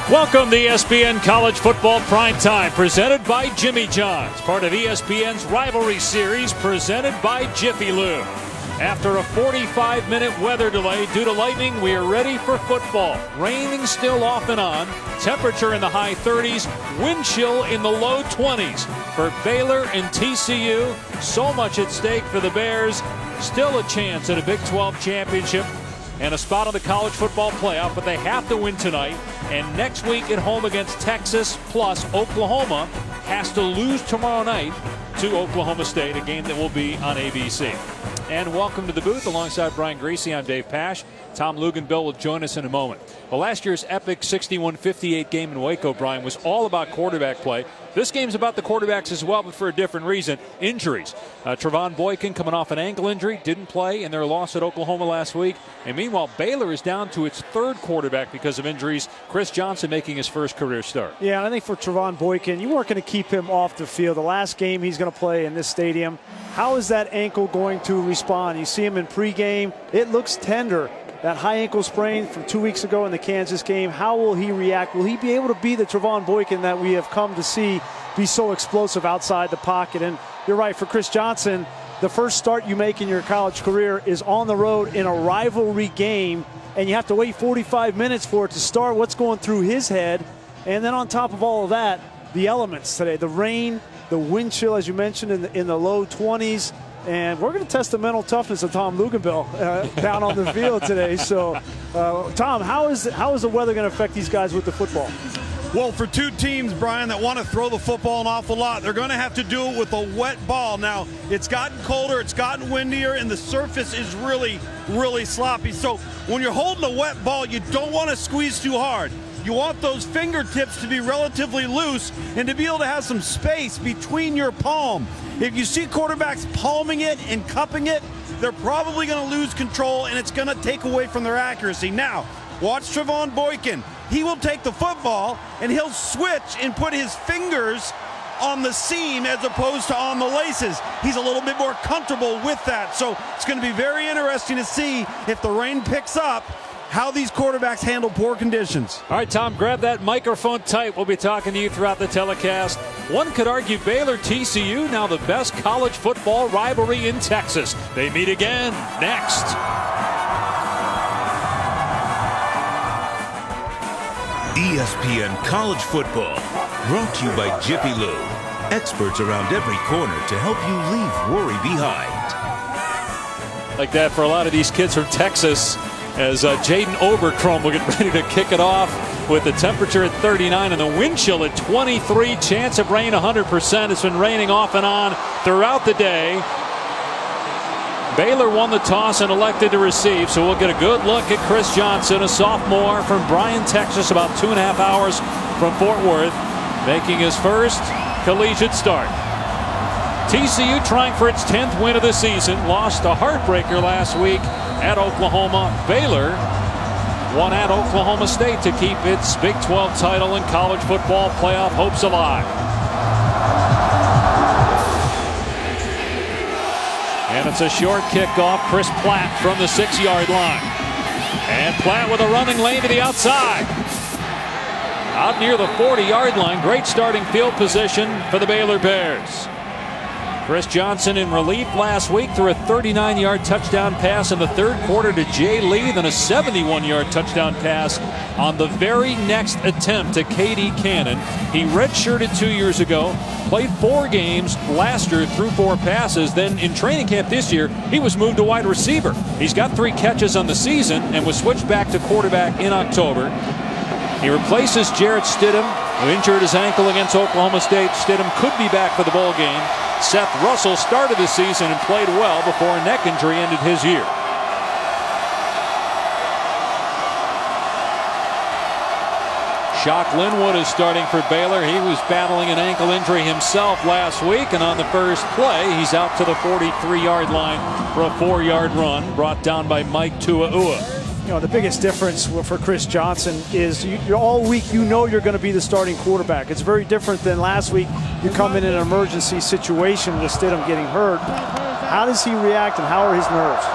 Welcome to ESPN College Football Primetime, presented by Jimmy John's, part of ESPN's rivalry series presented by Jiffy Lube. After a 45-minute weather delay due to lightning, we are ready for football. Raining still off and on, temperature in the high 30s, wind chill in the low 20s. For Baylor and TCU, so much at stake for the Bears. Still a chance at a Big 12 championship and a spot on the college football playoff, but they have to win tonight. And next week at home against Texas, plus Oklahoma has to lose tomorrow night to Oklahoma State, a game that will be on ABC. And welcome to the booth alongside Brian Greasy. I'm Dave Pash. Tom Luganbill will join us in a moment. Well, last year's epic 61-58 game in Waco, Brian, was all about quarterback play. This game's about the quarterbacks as well, but for a different reason. Injuries. Trevon Boykin coming off an ankle injury, didn't play in their loss at Oklahoma last week. And meanwhile, Baylor is down to its third quarterback because of injuries. Chris Johnson making his first career start. Yeah, I think for Trevon Boykin, you weren't going to keep him off the field. The last game he's going to play in this stadium. How is that ankle going to respond? You see him in pregame. It looks tender. That high ankle sprain from 2 weeks ago in the Kansas game, how will he react? Will he be able to be the Trevon Boykin that we have come to see be so explosive outside the pocket? And you're right, for Chris Johnson, the first start you make in your college career is on the road in a rivalry game, and you have to wait 45 minutes for it to start. What's going through his head? And then on top of all of that, the elements today, the rain, the wind chill, as you mentioned, in the low 20s. And we're going to test the mental toughness of Tom Luganbill down on the field today. So, Tom, how is the weather going to affect these guys with the football? Well, for two teams, Brian, that want to throw the football an awful lot, they're going to have to do it with a wet ball. Now, it's gotten colder, it's gotten windier, and the surface is really, really sloppy. So when you're holding a wet ball, you don't want to squeeze too hard. You want those fingertips to be relatively loose and to be able to have some space between your palm. If you see quarterbacks palming it and cupping it, they're probably going to lose control, and it's going to take away from their accuracy. Now, watch Trevon Boykin. He will take the football, and he'll switch and put his fingers on the seam as opposed to on the laces. He's a little bit more comfortable with that. So it's going to be very interesting to see if the rain picks up, how these quarterbacks handle poor conditions. All right, Tom, grab that microphone tight. We'll be talking to you throughout the telecast. One could argue Baylor TCU now the best college football rivalry in Texas. They meet again next. ESPN College Football, brought to you by Jiffy Lube. Experts around every corner to help you leave worry behind. Like that for a lot of these kids from Texas, as Jaden Obercrom will get ready to kick it off with the temperature at 39 and the wind chill at 23. Chance of rain 100%. It's been raining off and on throughout the day. Baylor won the toss and elected to receive, so we'll get a good look at Chris Johnson, a sophomore from Bryan, Texas, about 2.5 hours from Fort Worth, making his first collegiate start. TCU trying for its 10th win of the season, lost a heartbreaker last week at Oklahoma. Baylor won at Oklahoma State to keep its Big 12 title and college football playoff hopes alive. And it's a short kickoff. Chris Platt from the 6-yard line. And Platt with a running lane to the outside. Out near the 40-yard line. Great starting field position for the Baylor Bears. Chris Johnson in relief last week threw a 39-yard touchdown pass in the third quarter to Jay Lee, then a 71-yard touchdown pass on the very next attempt to K.D. Cannon. He redshirted 2 years ago, played 4 games last year, threw 4 passes. Then in training camp this year, he was moved to wide receiver. He's got 3 catches on the season and was switched back to quarterback in October. He replaces Jarrett Stidham, who injured his ankle against Oklahoma State. Stidham could be back for the bowl game. Seth Russell started the season and played well before a neck injury ended his year. Shock Linwood is starting for Baylor. He was battling an ankle injury himself last week, and on the first play, he's out to the 43-yard line for a 4-yard run, brought down by Mike Tua'ua. You know, the biggest difference for Chris Johnson is you're all week you know you're going to be the starting quarterback. It's very different than last week. You come in an emergency situation with Stidham getting hurt. How does he react and how are his nerves?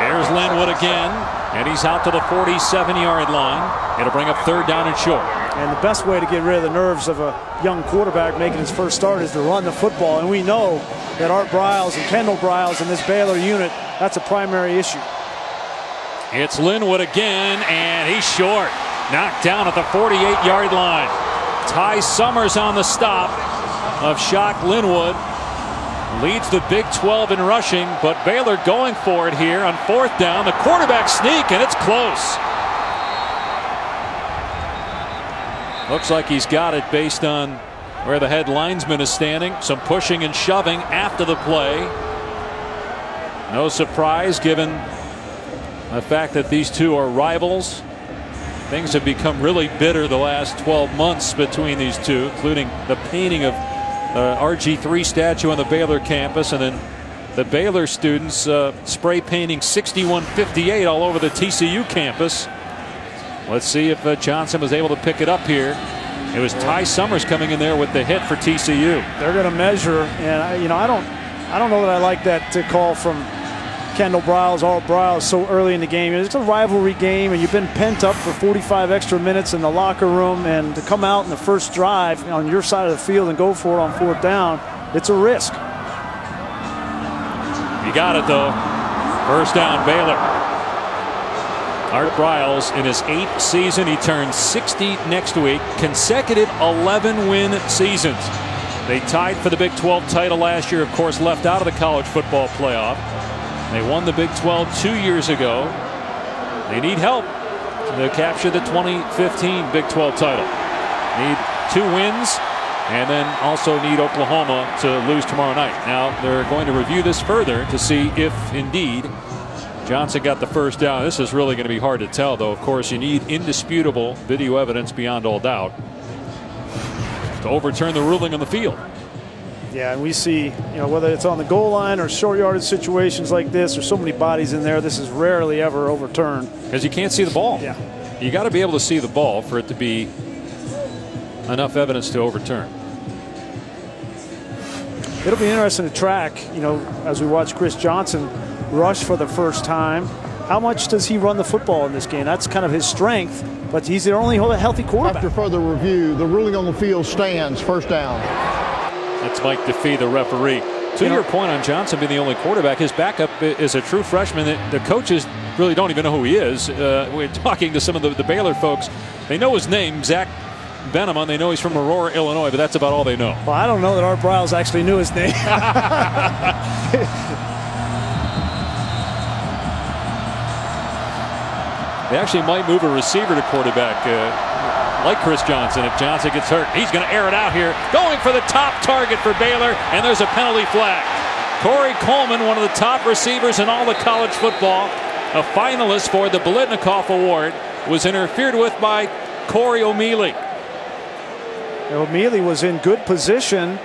Here's Linwood again, and he's out to the 47-yard line. It'll bring up 3rd down and short. And the best way to get rid of the nerves of a young quarterback making his first start is to run the football. And we know that Art Briles and Kendall Briles in this Baylor unit, that's a primary issue. It's Linwood again, and he's short. Knocked down at the 48-yard line. Ty Summers on the stop of Shock Linwood. Leads the Big 12 in rushing, but Baylor going for it here on 4th down. The quarterback sneak, and it's close. Looks like he's got it based on where the head linesman is standing. Some pushing and shoving after the play. No surprise given the fact that these two are rivals. Things have become really bitter the last 12 months between these two, including the painting of the RG3 statue on the Baylor campus, and then the Baylor students spray painting 6158 all over the TCU campus. Let's see if Johnson was able to pick it up here. It was Ty Summers coming in there with the hit for TCU. They're going to measure, and I don't know that I like that call from Kendall Briles, Art Briles, so early in the game. It's a rivalry game, and you've been pent up for 45 extra minutes in the locker room, and to come out in the first drive on your side of the field and go for it on 4th down, it's a risk. You got it though. First down, Baylor. Art Briles in his 8th season. He turns 60 next week. Consecutive 11-win seasons. They tied for the Big 12 title last year. Of course, left out of the college football playoff. They won the Big 12 2 years ago. They need help to capture the 2015 Big 12 title. Need 2 wins, and then also need Oklahoma to lose tomorrow night. Now they're going to review this further to see if indeed Johnson got the first down. This is really going to be hard to tell, though. Of course, you need indisputable video evidence beyond all doubt to overturn the ruling on the field. Yeah, and we see, whether it's on the goal line or short yardage situations like this, there's so many bodies in there, this is rarely ever overturned. Because you can't see the ball. Yeah. You got to be able to see the ball for it to be enough evidence to overturn. It'll be interesting to track, as we watch Chris Johnson rush for the first time. How much does he run the football in this game? That's kind of his strength, but he's the only healthy quarterback. After further review, the ruling on the field stands. First down. That's Mike Defee, the referee. To your point on Johnson being the only quarterback, his backup is a true freshman. The coaches really don't even know who he is. We're talking to some of the Baylor folks. They know his name, Zach Benham. They know he's from Aurora, Illinois, but that's about all they know. Well, I don't know that Art Briles actually knew his name. They actually might move a receiver to quarterback like Chris Johnson if Johnson gets hurt. He's going to air it out here. Going for the top target for Baylor, and there's a penalty flag. Corey Coleman, one of the top receivers in all of college football, a finalist for the Biletnikoff Award, was interfered with by Corey O'Mealy. O'Mealy was in good position,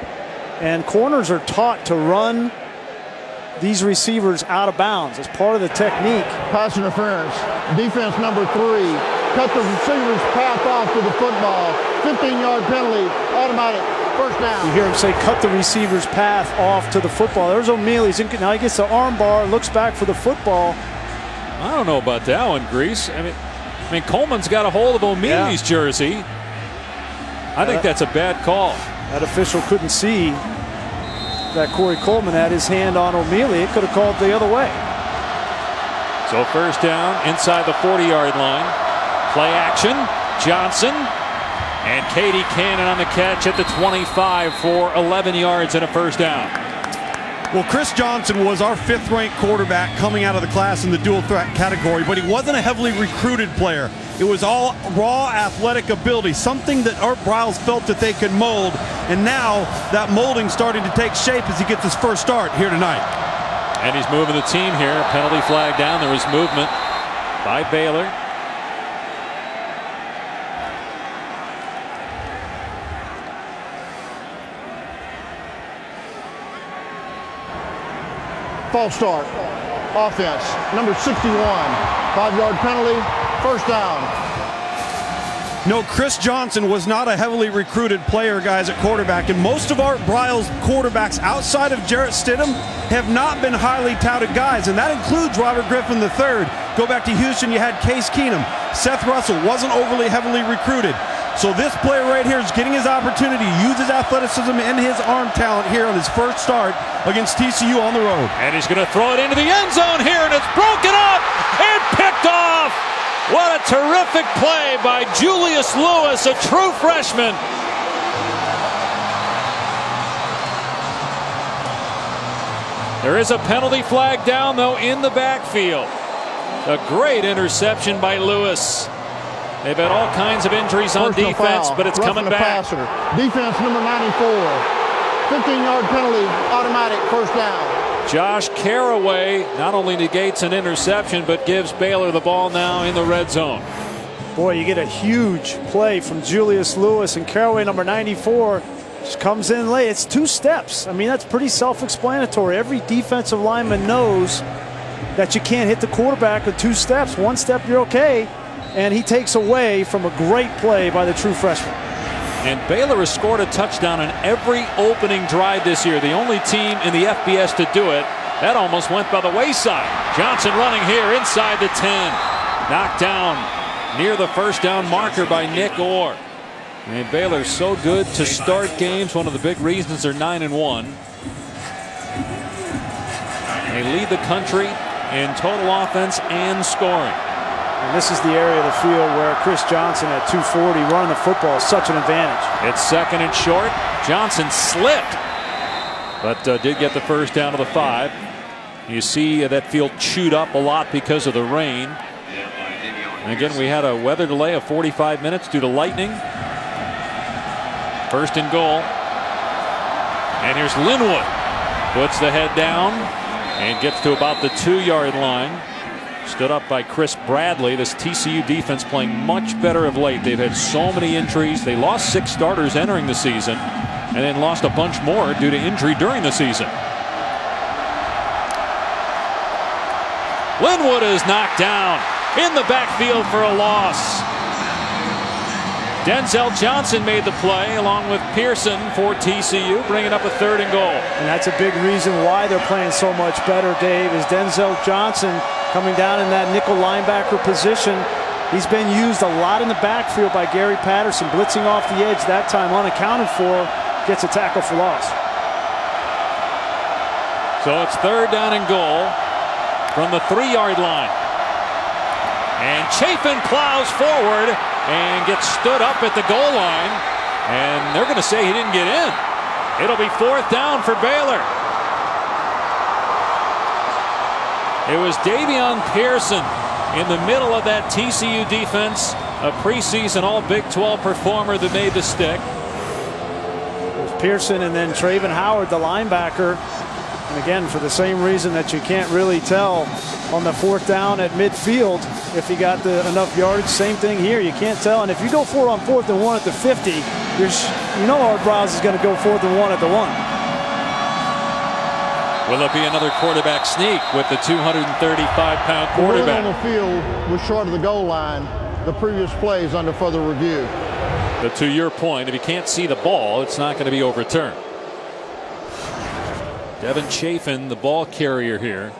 and corners are taught to run these receivers out of bounds as part of the technique. Pass interference. Defense number 3. Cut the receiver's path off to the football. 15-yard penalty. Automatic. First down. You hear him say, cut the receiver's path off to the football. There's O'Mealy. Now he gets the arm bar, looks back for the football. I don't know about that one, Grease. I mean, Coleman's got a hold of O'Mealy's jersey. I think that's a bad call. That official couldn't see that Corey Coleman had his hand on O'Mealy. It could have called the other way. So first down inside the 40-yard line. Play action. Johnson and Katie Cannon on the catch at the 25 for 11 yards and a first down. Well, Chris Johnson was our 5th-ranked quarterback coming out of the class in the dual threat category, but he wasn't a heavily recruited player. It was all raw athletic ability, something that Art Briles felt that they could mold, and now that molding's starting to take shape as he gets his first start here tonight. And he's moving the team here. Penalty flag down. There was movement by Baylor. False start. Offense. Number 61. 5-yard penalty. First down. No, Chris Johnson was not a heavily recruited player, guys, at quarterback. And most of Art Briles' quarterbacks outside of Jarrett Stidham have not been highly touted guys. And that includes Robert Griffin III. Go back to Houston, you had Case Keenum. Seth Russell wasn't overly heavily recruited. So this player right here is getting his opportunity to use his athleticism and his arm talent here on his first start against TCU on the road. And he's going to throw it into the end zone here, and it's broken up and picked off. What a terrific play by Julius Lewis, a true freshman. There is a penalty flag down, though, in the backfield. A great interception by Lewis. They've had all kinds of injuries on defense, but it's coming back. Defense number 94. 15-yard penalty, automatic first down. Josh Caraway not only negates an interception, but gives Baylor the ball now in the red zone. Boy, you get a huge play from Julius Lewis, and Caraway, number 94, just comes in late. It's 2 steps. I mean, that's pretty self-explanatory. Every defensive lineman knows that you can't hit the quarterback with 2 steps. 1 step, you're okay. And he takes away from a great play by the true freshman. And Baylor has scored a touchdown in every opening drive this year. The only team in the FBS to do it. That almost went by the wayside. Johnson running here inside the 10. Knocked down near the first down marker by Nick Orr. And Baylor's so good to start games. One of the big reasons they're 9-1. They lead the country in total offense and scoring. And this is the area of the field where Chris Johnson at 240 running the football is such an advantage. It's 2nd and short. Johnson slipped, but did get the first down to the 5. You see that field chewed up a lot because of the rain. And again, we had a weather delay of 45 minutes due to lightning. 1st and goal. And here's Linwood. Puts the head down and gets to about the 2-yard line. Stood up by Chris Bradley. This TCU defense playing much better of late. They've had so many injuries. They lost 6 starters entering the season and then lost a bunch more due to injury during the season. Linwood is knocked down in the backfield for a loss. Denzel Johnson made the play along with Pearson for TCU, bringing up a 3rd and goal. And that's a big reason why they're playing so much better, Dave, is Denzel Johnson coming down in that nickel linebacker position. He's been used a lot in the backfield by Gary Patterson, blitzing off the edge, that time unaccounted for, gets a tackle for loss. So it's 3rd down and goal from the 3-yard line. And Chafin plows forward and gets stood up at the goal line. And they're going to say he didn't get in. It'll be 4th down for Baylor. It was Davion Pearson in the middle of that TCU defense, a preseason all Big 12 performer that made the stick. It was Pearson and then Traven Howard, the linebacker. And again, for the same reason that you can't really tell on the 4th down at midfield if he got enough yards. Same thing here. You can't tell. And if you go for it on 4th and 1 at the 50, you know Art Browse is going to go 4th and 1 at the 1. Will it be another quarterback sneak with the 235-pound quarterback? The on the field was short of the goal line. The previous play is under further review. But to your point, if you can't see the ball, it's not going to be overturned. Devin Chafin, the ball carrier here.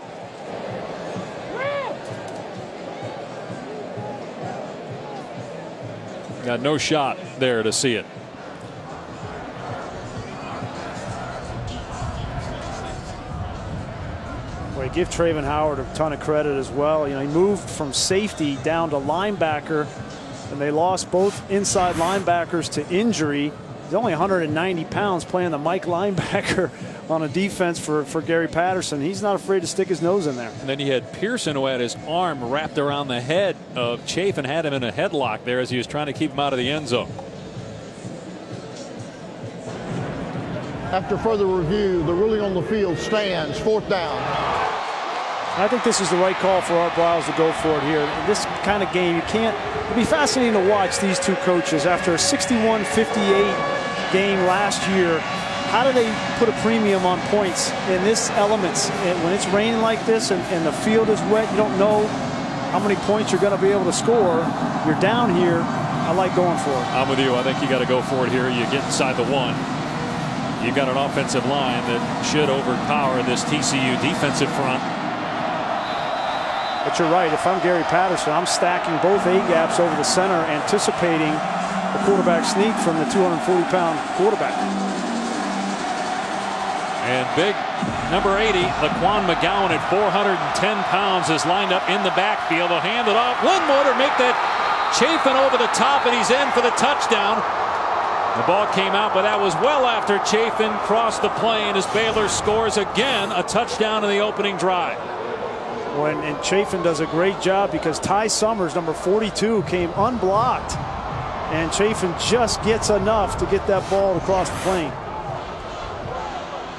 Got no shot there to see it. Well, give Traven Howard a ton of credit as well. You know, he moved from safety down to linebacker, and they lost both inside linebackers to injury. He's only 190 pounds playing the Mike linebacker on a defense for Gary Patterson. He's not afraid to stick his nose in there. And then you had Pearson, who had his arm wrapped around the head of Chafin, had him in a headlock there as he was trying to keep him out of the end zone. After further review, the ruling on the field stands. 4th down. I think this is the right call for Art Browse to go for it here. In this kind of game, it'll be fascinating to watch these two coaches after a 61-58 game last year. How do they put a premium on points in this elements? And when it's raining like this and the field is wet, you don't know how many points you're going to be able to score. You're down here. I like going for it. I'm with you. I think you got to go for it here. You get inside the 1. You've got an offensive line that should overpower this TCU defensive front. But you're right. If I'm Gary Patterson, I'm stacking both A-gaps over the center, anticipating the quarterback sneak from the 240-pound quarterback. And big number 80, Laquan McGowan at 410 pounds is lined up in the backfield. They'll hand it off. Linwood or make that Chafin over the top, and he's in for the touchdown. The ball came out, but that was well after Chafin crossed the plane as Baylor scores again a touchdown in the opening drive. And Chafin does a great job because Ty Summers, number 42, came unblocked. And Chafin just gets enough to get that ball across the plane.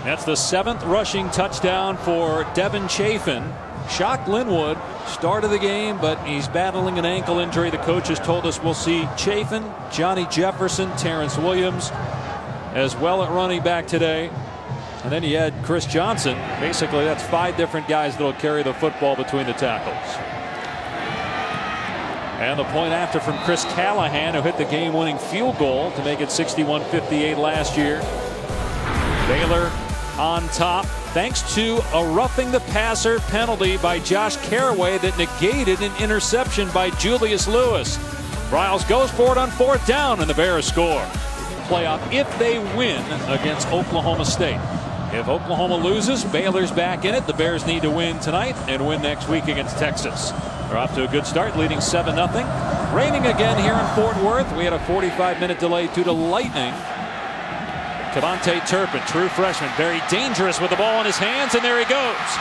That's the 7th rushing touchdown for Devin Chafin. Shocked Linwood, start of the game, but he's battling an ankle injury. The coaches told us we'll see Chafin, Johnny Jefferson, Terrence Williams as well at running back today. And then you had Chris Johnson. Basically, that's 5 different guys that will carry the football between the tackles. And the point after from Chris Callahan, who hit the game-winning field goal to make it 61-58 last year. Baylor on top thanks to a roughing the passer penalty by Josh Caraway that negated an interception by Julius Lewis. Bryles goes for it on 4th down, and the Bears score. Playoff if they win against Oklahoma State. If Oklahoma loses, Baylor's back in it. The Bears need to win tonight and win next week against Texas. They're off to a good start, leading 7-0. Raining again here in Fort Worth. We had a 45-minute delay due to lightning. Cavante Turpin, true freshman, very dangerous with the ball in his hands, and there he goes.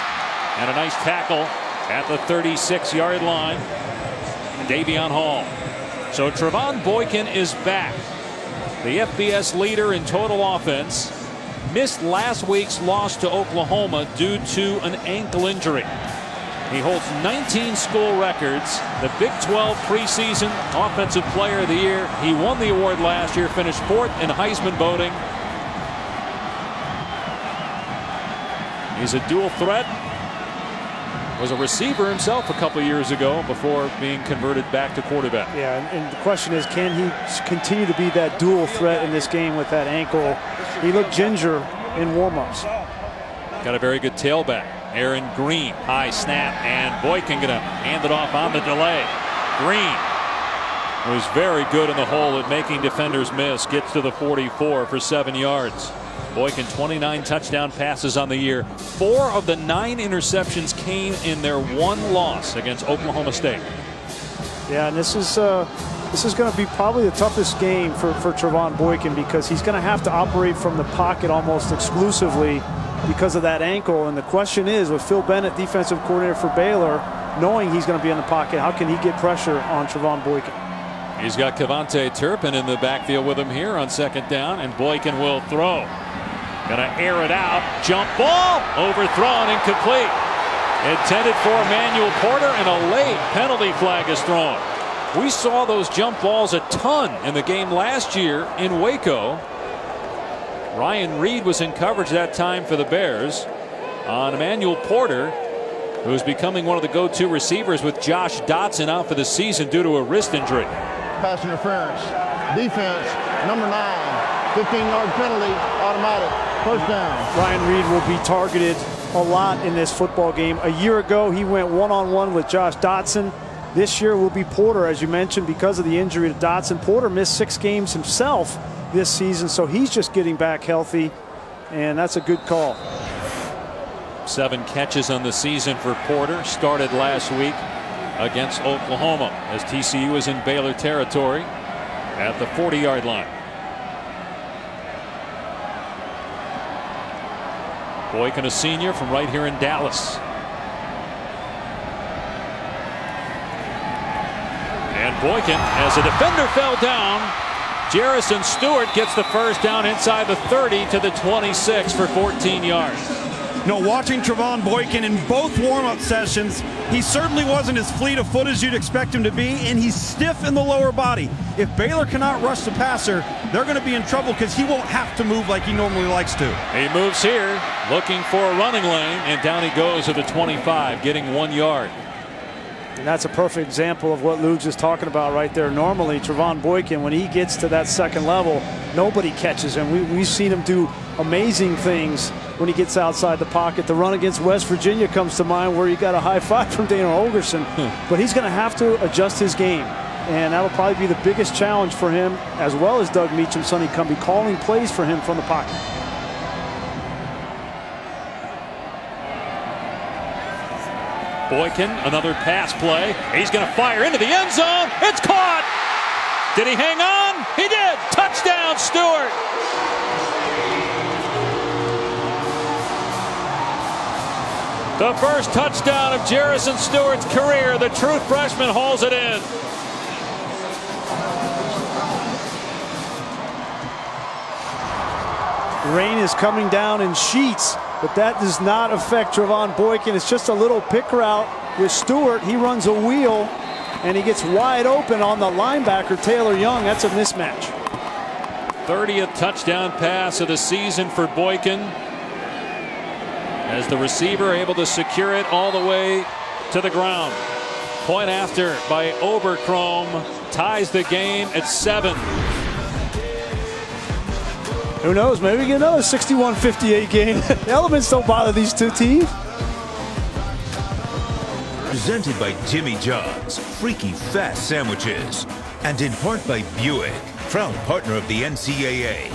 And a nice tackle at the 36-yard line. Davion Hall. So Trevon Boykin is back. The FBS leader in total offense. Missed last week's loss to Oklahoma due to an ankle injury. He holds 19 school records. The Big 12 preseason Offensive Player of the Year. He won the award last year, finished 4th in Heisman voting. He's a dual threat. Was a receiver himself a couple years ago before being converted back to quarterback. Yeah, and the question is, can he continue to be that dual threat in this game with that ankle? He looked ginger in warmups. Got a very good tailback. Aaron Green, high snap, and Boykin going to hand it off on the delay. Green, who's very good in the hole at making defenders miss, gets to the 44 for 7 yards. Boykin 29 touchdown passes on the year. 4 of the 9 interceptions came in their one loss against Oklahoma State. Yeah, and this is going to be probably the toughest game for Trevon Boykin because he's going to have to operate from the pocket almost exclusively because of that ankle. And the question is, with Phil Bennett, defensive coordinator for Baylor, knowing he's going to be in the pocket, how can he get pressure on Trevon Boykin? He's got Cavante Turpin in the backfield with him here on 2nd down, and Boykin will throw. Gonna air it out. Jump ball. Overthrown. Incomplete. Intended for Emmanuel Porter, and a late penalty flag is thrown. We saw those jump balls a ton in the game last year in Waco. Ryan Reed was in coverage that time for the Bears on Emmanuel Porter, who's becoming one of the go-to receivers with Josh Dotson out for the season due to a wrist injury. Pass interference. Defense, number 9. 15-yard penalty, automatic. 1st down. Ryan Reed will be targeted a lot in this football game. A year ago, he went one-on-one with Josh Dotson. This year will be Porter, as you mentioned, because of the injury to Dotson. Porter missed 6 games himself this season, so he's just getting back healthy, and that's a good call. 7 catches on the season for Porter. Started last week against Oklahoma as TCU is in Baylor territory at the 40-yard line. Boykin, a senior from right here in Dallas. And Boykin, as a defender fell down, Jarrison Stewart gets the 1st down inside the 30 to the 26 for 14 yards. No, watching Trevon Boykin in both warm-up sessions, he certainly wasn't as fleet of foot as you'd expect him to be, and he's stiff in the lower body. If Baylor cannot rush the passer, they're going to be in trouble because he won't have to move like he normally likes to. He moves here, looking for a running lane, and down he goes at the 25, getting 1 yard. And that's a perfect example of what Luke's is talking about right there. Normally, Trevon Boykin, when he gets to that 2nd level, nobody catches him. We've seen him do amazing things when he gets outside the pocket. The run against West Virginia comes to mind, where he got a high five from Dana Holgorsen. But he's going to have to adjust his game, and that'll probably be the biggest challenge for him, as well as Doug Meacham. Sonny Cumbie calling plays for him from the pocket. Boykin, another pass play. He's going to fire into the end zone. It's caught. Did he hang on? He did. Touchdown, Stewart. The first touchdown of Jerrison Stewart's career. The true freshman hauls it in. Rain is coming down in sheets, but that does not affect Trevon Boykin. It's just a little pick route with Stewart. He runs a wheel, and he gets wide open on the linebacker, Taylor Young. That's a mismatch. 30th touchdown pass of the season for Boykin, as the receiver able to secure it all the way to the ground. Point after by Oberchrome ties the game at 7. Who knows? Maybe we get another 61-58 game. The elements don't bother these two teams. Presented by Jimmy John's Freaky Fast Sandwiches, and in part by Buick, proud partner of the NCAA.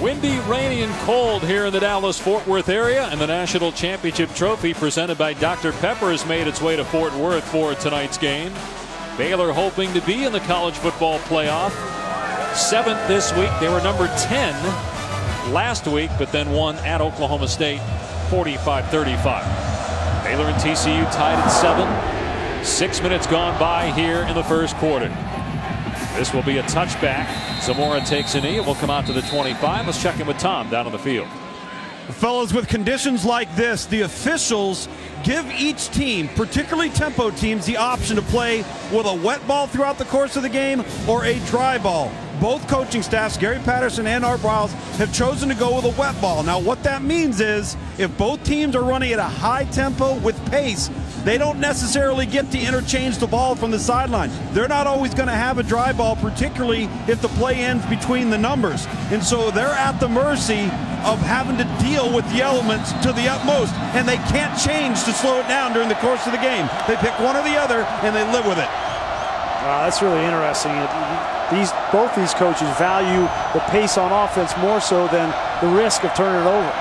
Windy, rainy, and cold here in the Dallas-Fort Worth area, and the National Championship Trophy presented by Dr. Pepper has made its way to Fort Worth for tonight's game. Baylor hoping to be in the college football playoff. 7th this week. They were number 10 last week, but then won at Oklahoma State 45-35. Baylor and TCU tied at 7. 6 minutes gone by here in the first quarter. This will be a touchback. Zamora takes a knee and will come out to the 25. Let's check in with Tom down on the field. Fellas, with conditions like this, the officials give each team, particularly tempo teams, the option to play with a wet ball throughout the course of the game or a dry ball. Both coaching staffs, Gary Patterson and Art Briles, have chosen to go with a wet ball. Now, what that means is if both teams are running at a high tempo with pace, they don't necessarily get to interchange the ball from the sideline. They're not always going to have a dry ball, particularly if the play ends between the numbers. And so they're at the mercy of having to deal with the elements to the utmost, and they can't change to slow it down during the course of the game. They pick one or the other, and they live with it. Wow, that's really interesting. Both these coaches value the pace on offense more so than the risk of turning it over.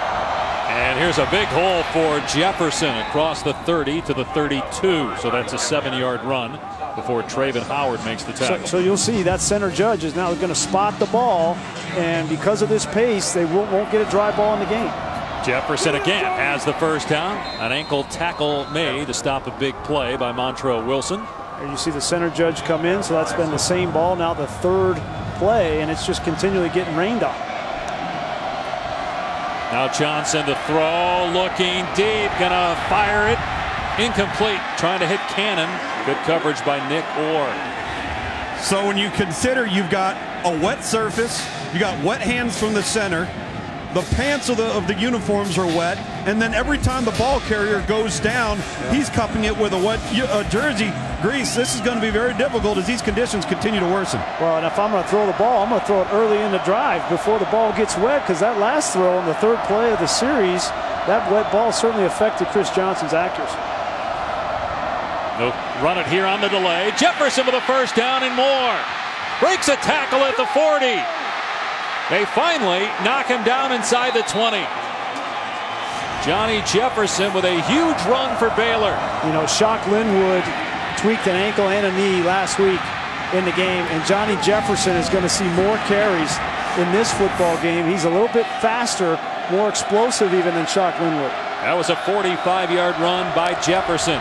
And here's a big hole for Jefferson across the 30 to the 32. So that's a 7-yard run before Traven Howard makes the tackle. So you'll see that center judge is now going to spot the ball, and because of this pace, they won't get a dry ball in the game. Jefferson again has the first down. An ankle tackle made to stop a big play by Montrell Wilson. And you see the center judge come in, so that's been the same ball now the third play, and it's just continually getting rained on. Now Johnson to throw, looking deep, gonna fire it. Incomplete, trying to hit Cannon. Good coverage by Nick Orr. So when you consider you've got a wet surface, you got wet hands from the center, the pants of the uniforms are wet, and then every time the ball carrier goes down, he's cupping it with a wet jersey grease. This is going to be very difficult as these conditions continue to worsen. Well, and if I'm going to throw the ball, I'm going to throw it early in the drive before the ball gets wet, because that last throw on the third play of the series, that wet ball certainly affected Chris Johnson's accuracy. They'll run it here on the delay. Jefferson with a first down and more. Breaks a tackle at the 40. They finally knock him down inside the 20. Johnny Jefferson with a huge run for Baylor. You know, Shock Linwood tweaked an ankle and a knee last week in the game, and Johnny Jefferson is going to see more carries in this football game. He's a little bit faster, more explosive even than Shock Linwood. That was a 45-yard run by Jefferson.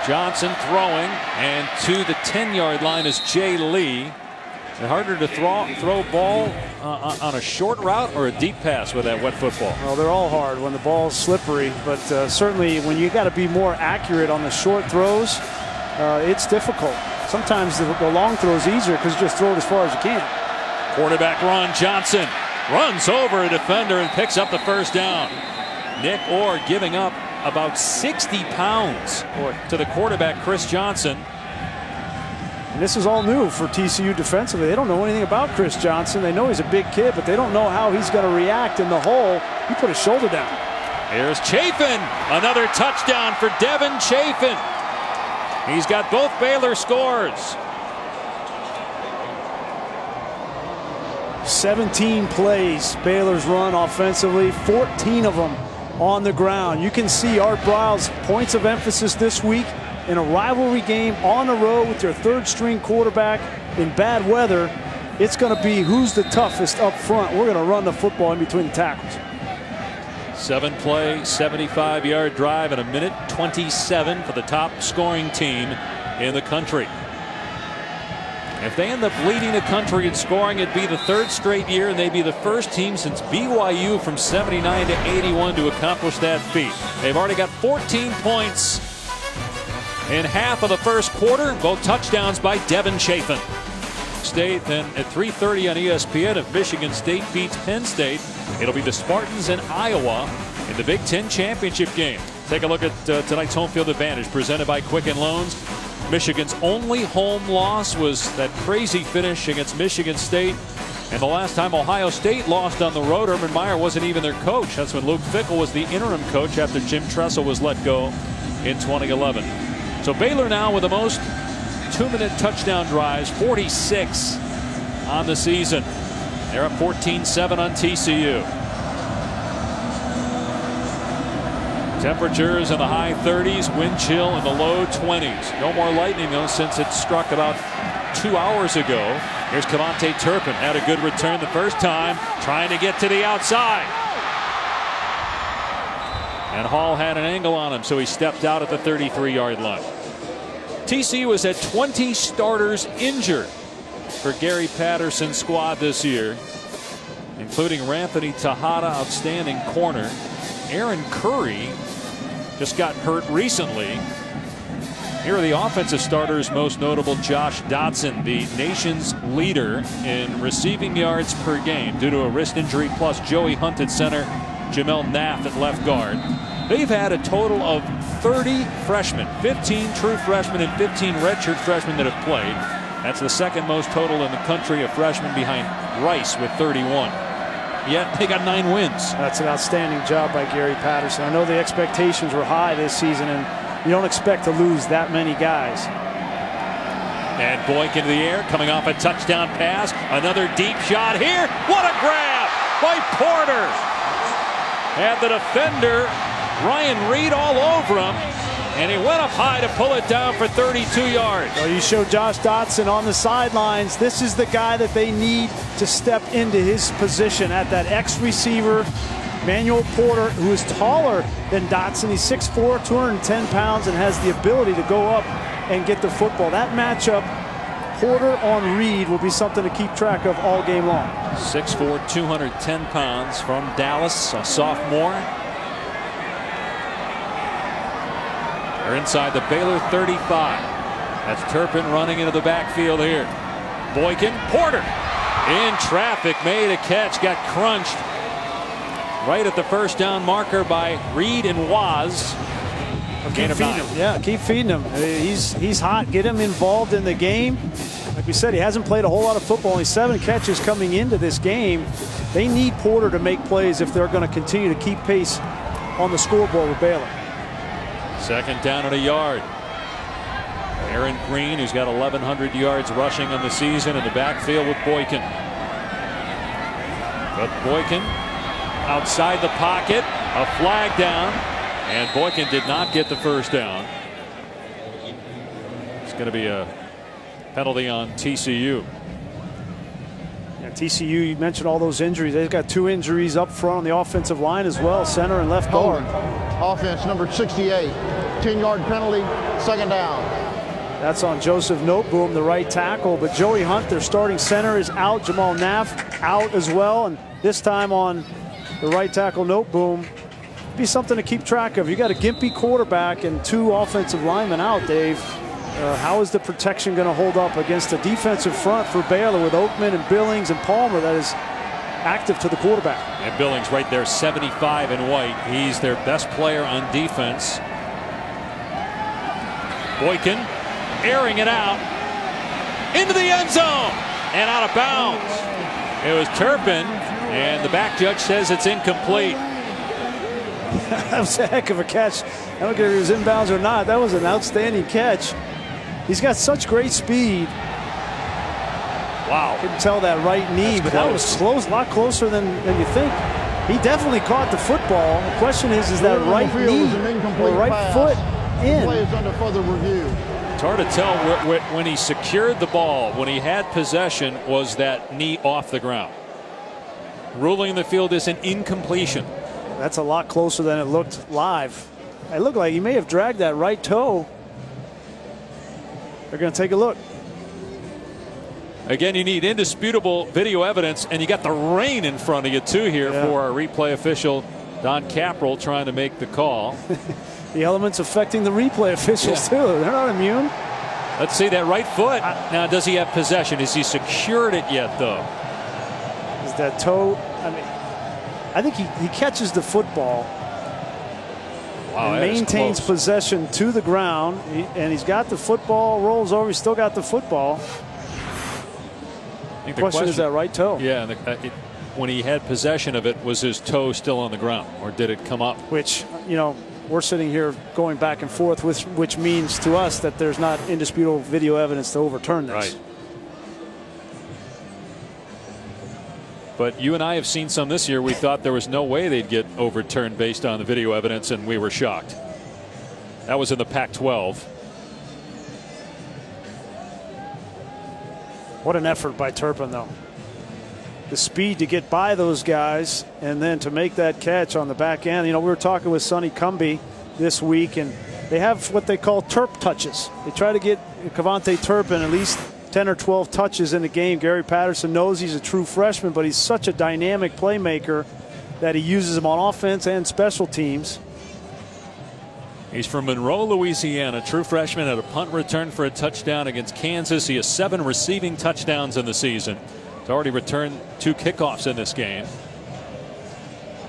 Johnson throwing, and to the 10-yard line is Jay Lee. And harder to throw ball on a short route or a deep pass with that wet football? Well, they're all hard when the ball's slippery, but certainly when you got to be more accurate on the short throws, it's difficult. Sometimes the long throw is easier because you just throw it as far as you can. Quarterback run. Johnson runs over a defender and picks up the first down. Nick Orr giving up about 60 pounds to the quarterback, Chris Johnson. this is all new for TCU defensively. They don't know anything about Chris Johnson. They know he's a big kid, but they don't know how he's going to react in the hole. He put his shoulder down. Here's Chafin. Another touchdown for Devin Chafin. He's got both Baylor scores. 17 plays Baylor's run offensively, 14 of them on the ground. You can see Art Briles' points of emphasis this week in a rivalry game on the road with your third-string quarterback in bad weather. It's going to be who's the toughest up front. We're going to run the football in between the tackles. 7-play, 75-yard drive in a minute 27 for the top scoring team in the country. If they end up leading the country in scoring, it'd be the third straight year, and they'd be the first team since BYU from 79 to 81 to accomplish that feat. They've already got 14 points in half of the first quarter, both touchdowns by Devin Chafin. State then at 3:30 on ESPN. If Michigan State beats Penn State, it'll be the Spartans in Iowa in the Big Ten championship game. Take a look at tonight's home field advantage presented by Quicken Loans. Michigan's only home loss was that crazy finish against Michigan State. And the last time Ohio State lost on the road, Urban Meyer wasn't even their coach. That's when Luke Fickell was the interim coach after Jim Tressel was let go in 2011. So Baylor now with the most 2-minute touchdown drives, 46 on the season. They're up 14-7 on TCU. Temperatures in the high 30s, wind chill in the low 20s. No more lightning though since it struck about 2 hours ago. Here's Cavante Turpin. Had a good return the first time, trying to get to the outside. And Hall had an angle on him, so he stepped out at the 33-yard line. TCU is at 20 starters injured for Gary Patterson's squad this year, including Ranthony Tejada, outstanding corner. Aaron Curry just got hurt recently. Here are the offensive starters, most notable Josh Dotson, the nation's leader in receiving yards per game due to a wrist injury, plus Joey Hunt at center, Jamel Nath at left guard. They've had a total of 30 freshmen, 15 true freshmen and 15 redshirt freshmen that have played. That's the second most total in the country of freshmen behind Rice with 31. Yet they got 9 wins. That's an outstanding job by Gary Patterson. I know the expectations were high this season, and you don't expect to lose that many guys. And Boyk into the air, coming off a touchdown pass. Another deep shot here. What a grab by Porter. Had the defender, Ryan Reed, all over him. And he went up high to pull it down for 32 yards. Well, you show Josh Dotson on the sidelines. This is the guy that they need to step into his position at that X receiver. Manuel Porter, who is taller than Dotson. He's 6'4", 210 pounds, and has the ability to go up and get the football. That matchup, Porter on Reed, will be something to keep track of all game long. 6'4", 210 pounds from Dallas, a sophomore. They're inside the Baylor 35. That's Turpin running into the backfield here. Boykin, Porter in traffic, made a catch, got crunched right at the first down marker by Reed and Waz. Keep feeding him. Yeah, keep feeding him. He's hot. Get him involved in the game. Like we said, he hasn't played a whole lot of football. Only 7 catches coming into this game. They need Porter to make plays if they're going to continue to keep pace on the scoreboard with Baylor. Second down and a yard. Aaron Green, who's got 1,100 yards rushing on the season, in the backfield with Boykin. But Boykin outside the pocket, a flag down, and Boykin did not get the first down. It's going to be a penalty on TCU. Yeah, TCU, you mentioned all those injuries. They've got 2 injuries up front on the offensive line as well, center and left guard. Offense number 68, 10-yard penalty, second down. That's on Joseph Noteboom, the right tackle. But Joey Hunt, their starting center, is out. Jamal Nath out as well. And this time on the right tackle, Noteboom. Be something to keep track of. You got a gimpy quarterback and 2 offensive linemen out, Dave. How is the protection going to hold up against a defensive front for Baylor with Oakman and Billings and Palmer that is active to the quarterback? And Billings right there, 75 in white. He's their best player on defense. Boykin airing it out. into the end zone and out of bounds. It was Turpin, and the back judge says it's incomplete. That was a heck of a catch. I don't care if he was inbounds or not. That was an outstanding catch. He's got such great speed. Wow. Couldn't tell that right knee, but that was close, a lot closer than you think. He definitely caught the football. The question is that right knee or right foot in? Play is under further review. It's hard to tell when he secured the ball, when he had possession, was that knee off the ground. Ruling the field is an incompletion. That's a lot closer than it looked live. It looked like he may have dragged that right toe. They're going to take a look. Again, you need indisputable video evidence, and you got the rain in front of you too here for our replay official Don Capral trying to make the call. The elements affecting the replay officials too. They're not immune. Let's see that right foot. Now, does he have possession? Has he secured it yet, though? Is that toe? I mean, I think he catches the football. Wow, and maintains possession to the ground, and he's got the football. Rolls over. He's still got the football. I think the question is that right toe. Yeah, when he had possession of it, was his toe still on the ground, or did it come up? Which, you know, we're sitting here going back and forth, which means to us that there's not indisputable video evidence to overturn this. Right. But you and I have seen some this year. We thought there was no way they'd get overturned based on the video evidence, and we were shocked. That was in the Pac-12. What an effort by Turpin, though. The speed to get by those guys and then to make that catch on the back end. You know, we were talking with Sonny Cumbie this week, and they have what they call Turp touches. They try to get Cavante Turpin at least 10 or 12 touches in the game. Gary Patterson knows he's a true freshman, but he's such a dynamic playmaker that he uses him on offense and special teams. He's from Monroe, Louisiana, true freshman, at a punt return for a touchdown against Kansas. He has 7 receiving touchdowns in the season. He's already returned 2 kickoffs in this game.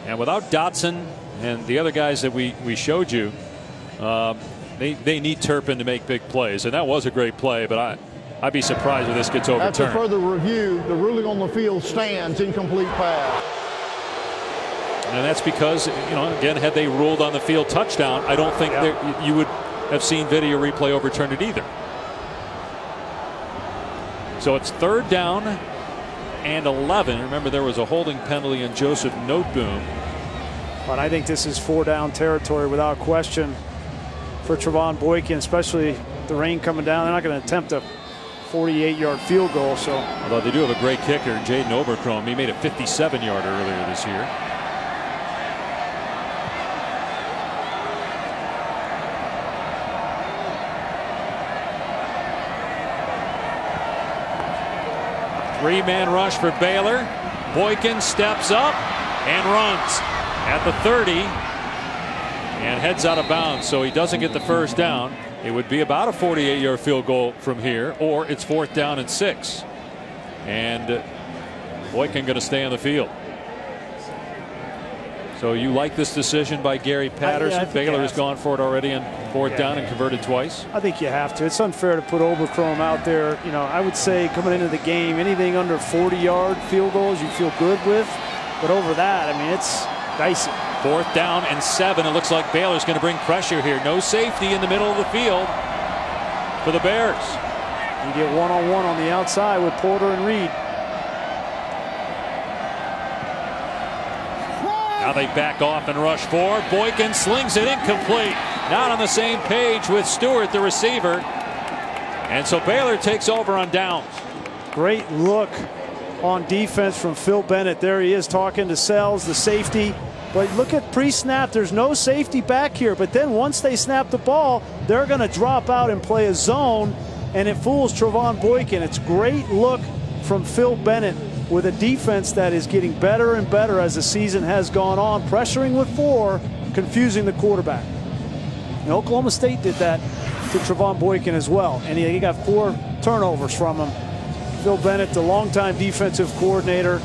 And without Dotson and the other guys that we showed you, they need Turpin to make big plays. And that was a great play, but I'd be surprised if this gets overturned. After further review, the ruling on the field stands. Incomplete pass. And that's because, you know, again, had they ruled on the field touchdown, I don't think you would have seen video replay overturn it either. So it's 3rd down and 11. Remember, there was a holding penalty on Joseph Noteboom. But I think this is 4-down territory without question for Trevon Boykin, especially the rain coming down. They're not going to attempt a 48-yard field goal. So, although they do have a great kicker, Jaden Obercrom. He made a 57-yarder earlier this year. Three-man rush for Baylor. Boykin steps up and runs at the 30 and heads out of bounds, so he doesn't get the first down. It would be about a 48-yard field goal from here, or it's 4th down and 6. And Boykin going to stay on the field. So you like this decision by Gary Patterson? Baylor has gone for it already on 4th down and converted twice. I think you have to. It's unfair to put Obercrom out there. You know, I would say coming into the game, anything under 40-yard field goals you feel good with. But over that, I mean, it's dicey. 4th down and 7. It looks like Baylor's going to bring pressure here. No safety in the middle of the field for the Bears. You get one-on-one on the outside with Porter and Reed. Now they back off and rush 4. Boykin slings it incomplete. Not on the same page with Stewart, the receiver. And so Baylor takes over on downs. Great look on defense from Phil Bennett. There he is talking to Sells, the safety. But look at pre-snap. There's no safety back here. But then once they snap the ball, they're going to drop out and play a zone. And it fools Trevon Boykin. It's great look from Phil Bennett with a defense that is getting better and better as the season has gone on. Pressuring with 4, confusing the quarterback. And Oklahoma State did that to Trevon Boykin as well. And he got 4 turnovers from him. Phil Bennett, the longtime defensive coordinator,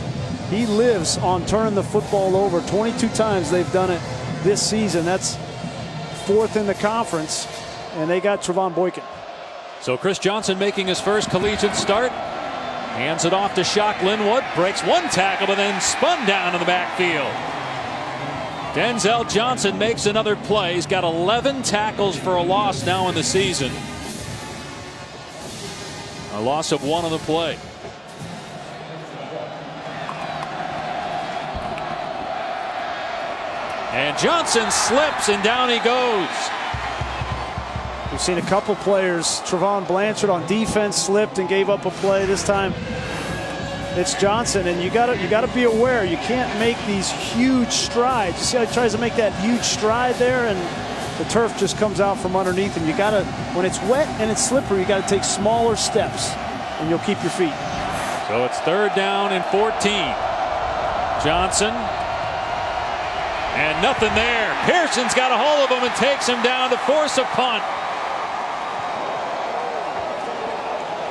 he lives on turning the football over. 22 times they've done it this season. That's 4th in the conference, and they got Trevon Boykin. So Chris Johnson making his first collegiate start. Hands it off to Shock Linwood. Breaks one tackle, but then spun down in the backfield. Denzel Johnson makes another play. He's got 11 tackles for a loss now in the season. A loss of 1 on the play. And Johnson slips and down he goes. We've seen a couple players. Trevon Blanchard on defense slipped and gave up a play. This time it's Johnson, and you gotta be aware. You can't make these huge strides. You see how he tries to make that huge stride there, and the turf just comes out from underneath him. You gotta, when it's wet and it's slippery, you gotta take smaller steps, and you'll keep your feet. So it's 3rd down and 14. Johnson. And nothing there. Pearson's got a hold of him and takes him down to force a punt.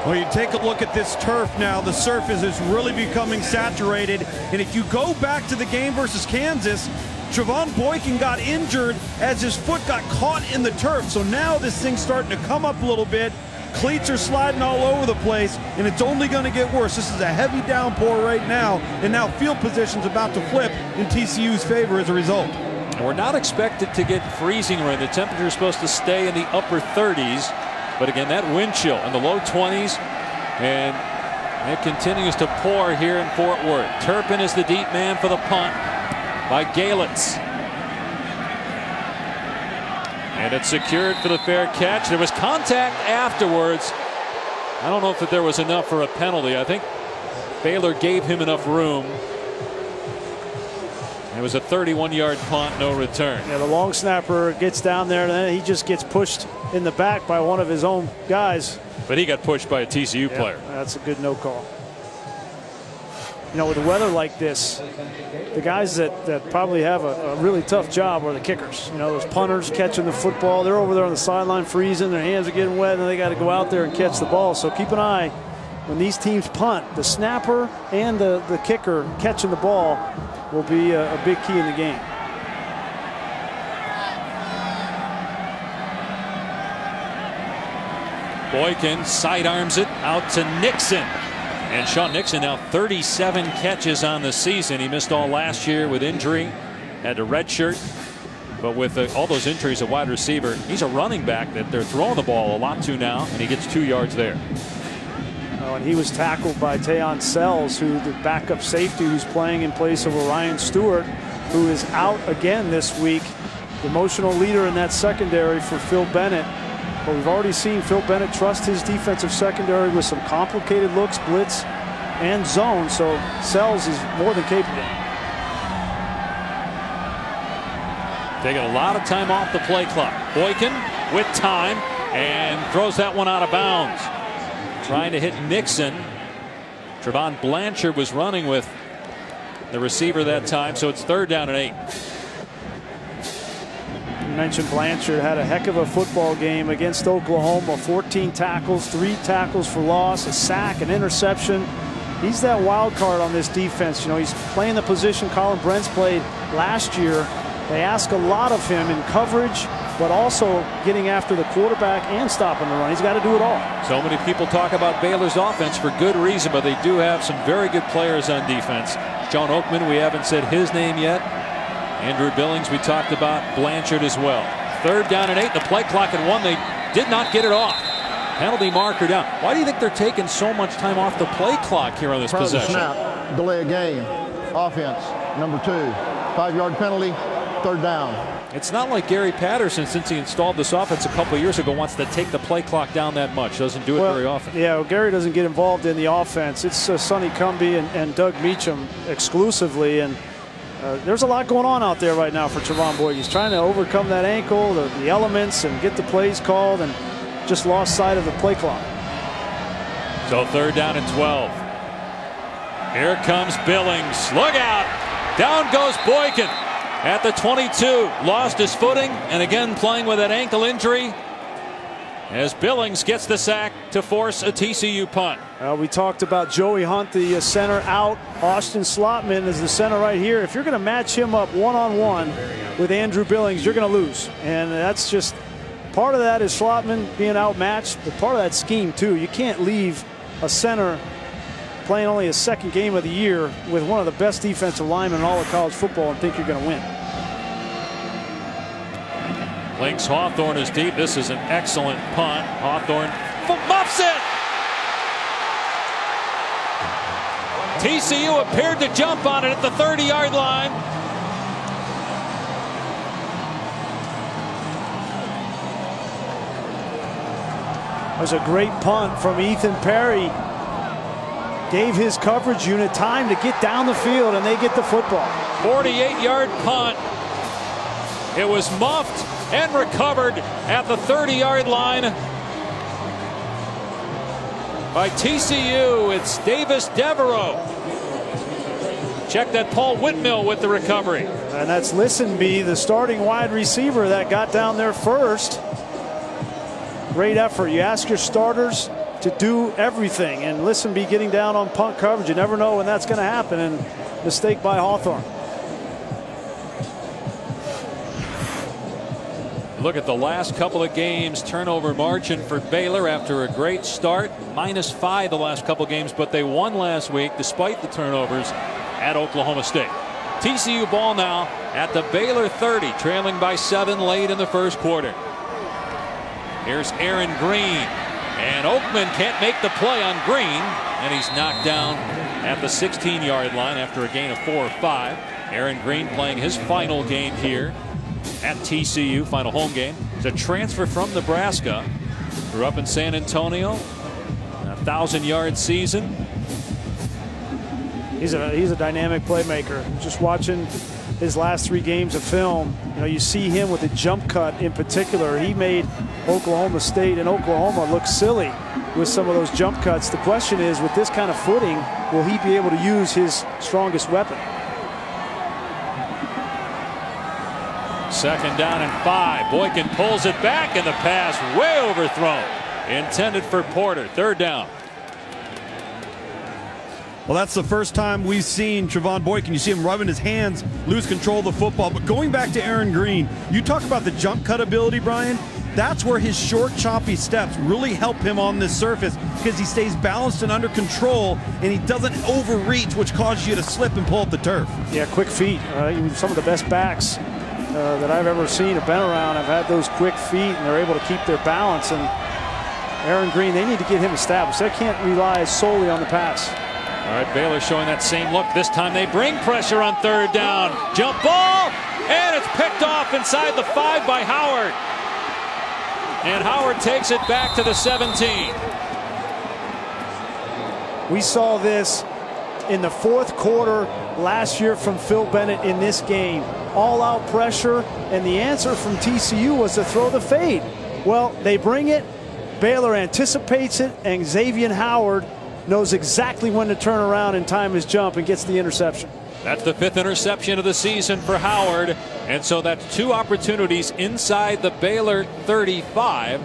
Well, you take a look at this turf now. The surface is really becoming saturated. And if you go back to the game versus Kansas, Trevon Boykin got injured as his foot got caught in the turf. So now this thing's starting to come up a little bit. Cleats are sliding all over the place, and it's only going to get worse. This is a heavy downpour right now, and now field position's about to flip in TCU's favor as a result. We're not expected to get freezing rain. The temperature is supposed to stay in the upper 30s. But again, that wind chill in the low 20s, and it continues to pour here in Fort Worth. Turpin is the deep man for the punt by Galitz. And it's secured for the fair catch. There was contact afterwards. I don't know if there was enough for a penalty. I think Baylor gave him enough room. It was a 31-yard punt, no return. Yeah, the long snapper gets down there, and then he just gets pushed in the back by one of his own guys. But he got pushed by a TCU player. That's a good no call. You know, with the weather like this, the guys that probably have a really tough job are the kickers. You know, those punters catching the football. They're over there on the sideline freezing. Their hands are getting wet, and they got to go out there and catch the ball. So keep an eye when these teams punt. The snapper and the kicker catching the ball will be a big key in the game. Boykin sidearms it out to Nixon. And Sean Nixon now 37 catches on the season. He missed all last year with injury, had a redshirt. But with all those injuries at wide receiver, he's a running back that they're throwing the ball a lot to now, and he gets 2 yards there. Oh, and he was tackled by Tayon Sells, who the backup safety who's playing in place of Orion Stewart, who is out again this week. The emotional leader in that secondary for Phil Bennett. But we've already seen Phil Bennett trust his defensive secondary with some complicated looks, blitz, and zone. So Sells is more than capable. Taking a lot of time off the play clock. Boykin with time and throws that one out of bounds. Trying to hit Nixon. Trevon Blanchard was running with the receiver that time, so it's 3rd down and 8. You mentioned Blanchard had a heck of a football game against Oklahoma. 14 tackles, 3 tackles for loss, a sack, an interception. He's that wild card on this defense. You know, he's playing the position Colin Brentz played last year. They ask a lot of him in coverage, but also getting after the quarterback and stopping the run. He's got to do it all. So many people talk about Baylor's offense for good reason, but they do have some very good players on defense. John Oakman, we haven't said his name yet. Andrew Billings, we talked about. Blanchard as well. 3rd down and 8. The play clock at 1. They did not get it off. Penalty marker down. Why do you think they're taking so much time off the play clock here on this possession? Snap, delay a game, offense, number 2, 5-yard penalty, 3rd down. It's not like Gary Patterson, since he installed this offense a couple of years ago, wants to take the play clock down that much. Doesn't do it very often. Yeah, well, Gary doesn't get involved in the offense. It's Sonny Cumbie and Doug Meacham exclusively, and there's a lot going on out there right now for Trevon Boykin. He's trying to overcome that ankle, the elements, and get the plays called, and just lost sight of the play clock. So 3rd down and 12. Here comes Billings. Look out! Down goes Boykin at the 22. Lost his footing, and again playing with that ankle injury as Billings gets the sack to force a TCU punt. We talked about Joey Hunt, the center, out. Austin Slotman is the center right here. If you're going to match him up one-on-one with Andrew Billings, you're going to lose. And that's just part of that is Schlotman being outmatched, but part of that scheme too. You can't leave a center playing only his second game of the year with one of the best defensive linemen in all of college football and think you're going to win. Links Hawthorne is deep. This is an excellent punt. Hawthorne muffs it. TCU appeared to jump on it at the 30-yard line. There's a great punt from Ethan Perry. Gave his coverage unit time to get down the field, and they get the football. 48-yard punt. It was muffed and recovered at the 30-yard line by TCU. It's Davis Devereaux. Check that Paul Whitmill with the recovery. And that's Listenby, the starting wide receiver that got down there first. Great effort. You ask your starters to do everything, and Listenby getting down on punt coverage. You never know when that's going to happen, and mistake by Hawthorne. Look at the last couple of games, turnover margin for Baylor after a great start. -5 the last couple of games, but they won last week despite the turnovers at Oklahoma State. TCU ball now at the Baylor 30, trailing by 7 late in the first quarter. Here's Aaron Green, and Oakman can't make the play on Green, and he's knocked down at the 16-yard line after a gain of 4 or 5. Aaron Green playing his final game here at TCU, final home game. He's a transfer from Nebraska. Grew up in San Antonio. A 1,000-yard season. He's a dynamic playmaker. Just watching his last 3 games of film, you see him with the jump cut in particular. He made Oklahoma State and Oklahoma look silly with some of those jump cuts. The question is, with this kind of footing, will he be able to use his strongest weapon? 2nd down and 5. Boykin pulls it back, and the pass way overthrown. Intended for Porter. 3rd down. Well, that's the first time we've seen Trevon Boykin. You see him rubbing his hands, lose control of the football. But going back to Aaron Green, you talk about the jump cut ability, Brian. That's where his short, choppy steps really help him on this surface, because he stays balanced and under control, and he doesn't overreach, which causes you to slip and pull up the turf. Yeah, quick feet. Some of the best backs that I've ever seen have been around have had those quick feet, and they're able to keep their balance. And Aaron Green, they need to get him established. They can't rely solely on the pass. All right, Baylor showing that same look. This time they bring pressure on 3rd down. Jump ball, and it's picked off inside the 5 by Howard. And Howard takes it back to the 17. We saw this in the 4th quarter last year from Phil Bennett in this game. All-out pressure, and the answer from TCU was to throw the fade. Well, they bring it, Baylor anticipates it, and Xavier Howard knows exactly when to turn around and time his jump and gets the interception. That's the 5th interception of the season for Howard. And so that's 2 opportunities inside the Baylor 35.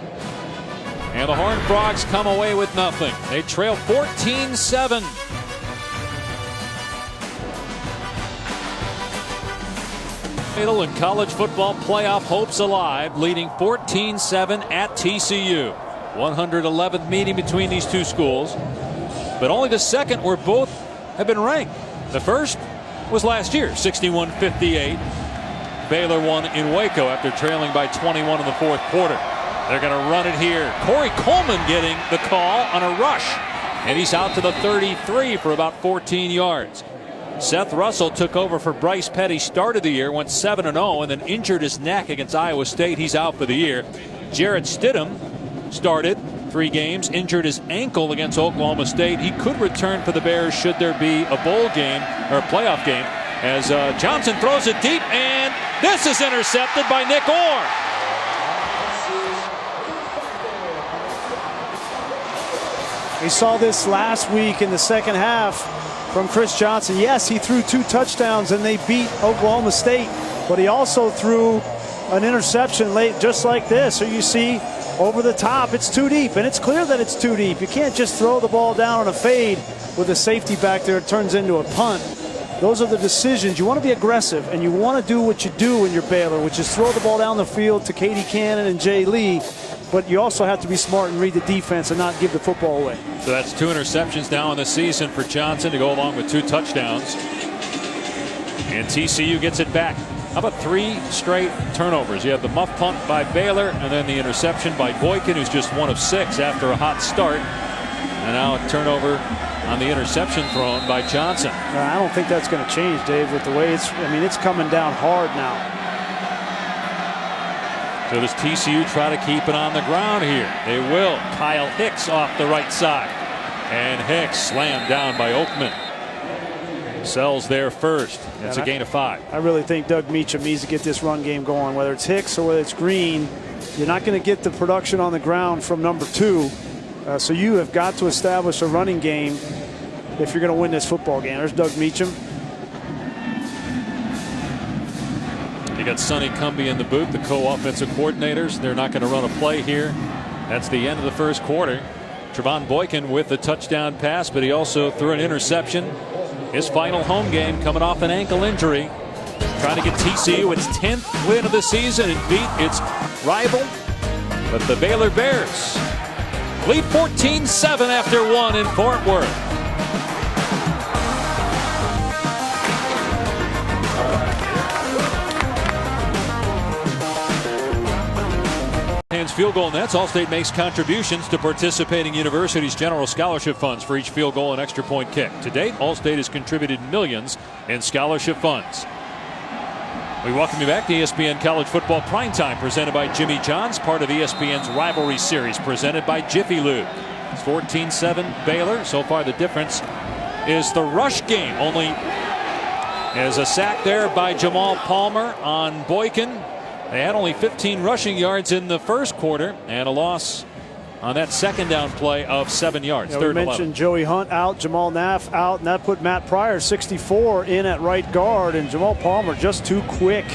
And the Horned Frogs come away with nothing. They trail 14-7. And college football playoff hopes alive, leading 14-7 at TCU. 111th meeting between these two schools, but only the second where both have been ranked. The first was last year, 61-58. Baylor won in Waco after trailing by 21 in the 4th quarter. They're going to run it here. Corey Coleman getting the call on a rush, and he's out to the 33 for about 14 yards. Seth Russell took over for Bryce Petty, started the year, went 7-0, and then injured his neck against Iowa State. He's out for the year. Jarrett Stidham started 3 games, injured his ankle against Oklahoma State. He could return for the Bears should there be a bowl game or a playoff game, as Johnson throws it deep, and this is intercepted by Nick Orr. We saw this last week in the second half from Chris Johnson. Yes, he threw 2 touchdowns and they beat Oklahoma State, but he also threw an interception late just like this. So you see over the top, it's too deep, and it's clear that it's too deep. You can't just throw the ball down on a fade with a safety back there. It turns into a punt. those are the decisions. You want to be aggressive, and you want to do what you do in your Baylor, which is throw the ball down the field to Katie Cannon and Jay Lee. But you also have to be smart and read the defense and not give the football away. So that's 2 interceptions now in the season for Johnson to go along with 2 touchdowns. And TCU gets it back. How about 3 straight turnovers? You have the muff punt by Baylor, and then the interception by Boykin, who's just 1 of 6 after a hot start. And now a turnover on the interception thrown by Johnson. I don't think that's going to change, Dave, with the way it's coming down hard now. So does TCU try to keep it on the ground here? They will. Kyle Hicks off the right side. And Hicks slammed down by Oakman. Sells there first. It's a gain of 5. I really think Doug Meacham needs to get this run game going, whether it's Hicks or whether it's Green. You're not going to get the production on the ground from number 2. So you have got to establish a running game if you're going to win this football game. There's Doug Meacham. You got Sonny Cumbie in the booth, the co-offensive coordinators. They're not going to run a play here. That's the end of the first quarter. Trevon Boykin with the touchdown pass, but he also threw an interception. His final home game coming off an ankle injury. Trying to get TCU its 10th win of the season and beat its rival. But the Baylor Bears lead 14-7 after 1 in Fort Worth. Field goal nets. Allstate makes contributions to participating universities' general scholarship funds for each field goal and extra point kick. To date, Allstate has contributed millions in scholarship funds. We welcome you back to ESPN College Football Primetime, presented by Jimmy John's, part of ESPN's rivalry series, presented by Jiffy Lube. It's 14-7 Baylor. So far, the difference is the rush game. Only as a sack there by Jamal Palmer on Boykin. They had only 15 rushing yards in the first quarter and a loss on that second down play of 7 yards. We mentioned Joey Hunt out, Jamal Naff out, and that put Matt Pryor, 64, in at right guard, and Jamal Palmer just too quick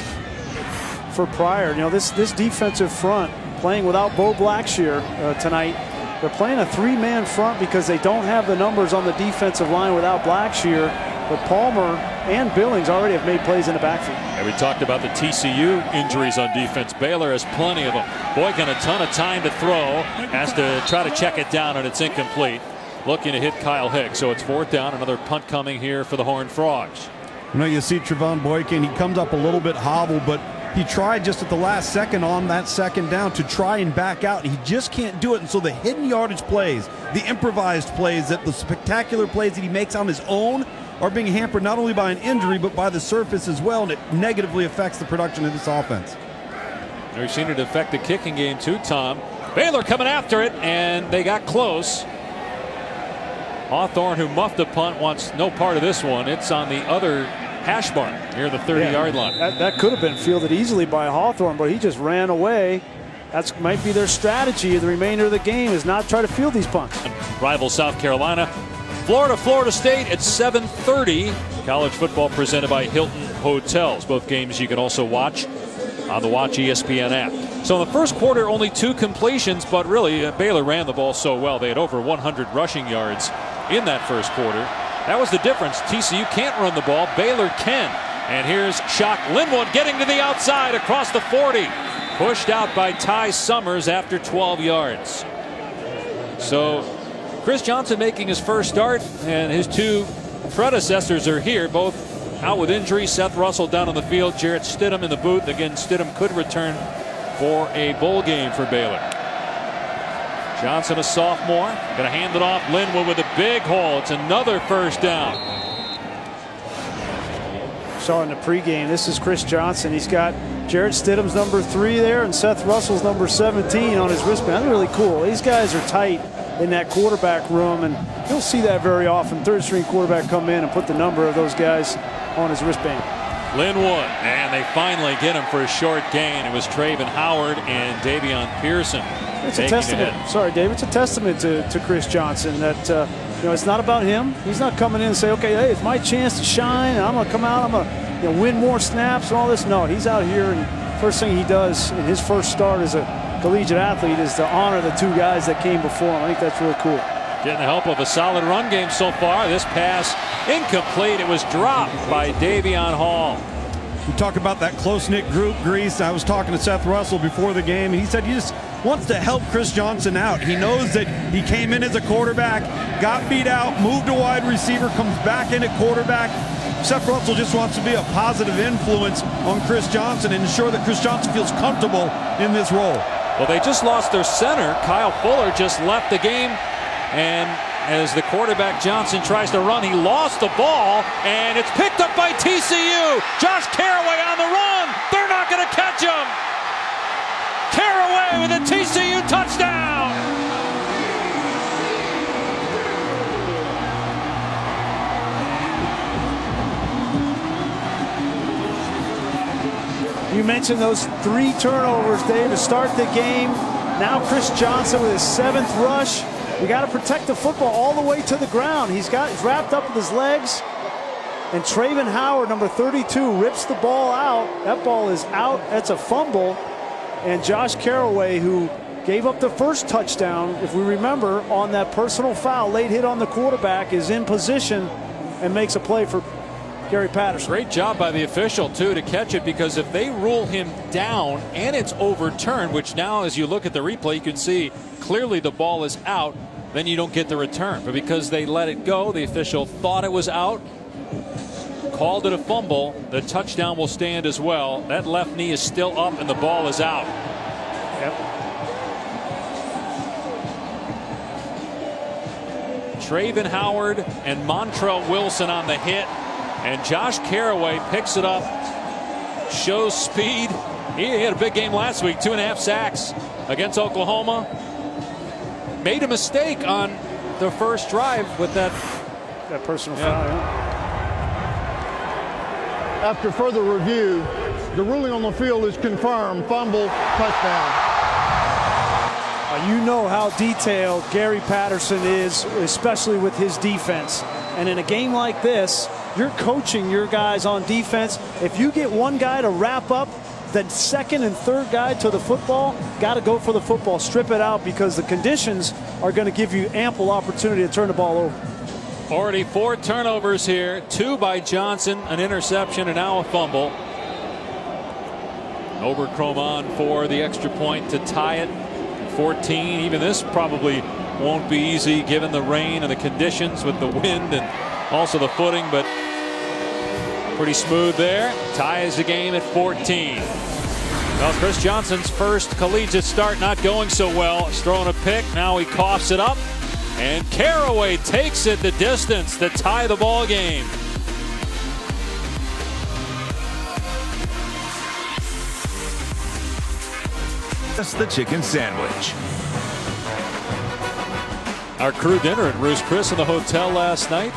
for Pryor. You know, this defensive front playing without Bo Blackshear tonight. They're playing a 3-man front because they don't have the numbers on the defensive line without Blackshear. But Palmer and Billings already have made plays in the backfield. And we talked about the TCU injuries on defense. Baylor has plenty of them. Boykin a ton of time to throw. Has to try to check it down, and it's incomplete. Looking to hit Kyle Hicks. So it's 4th down. Another punt coming here for the Horned Frogs. You know, you see Trevon Boykin. He comes up a little bit hobbled, but he tried just at the last second on that second down to try and back out. He just can't do it. And so the hidden yardage plays, the improvised plays, the spectacular plays that he makes on his own are being hampered not only by an injury but by the surface as well, and it negatively affects the production of this offense. We've seen it affect the kicking game too, Tom. Baylor coming after it, and they got close. Hawthorne, who muffed the punt, wants no part of this one. It's on the other hash mark near the 30-yard line. That could have been fielded easily by Hawthorne, but he just ran away. That might be their strategy the remainder of the game, is not try to field these punts. Rival South Carolina. Florida State at 7:30. College football presented by Hilton Hotels. Both games you can also watch on the Watch ESPN app. So in the first quarter, only 2 completions, but really Baylor ran the ball so well. They had over 100 rushing yards in that first quarter. That was the difference. TCU can't run the ball. Baylor can. And here's Shock Linwood getting to the outside across the 40. Pushed out by Ty Summers after 12 yards. So Chris Johnson making his first start, and his 2 predecessors are here, both out with injury. Seth Russell down on the field, Jarrett Stidham in the booth. Again, Stidham could return for a bowl game for Baylor. Johnson, a sophomore, going to hand it off. Linwood with a big hole. It's another first down. Saw in the pregame, this is Chris Johnson. He's got Jarrett Stidham's number 3 there and Seth Russell's number 17 on his wristband. That's really cool. These guys are tight in that quarterback room, and you'll see that very often. Third-string quarterback come in and put the number of those guys on his wristband. Linwood, and they finally get him for a short gain. It was Traven Howard and Davion Pearson. It's a testament. Sorry, Dave. It's a testament to Chris Johnson that it's not about him. He's not coming in and say, okay, hey, it's my chance to shine, and I'm going to come out, I'm going to win more snaps and all this. No, he's out here, and first thing he does in his first start as a collegiate athlete is to honor the 2 guys that came before him. I think that's really cool. Getting the help of a solid run game so far. This pass incomplete. It was dropped by Davion Hall. We talk about that close-knit group, Grease. I was talking to Seth Russell before the game, and he said he just wants to help Chris Johnson out. He knows that he came in as a quarterback, got beat out, moved to wide receiver, comes back in at quarterback. Seth Russell just wants to be a positive influence on Chris Johnson and ensure that Chris Johnson feels comfortable in this role. Well, they just lost their center. Kyle Fuller just left the game, and as the quarterback Johnson tries to run, he lost the ball, and it's picked up by TCU. Josh Caraway on the run. They're not going to catch him. Caraway with a TCU touchdown. You mentioned those 3 turnovers, Dave, to start the game. Now Chris Johnson with his 7th rush. We got to protect the football all the way to the ground. He's wrapped up with his legs. And Traven Howard, number 32, rips the ball out. That ball is out. That's a fumble. And Josh Caraway, who gave up the first touchdown, if we remember, on that personal foul, late hit on the quarterback, is in position and makes a play for Gary Patterson. Great job by the official, too, to catch it, because if they rule him down and it's overturned, which now as you look at the replay you can see clearly the ball is out, then you don't get the return. But because they let it go, the official thought it was out, called it a fumble, the touchdown will stand as well. That left knee is still up and the ball is out. Yep. Traven Howard and Montrell Wilson on the hit. And Josh Caraway picks it up, shows speed. He had a big game last week, 2.5 sacks against Oklahoma. Made a mistake on the first drive with that personal foul. Yeah. After further review, the ruling on the field is confirmed. Fumble, touchdown. You know how detailed Gary Patterson is, especially with his defense. And in a game like this, you're coaching your guys on defense. If you get one guy to wrap up, the second and third guy to the football, got to go for the football, strip it out, because the conditions are going to give you ample opportunity to turn the ball over. Already 4 turnovers here, 2 by Johnson, an interception, and now a fumble. Oberkrom on for the extra point to tie it. 14. Even this probably won't be easy given the rain and the conditions with the wind and also the footing, but pretty smooth there. Ties the game at 14. Well, Chris Johnson's first collegiate start not going so well. He's throwing a pick. Now he coughs it up. And Caraway takes it the distance to tie the ball game. That's the chicken sandwich. Our crew dinner at Ruth's Chris in the hotel last night.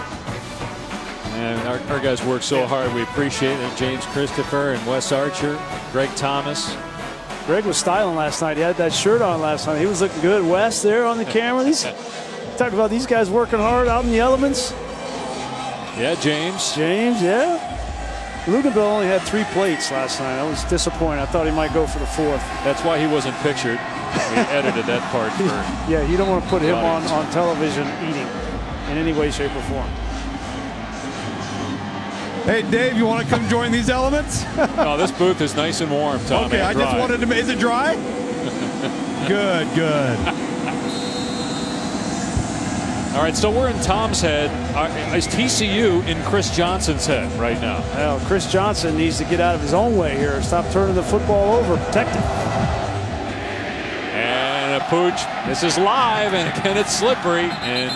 And our guys worked so hard. We appreciate it. James Christopher and Wes Archer, Greg Thomas. Greg was styling last night. He had that shirt on last night. He was looking good. Wes there on the camera. Talk about these guys working hard out in the elements. Yeah, James. James, yeah. Luganville only had 3 plates last night. I was disappointed. I thought he might go for the 4th. That's why he wasn't pictured. We edited that part for yeah, you don't want to put him on television eating in any way, shape, or form. Hey, Dave, you want to come join these elements? Oh, this booth is nice and warm, Tom. Okay, I just wanted to. Is it dry? Good, good. All right, so we're in Tom's head. Is TCU in Chris Johnson's head right now? Well, Chris Johnson needs to get out of his own way here. Stop turning the football over. Protect it. And a pooch. This is live, and again it's slippery. And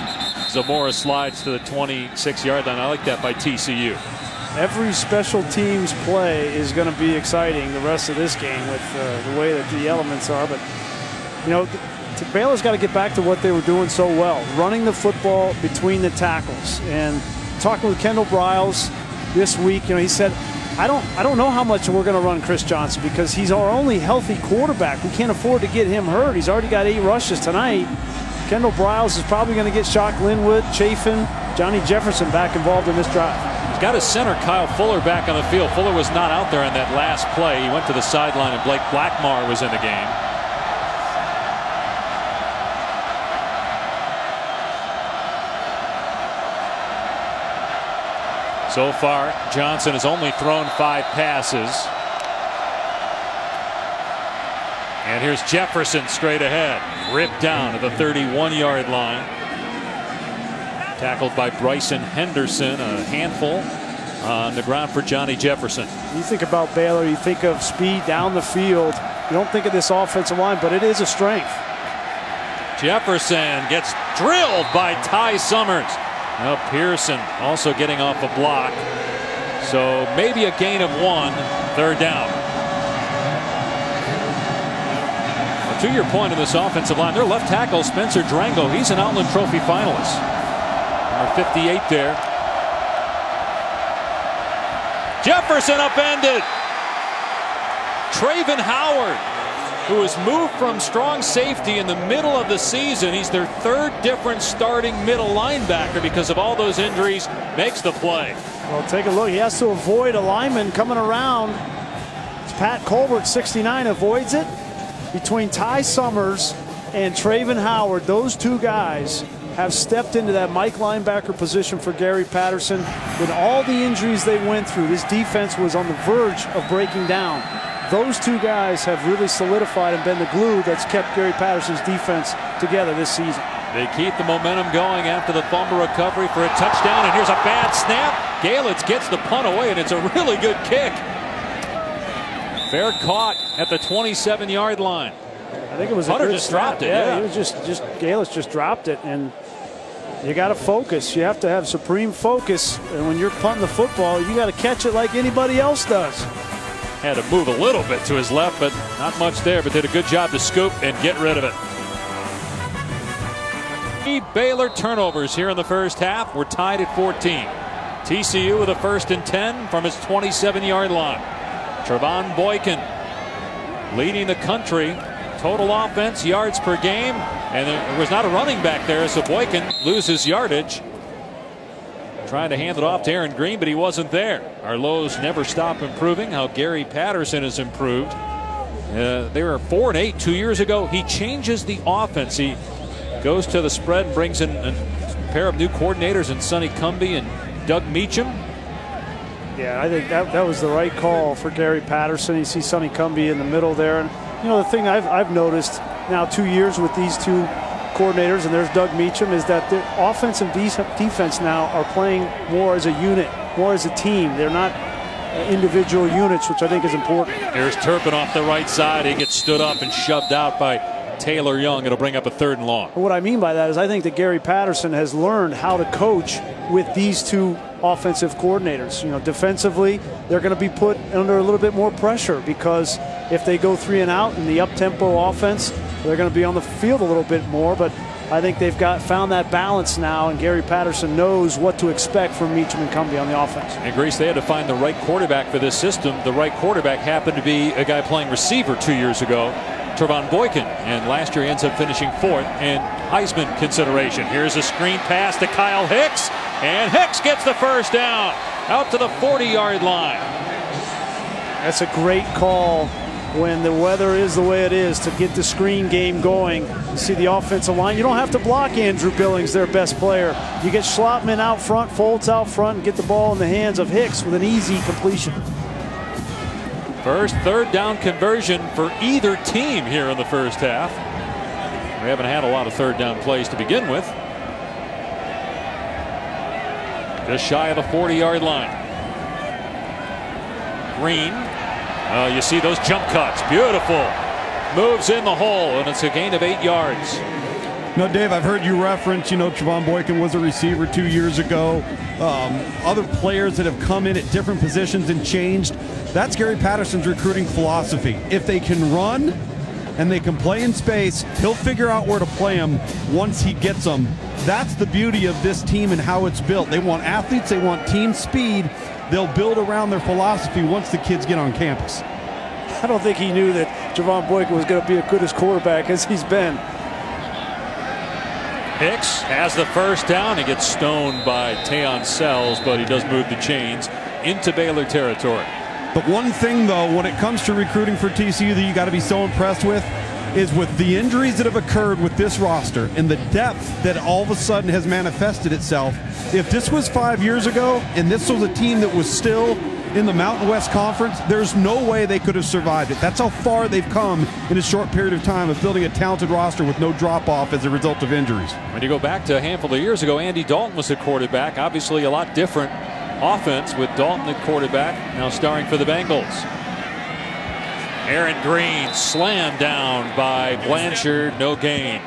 Zamora slides to the 26-yard line. I like that by TCU. Every special teams play is going to be exciting the rest of this game with the way that the elements are. But, you know, Baylor's got to get back to what they were doing so well, running the football between the tackles. And talking with Kendall Briles this week, you know, he said, I don't know how much we're going to run Chris Johnson because he's our only healthy quarterback. We can't afford to get him hurt. He's already got 8 rushes tonight. Kendall Briles is probably going to get Shock Linwood, Chafin, Johnny Jefferson back involved in this drive. He's got his center, Kyle Fuller, back on the field. Fuller was not out there on that last play. He went to the sideline, and Blake Blackmar was in the game. So far, Johnson has only thrown 5 passes. And here's Jefferson straight ahead, ripped down to the 31-yard line. Tackled by Bryson Henderson, a handful on the ground for Johnny Jefferson. You think about Baylor, you think of speed down the field. You don't think of this offensive line, but it is a strength. Jefferson gets drilled by Ty Summers. Now Pearson also getting off a block. So maybe a gain of 1, 3rd down. Well, to your point of this offensive line, their left tackle, Spencer Drango, he's an Outland Trophy finalist. Number 58 there. Jefferson upended. Traven Howard, who has moved from strong safety in the middle of the season. He's their 3rd different starting middle linebacker because of all those injuries, makes the play. Well, take a look. He has to avoid a lineman coming around. It's Pat Colbert, 69, avoids it. Between Ty Summers and Traven Howard, those 2 guys have stepped into that Mike linebacker position for Gary Patterson. With all the injuries they went through, this defense was on the verge of breaking down. Those 2 guys have really solidified and been the glue that's kept Gary Patterson's defense together this season. They keep the momentum going after the fumble recovery for a touchdown, and here's a bad snap. Galitz gets the punt away, and it's a really good kick. Fair caught at the 27-yard line. I think it was Hunter a good just snap. dropped it. Yeah, he was just Galitz just dropped it, and you got to focus. You have to have supreme focus, and when you're punting the football, you got to catch it like anybody else does. Had to move a little bit to his left, but not much there, but did a good job to scoop and get rid of it. 3 Baylor turnovers here in the first half. We're tied at 14. TCU with a 1st and 10 from his 27-yard line. Trevon Boykin leading the country. Total offense, yards per game, and there was not a running back there, so Boykin loses yardage. Trying to hand it off to Aaron Green, but he wasn't there. Our lows never stop improving. How Gary Patterson has improved. They were 4-8 2 years ago. He changes the offense. He goes to the spread and brings in a pair of new coordinators in Sonny Cumbie and Doug Meacham. Yeah, I think that was the right call for Gary Patterson. You see Sonny Cumbie in the middle there. And, you know, the thing I've noticed now 2 years with these 2 coordinators, and there's Doug Meacham, is that the offense and defense now are playing more as a unit, more as a team. They're not individual units, which I think is important. Here's Turpin off the right side. He gets stood up and shoved out by Taylor Young. It'll bring up a 3rd and long. What I mean by that is I think that Gary Patterson has learned how to coach with these 2 offensive coordinators. You know, defensively, they're going to be put under a little bit more pressure because if they go 3 and out in the up-tempo offense, they're going to be on the field a little bit more. But I think they've found that balance now, and Gary Patterson knows what to expect from Meacham and Cumbie on the offense. And Grace, they had to find the right quarterback for this system. The right quarterback happened to be a guy playing receiver 2 years ago, Trevon Boykin, and last year he ends up finishing 4th in Heisman consideration. Here's a screen pass to Kyle Hicks, and Hicks gets the 1st down out to the 40-yard line. That's a great call when the weather is the way it is to get the screen game going. You see the offensive line. You don't have to block Andrew Billings, their best player. You get Schlotman out front, Foltz out front, and get the ball in the hands of Hicks with an easy completion. First 3rd down conversion for either team here in the first half. We haven't had a lot of 3rd down plays to begin with. Just shy of the 40-yard line. Green. You see those jump cuts. Beautiful. Moves in the hole, and it's a gain of 8 yards. No, Dave, I've heard you reference, Trevon Boykin was a receiver 2 years ago. Other players that have come in at different positions and changed. That's Gary Patterson's recruiting philosophy. If they can run and they can play in space, he'll figure out where to play them once he gets them. That's the beauty of this team and how it's built. They want athletes. They want team speed. They'll build around their philosophy once the kids get on campus. I don't think he knew that Trevon Boykin was going to be as good as quarterback as he's been. Hicks has the 1st down. He gets stoned by Tayon Sells, but he does move the chains into Baylor territory. But one thing, though, when it comes to recruiting for TCU that you got to be so impressed with, is with the injuries that have occurred with this roster and the depth that all of a sudden has manifested itself. If this was 5 years ago and this was a team that was still in the Mountain West Conference, there's no way they could have survived it. That's how far they've come in a short period of time of building a talented roster with no drop-off as a result of injuries. When you go back to a handful of years ago, Andy Dalton was the quarterback. Obviously a lot different offense with Dalton at quarterback, now starring for the Bengals. Aaron Green slammed down by Blanchard, no gain.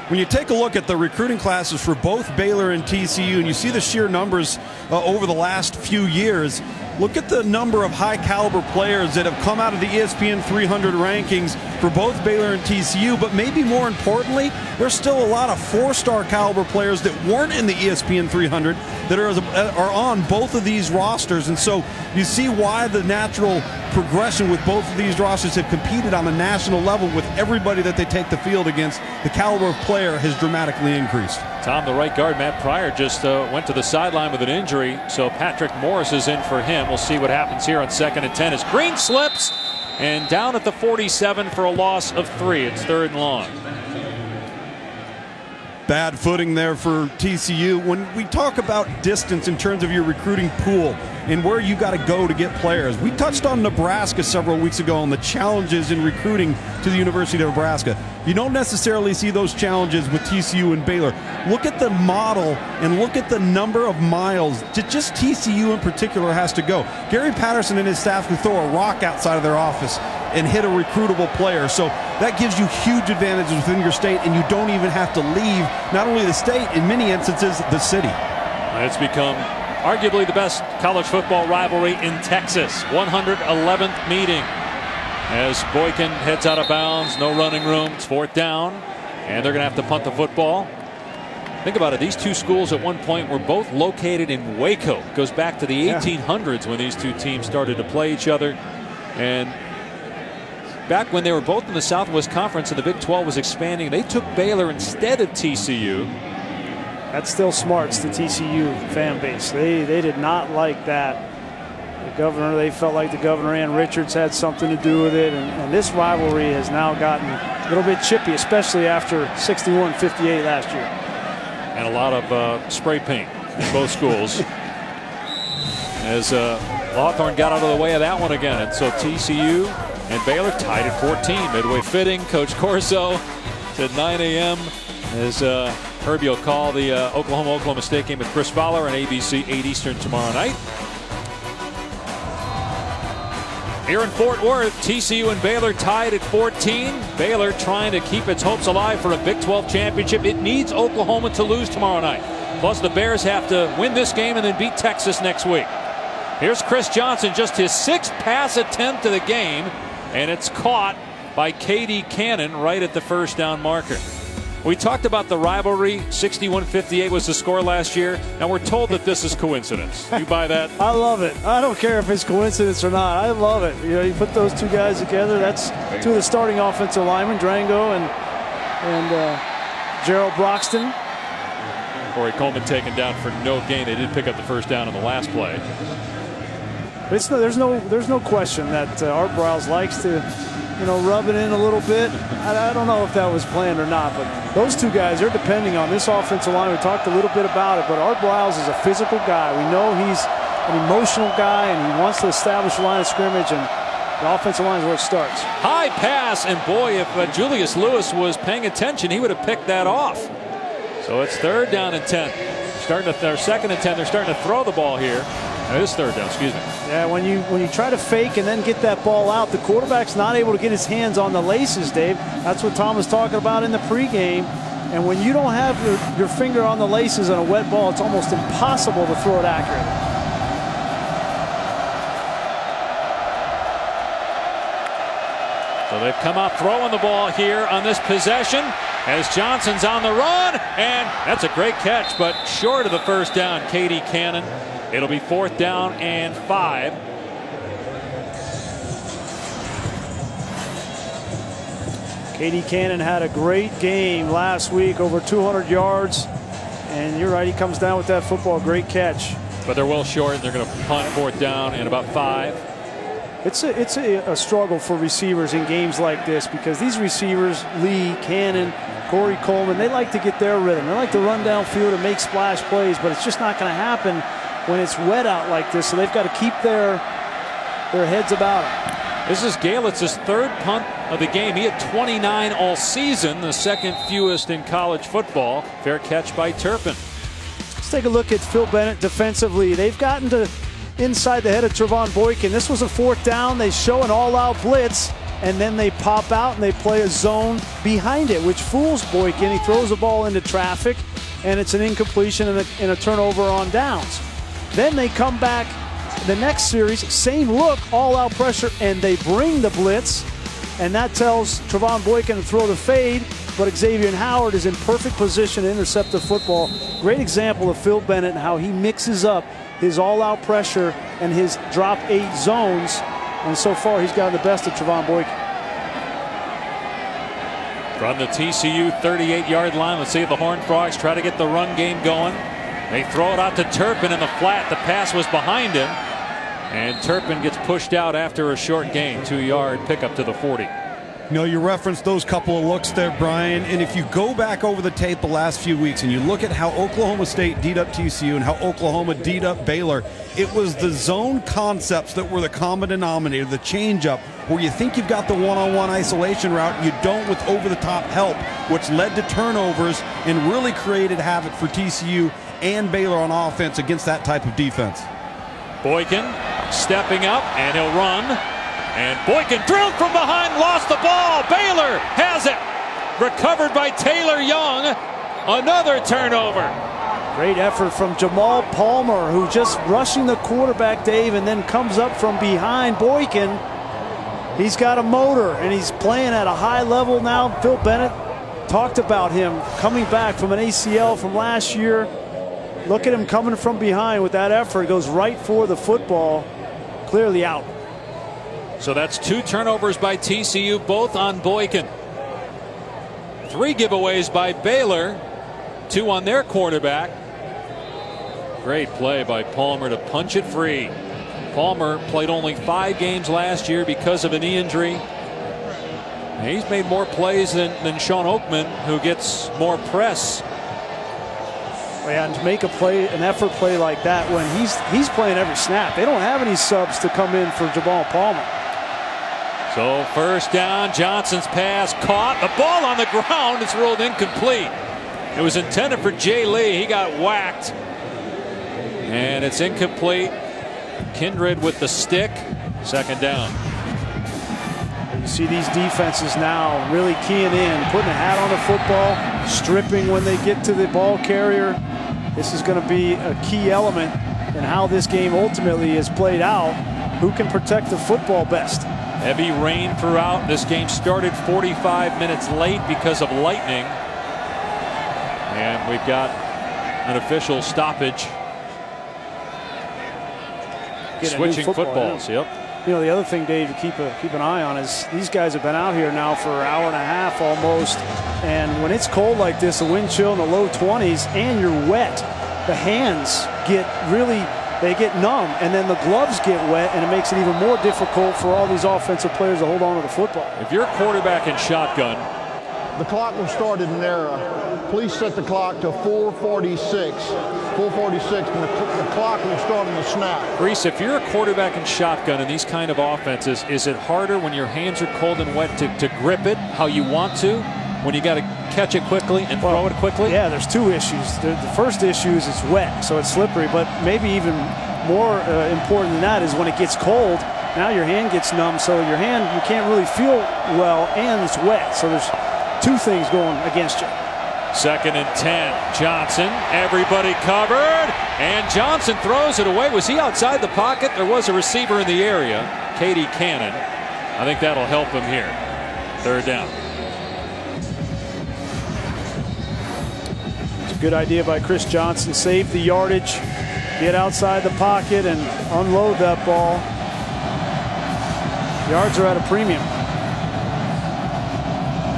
When you take a look at the recruiting classes for both Baylor and TCU, and you see the sheer numbers over the last few years, look at the number of high-caliber players that have come out of the ESPN 300 rankings for both Baylor and TCU, but maybe more importantly, there's still a lot of four-star caliber players that weren't in the ESPN 300 that are on both of these rosters. And so you see why the natural progression with both of these rosters have competed on a national level with everybody that they take the field against. The caliber of player has dramatically increased. Tom, the right guard, Matt Pryor, just went to the sideline with an injury, so Patrick Morris is in for him. We'll see what happens here on 2nd and 10 as Green slips and down at the 47 for a loss of 3. It's 3rd and long. Bad footing there for TCU. When we talk about distance in terms of your recruiting pool and where you got to go to get players, we touched on Nebraska several weeks ago on the challenges in recruiting to the University of Nebraska. You don't necessarily see those challenges with TCU and Baylor. Look at the model and look at the number of miles that just TCU in particular has to go. Gary Patterson and his staff can throw a rock outside of their office and hit a recruitable player. So that gives you huge advantages within your state, and you don't even have to leave not only the state, in many instances, the city. It's become arguably the best college football rivalry in Texas. 111th meeting as Boykin heads out of bounds. No running room. It's 4th down, and they're going to have to punt the football. Think about it. These two schools at one point were both located in Waco. It goes back to the 1800s when these two teams started to play each other. And back when they were both in the Southwest Conference and the Big 12 was expanding, they took Baylor instead of TCU. That still smarts the TCU fan base. They did not like that. The governor, they felt like the governor and Richards had something to do with it. And this rivalry has now gotten a little bit chippy, especially after 61-58 last year. And a lot of spray paint in both schools. As Hawthorne got out of the way of that one again. And so TCU and Baylor tied at 14. Midway fitting. Coach Corso said 9 a.m. as Herbie will call the Oklahoma State game with Chris Fowler on ABC 8 Eastern tomorrow night. Here in Fort Worth, TCU and Baylor tied at 14. Baylor trying to keep its hopes alive for a Big 12 championship. It needs Oklahoma to lose tomorrow night. Plus, the Bears have to win this game and then beat Texas next week. Here's Chris Johnson, just his 6th pass attempt of the game, and it's caught by K.D. Cannon right at the 1st down marker. We talked about the rivalry. 61-58 was the score last year. Now we're told that this is coincidence. You buy that? I love it. I don't care if it's coincidence or not. I love it. You know, you put those two guys together. That's two of the starting offensive linemen, Drango and Gerald Broxton. Corey Coleman taken down for no gain. They did pick up the 1st down on the last play. But there's no question that Art Briles likes to, rub it in a little bit. I don't know if that was planned or not, but those two guys, they're depending on this offensive line. We talked a little bit about it, but Art Briles is a physical guy. We know he's an emotional guy, and he wants to establish a line of scrimmage, and the offensive line is where it starts. High pass, and boy, if Julius Lewis was paying attention, he would have picked that off. So it's 3rd down and 10. Or 2nd and 10. They're starting to throw the ball here. It is 3rd down, excuse me. Yeah, when you try to fake and then get that ball out, the quarterback's not able to get his hands on the laces, Dave. That's what Tom was talking about in the pregame. And when you don't have your finger on the laces on a wet ball, it's almost impossible to throw it accurately. So they've come out throwing the ball here on this possession as Johnson's on the run, and that's a great catch, but short of the 1st down. K.D. Cannon. It'll be 4th down and 5. K.D. Cannon had a great game last week, over 200 yards. And you're right, he comes down with that football. Great catch. But they're well short. They're going to punt 4th down and about 5. It's a struggle for receivers in games like this because these receivers, Lee, Cannon, Corey Coleman, they like to get their rhythm. They like to run downfield and make splash plays, but it's just not going to happen when it's wet out like this. So they've got to keep their heads about it. This is Galitz's third punt of the game. He had 29 all season, the second fewest in college football. Fair catch by Turpin. Let's take a look at Phil Bennett defensively. They've gotten to inside the head of Trevon Boykin. This was a fourth down. They show an all-out blitz, and then they pop out and they play a zone behind it, which fools Boykin. He throws the ball into traffic, and it's an incompletion and a turnover on downs. Then they come back the next series, same look, all-out pressure, and they bring the blitz, and that tells Trevon Boykin to throw the fade, but Xavier Howard is in perfect position to intercept the football. Great example of Phil Bennett and how he mixes up his all-out pressure and his drop 8 zones, and so far he's gotten the best of Trevon Boykin. From the TCU 38-yard line, let's see if the Horned Frogs try to get the run game going. They throw it out to Turpin in the flat. The pass was behind him, and Turpin gets pushed out after a short gain, 2-yard pickup to the 40. You know, you referenced those couple of looks there, Brian, and if you go back over the tape the last few weeks and you look at how Oklahoma State D'd up TCU and how Oklahoma D'd up Baylor, it was the zone concepts that were the common denominator, the change-up, where you think you've got the one-on-one isolation route, you don't with over-the-top help, which led to turnovers and really created havoc for TCU and Baylor on offense against that type of defense. Boykin stepping up, and he'll run. And Boykin drilled from behind, lost the ball. Baylor has it. Recovered by Taylor Young. Another turnover. Great effort from Jamal Palmer, who just rushing the quarterback, Dave, and then comes up from behind Boykin. He's got a motor, and he's playing at a high level now. Phil Bennett talked about him coming back from an ACL from last year. Look at him coming from behind with that effort. Goes right for the football. Clearly out. So that's 2 turnovers by TCU, both on Boykin. 3 giveaways by Baylor, 2 on their quarterback. Great play by Palmer to punch it free. Palmer played only 5 games last year because of a knee injury. He's made more plays than Sean Oakman, who gets more press. Yeah, and to make an effort play like that when he's playing every snap. They don't have any subs to come in for Jamal Palmer. So first down, Johnson's pass caught. The ball on the ground is ruled incomplete. It was intended for Jay Lee. He got whacked. And it's incomplete. Kindred with the stick. Second down. You see these defenses now really keying in, putting a hat on the football, stripping when they get to the ball carrier. This is going to be a key element in how this game ultimately is played out. Who can protect the football best? Heavy rain throughout. This game started 45 minutes late because of lightning. And we've got an official stoppage. Switching footballs. Yep. You know, the other thing, Dave, to keep an eye on is these guys have been out here now for an hour and a half almost. And when it's cold like this, a wind chill in the low 20s, and you're wet, the hands they get numb, and then the gloves get wet, and it makes it even more difficult for all these offensive players to hold on to the football. If you're a quarterback in shotgun, The clock will start at an era. Please set the clock to 4:46. 4:46, and the clock will start on the snap. Reese, if you're a quarterback in shotgun in these kind of offenses, is it harder when your hands are cold and wet to grip it how you want to, when you got to catch it quickly and throw it quickly? Yeah, there's 2 issues. The first issue is it's wet, so it's slippery, but maybe even more important than that is when it gets cold, now your hand gets numb, so your hand, you can't really feel well, and it's wet. So there's 2 things going against you. 2nd and 10. Johnson, everybody covered, and Johnson throws it away. Was he outside the pocket? There was a receiver in the area, Katie Cannon. I think that'll help him here. 3rd down. It's a good idea by Chris Johnson. Save the yardage, get outside the pocket, and unload that ball. Yards are at a premium.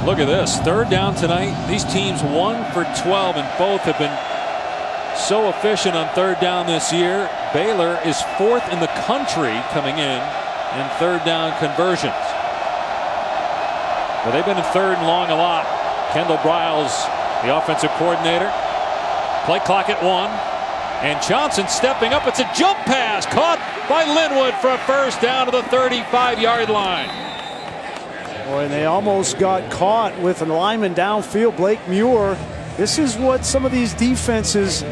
Look at this. 3rd down tonight. These teams 1 for 12, and both have been so efficient on 3rd down this year. Baylor is 4th in the country coming in in third down conversions. But they've been in third and long a lot. Kendall Briles, the offensive coordinator. Play clock at 1. And Johnson stepping up. It's a jump pass caught by Linwood for a first down to the 35-yard line. Boy, and they almost got caught with a lineman downfield, Blake Muir. This is what some of these defenses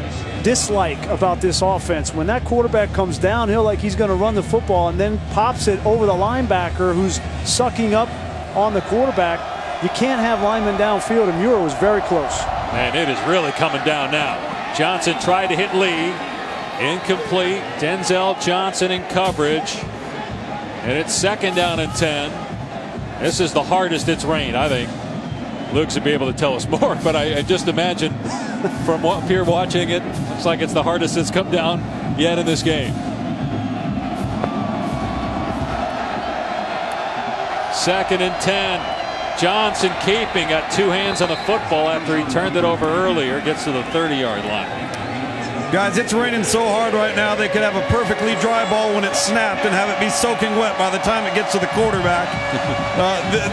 dislike about this offense. When that quarterback comes downhill like he's going to run the football and then pops it over the linebacker who's sucking up on the quarterback, you can't have linemen downfield, and Muir was very close. And it is really coming down now. Johnson tried to hit Lee. Incomplete. Denzel Johnson in coverage. And it's second down and 10. This is the hardest it's rained, I think. Luke's would be able to tell us more, but I just imagine from up here watching it, looks like it's the hardest it's come down yet in this game. Second and 10. Johnson keeping, got two hands on the football after he turned it over earlier. Gets to the 30-yard line. Guys, it's raining so hard right now they could have a perfectly dry ball when it's snapped and have it be soaking wet by the time it gets to the quarterback.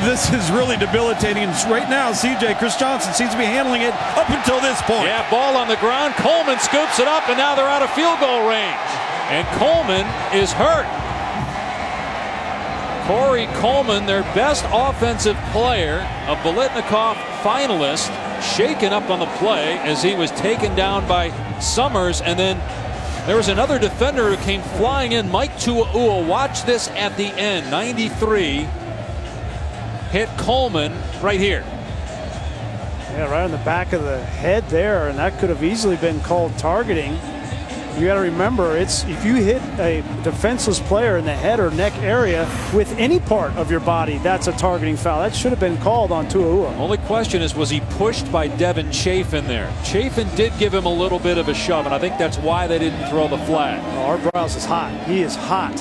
This is really debilitating. And right now, Chris Johnson seems to be handling it up until this point. Yeah, ball on the ground. Coleman scoops it up, and now they're out of field goal range. And Coleman is hurt. Corey Coleman, their best offensive player, a Biletnikoff finalist, shaken up on the play as he was taken down by Summers. And then there was another defender who came flying in, Mike Tua'ua. Watch this at the end. 93 hit Coleman right here. Yeah, right on the back of the head there, and that could have easily been called targeting. You got to remember, it's if you hit a defenseless player in the head or neck area with any part of your body, that's a targeting foul. That should have been called on Tua'ua. Only question is, was he pushed by Devin Chafin there? Chafin did give him a little bit of a shove, and I think that's why they didn't throw the flag. Art Briles is hot. He is hot.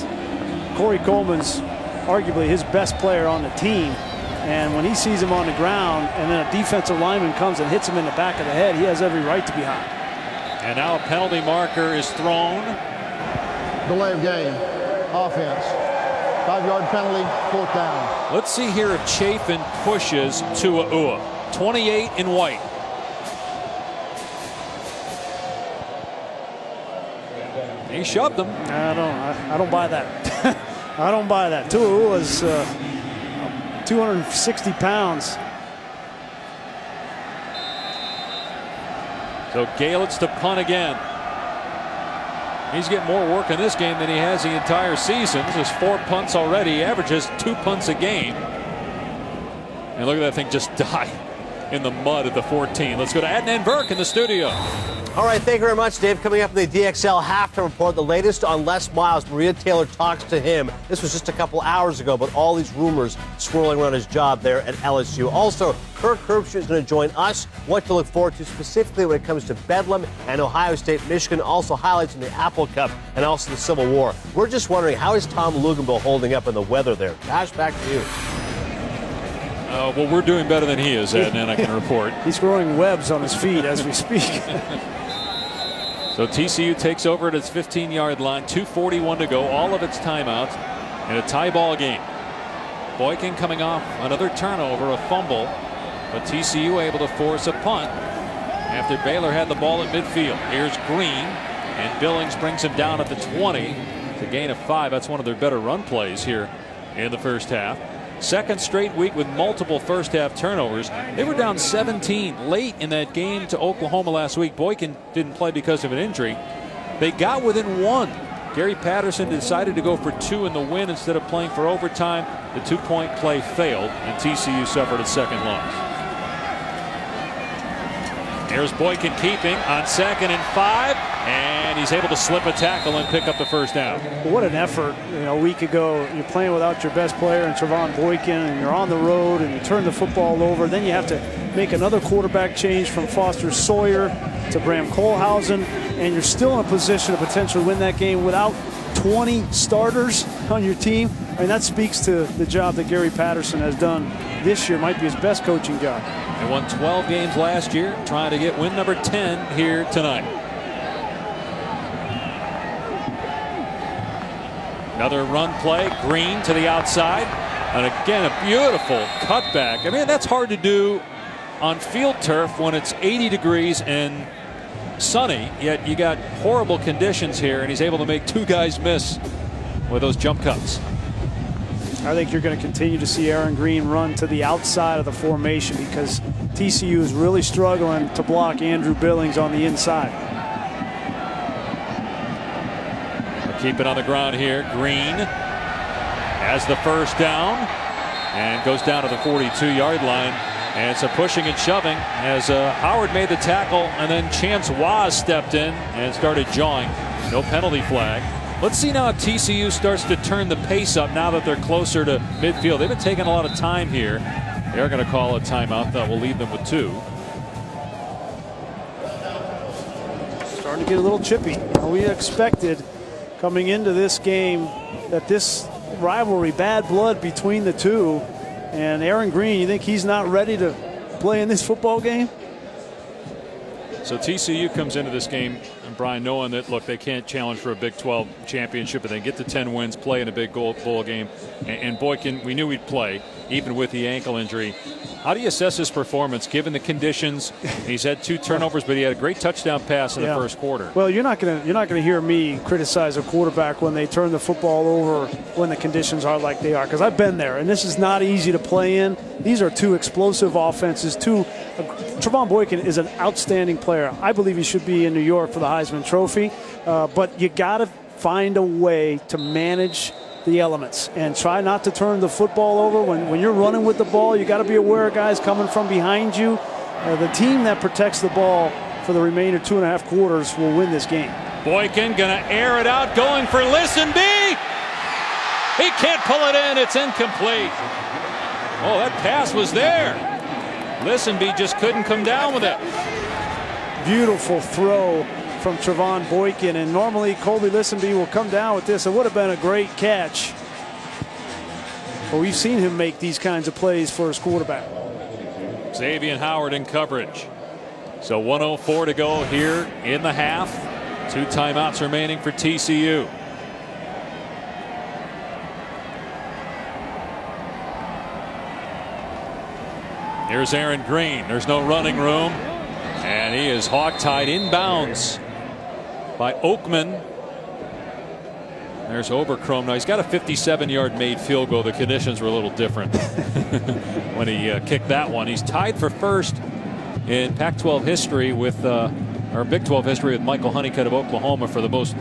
Corey Coleman's arguably his best player on the team, and when he sees him on the ground and then a defensive lineman comes and hits him in the back of the head, he has every right to be hot. And now a penalty marker is thrown. Delay of game. Offense. 5-yard penalty, 4th down. Let's see here if Chafin pushes Tua'ua. 28 in white. He shoved him. I don't buy that. I don't buy that. Tua'ua is 260 pounds. So Gaelitz to punt again. He's getting more work in this game than he has the entire season. There's 4 punts already. He averages 2 punts a game. And look at that thing just die in the mud at the 14. Let's go to Adnan Burke in the studio. All right, thank you very much, Dave. Coming up in the DXL halftime report, the latest on Les Miles. Maria Taylor talks to him. This was just a couple hours ago, but all these rumors swirling around his job there at LSU. Also, Kirk Herbstreit is going to join us. What to look forward to specifically when it comes to Bedlam and Ohio State, Michigan. Also highlights in the Apple Cup and also the Civil War. We're just wondering, how is Tom Luginbill holding up in the weather there? Josh, back to you. Well, we're doing better than he is, Adnan, I can report. He's growing webs on his feet as we speak. So TCU takes over at its 15-yard line, 2:41 to go, all of its timeouts, in a tie ball game. Boykin coming off another turnover, a fumble, but TCU able to force a punt after Baylor had the ball at midfield. Here's Green, and Billings brings him down at the 20. It's a gain of 5. That's one of their better run plays here in the first half. Second straight week with multiple first half turnovers. They were down 17 late in that game to Oklahoma last week. Boykin didn't play because of an injury. They got within 1. Gary Patterson decided to go for 2 in the win instead of playing for overtime. The 2-point play failed, and TCU suffered its second loss. Here's Boykin keeping on 2nd and 5, and he's able to slip a tackle and pick up the first down. What an effort. You know, a week ago, you're playing without your best player in Trevon Boykin, and you're on the road, and you turn the football over. Then you have to make another quarterback change from Foster Sawyer to Bram Kohlhausen, and you're still in a position to potentially win that game without 20 starters on your team. I mean, that speaks to the job that Gary Patterson has done this year. Might be his best coaching job. They won 12 games last year, trying to get win number 10 here tonight. Another run play. Green to the outside. And again, a beautiful cutback. I mean, that's hard to do on field turf when it's 80 degrees and sunny, yet you got horrible conditions here, and he's able to make two guys miss with those jump cuts. I think you're going to continue to see Aaron Green run to the outside of the formation because TCU is really struggling to block Andrew Billings on the inside. Keep it on the ground here. Green has the first down and goes down to the 42-yard line. And it's a pushing and shoving as Howard made the tackle, and then Chance Waz stepped in and started jawing. No penalty flag. Let's see now if TCU starts to turn the pace up now that they're closer to midfield. They've been taking a lot of time here. They're going to call a timeout that will leave them with 2. Starting to get a little chippy. We expected coming into this game that this rivalry, bad blood between the two. And Aaron Green, you think he's not ready to play in this football game? So TCU comes into this game, and Brian, knowing that, look, they can't challenge for a Big 12 championship, but they get to 10 wins, play in a big bowl game. And Boykin, we knew he'd play, even with the ankle injury. How do you assess his performance given the conditions? He's had 2 turnovers, but he had a great touchdown pass in the first quarter. Well, you're not gonna hear me criticize a quarterback when they turn the football over when the conditions are like they are, because I've been there, and this is not easy to play in. These are 2 explosive offenses. Trevon Boykin is an outstanding player. I believe he should be in New York for the Heisman Trophy, but you got to find a way to manage the elements and try not to turn the football over. When you're running with the ball, you got to be aware of guys coming from behind you. The team that protects the ball for the remainder 2.5 quarters will win this game. Boykin gonna air it out, going for Listenby. He can't pull it in. It's incomplete. Oh, that pass was there. Listenby just couldn't come down with it. Beautiful throw from Trevon Boykin, and normally Colby Listenby will come down with this. It would have been a great catch, but we've seen him make these kinds of plays for his quarterback. Xavier Howard in coverage. So 1:04 to go here in the half. 2 timeouts remaining for TCU. Here's Aaron Green. There's no running room, and he is hogtied inbounds by Oakman. There's Overcrom. Now he's got a 57-yard made field goal. The conditions were a little different when he kicked that one. He's tied for first in Pac-12 history with, or Big 12 history with Michael Honeycutt of Oklahoma for the most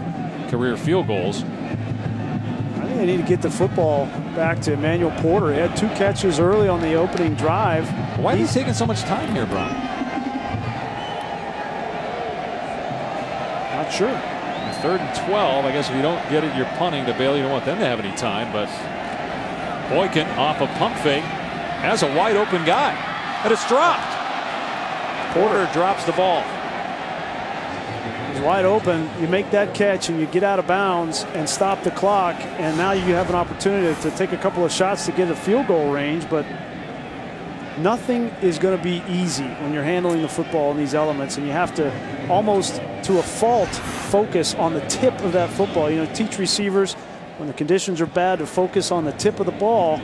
career field goals. I think they need to get the football back to Emmanuel Porter. He had 2 catches early on the opening drive. Why is he taking so much time here, Brian? Not sure. 3rd and 12. I guess if you don't get it, you're punting to Baylor. You don't want them to have any time. But Boykin off a pump fake has a wide open guy, and it's dropped. Porter drops the ball. He's wide open. You make that catch and you get out of bounds and stop the clock, and now you have an opportunity to take a couple of shots to get a field goal range. But nothing is going to be easy when you're handling the football in these elements, and you have to almost to a fault focus on the tip of that football. You know, teach receivers when the conditions are bad to focus on the tip of the ball.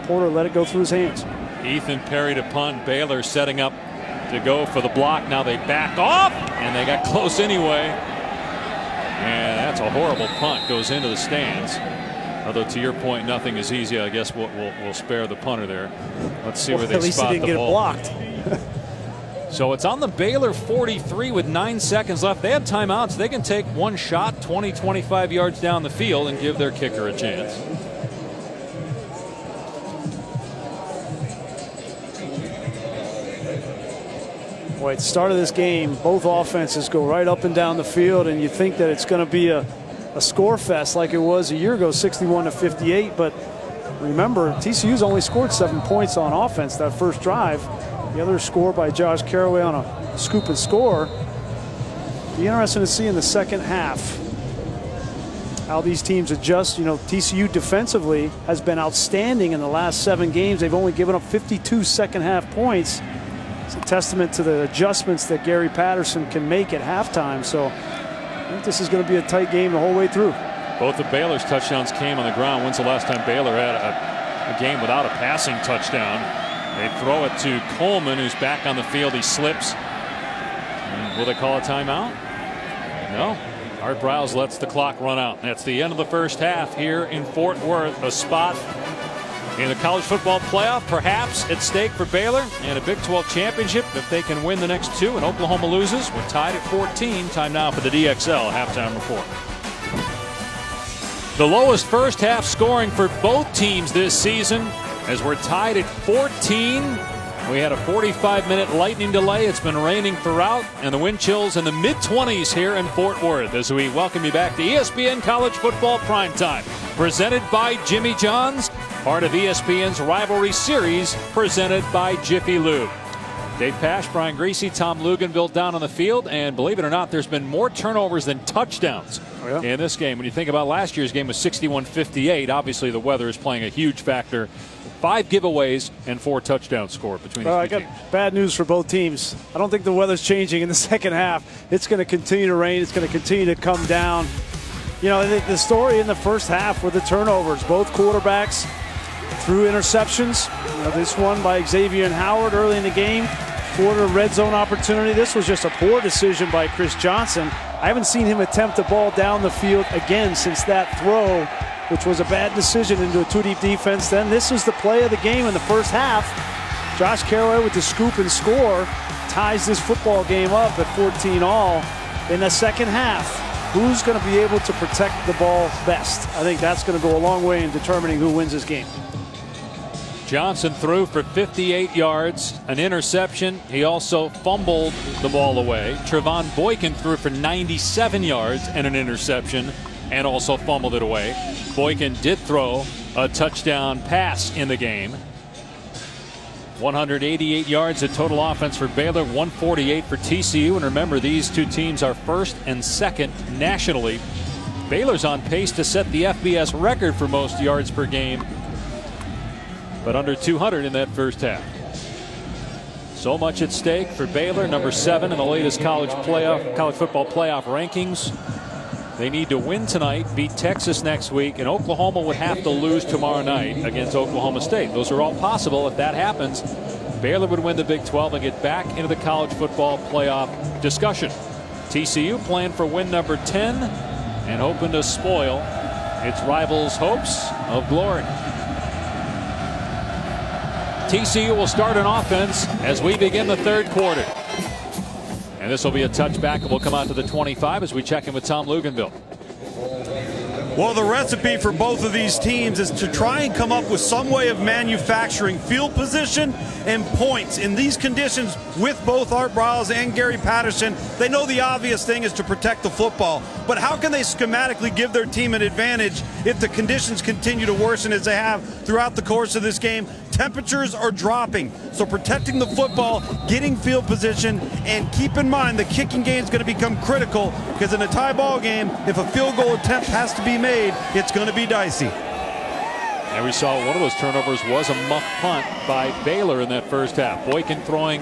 Porter let it go through his hands. Ethan Perry to punt. Baylor setting up to go for the block. Now they back off, and they got close anyway. And that's a horrible punt. Goes into the stands. Although to your point, nothing is easy. I guess we'll spare the punter there. Let's see where they spot the ball. At least he didn't get it blocked. So it's on the Baylor 43 with 9 seconds left. They have timeouts. They can take one shot 20, 25 yards down the field and give their kicker a chance. Boy, at the start of this game, both offenses go right up and down the field, and you think that it's going to be a score fest like it was a year ago, 61-58. But remember, TCU's only scored 7 points on offense that first drive. The other score by Josh Caraway on a scoop and score. Be interesting to see in the second half how these teams adjust. You know, TCU defensively has been outstanding in the last 7 games. They've only given up 52 second half points. It's a testament to the adjustments that Gary Patterson can make at halftime. So I think this is going to be a tight game the whole way through. Both of Baylor's touchdowns came on the ground. When's the last time Baylor had a game without a passing touchdown? They throw it to Coleman, who's back on the field. He slips. And will they call a timeout? No. Art Briles lets the clock run out. That's the end of the first half here in Fort Worth. A spot in the college football playoff, perhaps at stake for Baylor, and a Big 12 championship if they can win the next two. And Oklahoma loses. We're tied at 14. Time now for the DXL halftime report. The lowest first half scoring for both teams this season, as we're tied at 14. We had a 45-minute lightning delay. It's been raining throughout, and the wind chills in the mid-20s here in Fort Worth as we welcome you back to ESPN College Football Primetime, presented by Jimmy John's, part of ESPN's rivalry series, presented by Jiffy Lube. Dave Pasch, Brian Griese, Tom Luganville down on the field, and believe it or not, there's been more turnovers than touchdowns in this game. When you think about last year's game was 61-58, obviously the weather is playing a huge factor. 5 giveaways and 4 touchdowns scored between these two teams. I got bad news for both teams. I don't think the weather's changing in the second half. It's going to continue to rain. It's going to continue to come down. You know, the story in the first half were the turnovers. Both quarterbacks threw interceptions. You know, this one by Xavier and Howard early in the game. Quarter red zone opportunity. This was just a poor decision by Chris Johnson. I haven't seen him attempt the ball down the field again since that throw, which was a bad decision into a 2-deep defense. Then this is the play of the game in the first half. Josh Caraway with the scoop and score ties this football game up at 14-all in the second half. Who's going to be able to protect the ball best? I think that's going to go a long way in determining who wins this game. Johnson threw for 58 yards, an interception. He also fumbled the ball away. Trevon Boykin threw for 97 yards and an interception, and also fumbled it away. Boykin did throw a touchdown pass in the game. 188 yards of total offense for Baylor, 148 for TCU. And remember, these two teams are first and second nationally. Baylor's on pace to set the FBS record for most yards per game, but under 200 in that first half. So much at stake for Baylor, number 7 in the latest college football playoff rankings. They need to win tonight, beat Texas next week, and Oklahoma would have to lose tomorrow night against Oklahoma State. Those are all possible. If that happens, Baylor would win the Big 12 and get back into the college football playoff discussion. TCU playing for win number 10 and hoping to spoil its rivals' hopes of glory. TCU will start an offense as we begin the third quarter. And this will be a touchback, and we'll come out to the 25 as we check in with Tom Luganville. Well, the recipe for both of these teams is to try and come up with some way of manufacturing field position and points. In these conditions, with both Art Briles and Gary Patterson, they know the obvious thing is to protect the football. But how can they schematically give their team an advantage if the conditions continue to worsen as they have throughout the course of this game? Temperatures are dropping, so protecting the football, getting field position, and keep in mind the kicking game is going to become critical, because in a tie ball game, if a field goal attempt has to be made, it's going to be dicey. And we saw one of those turnovers was a muff punt by Baylor in that first half. Boykin throwing,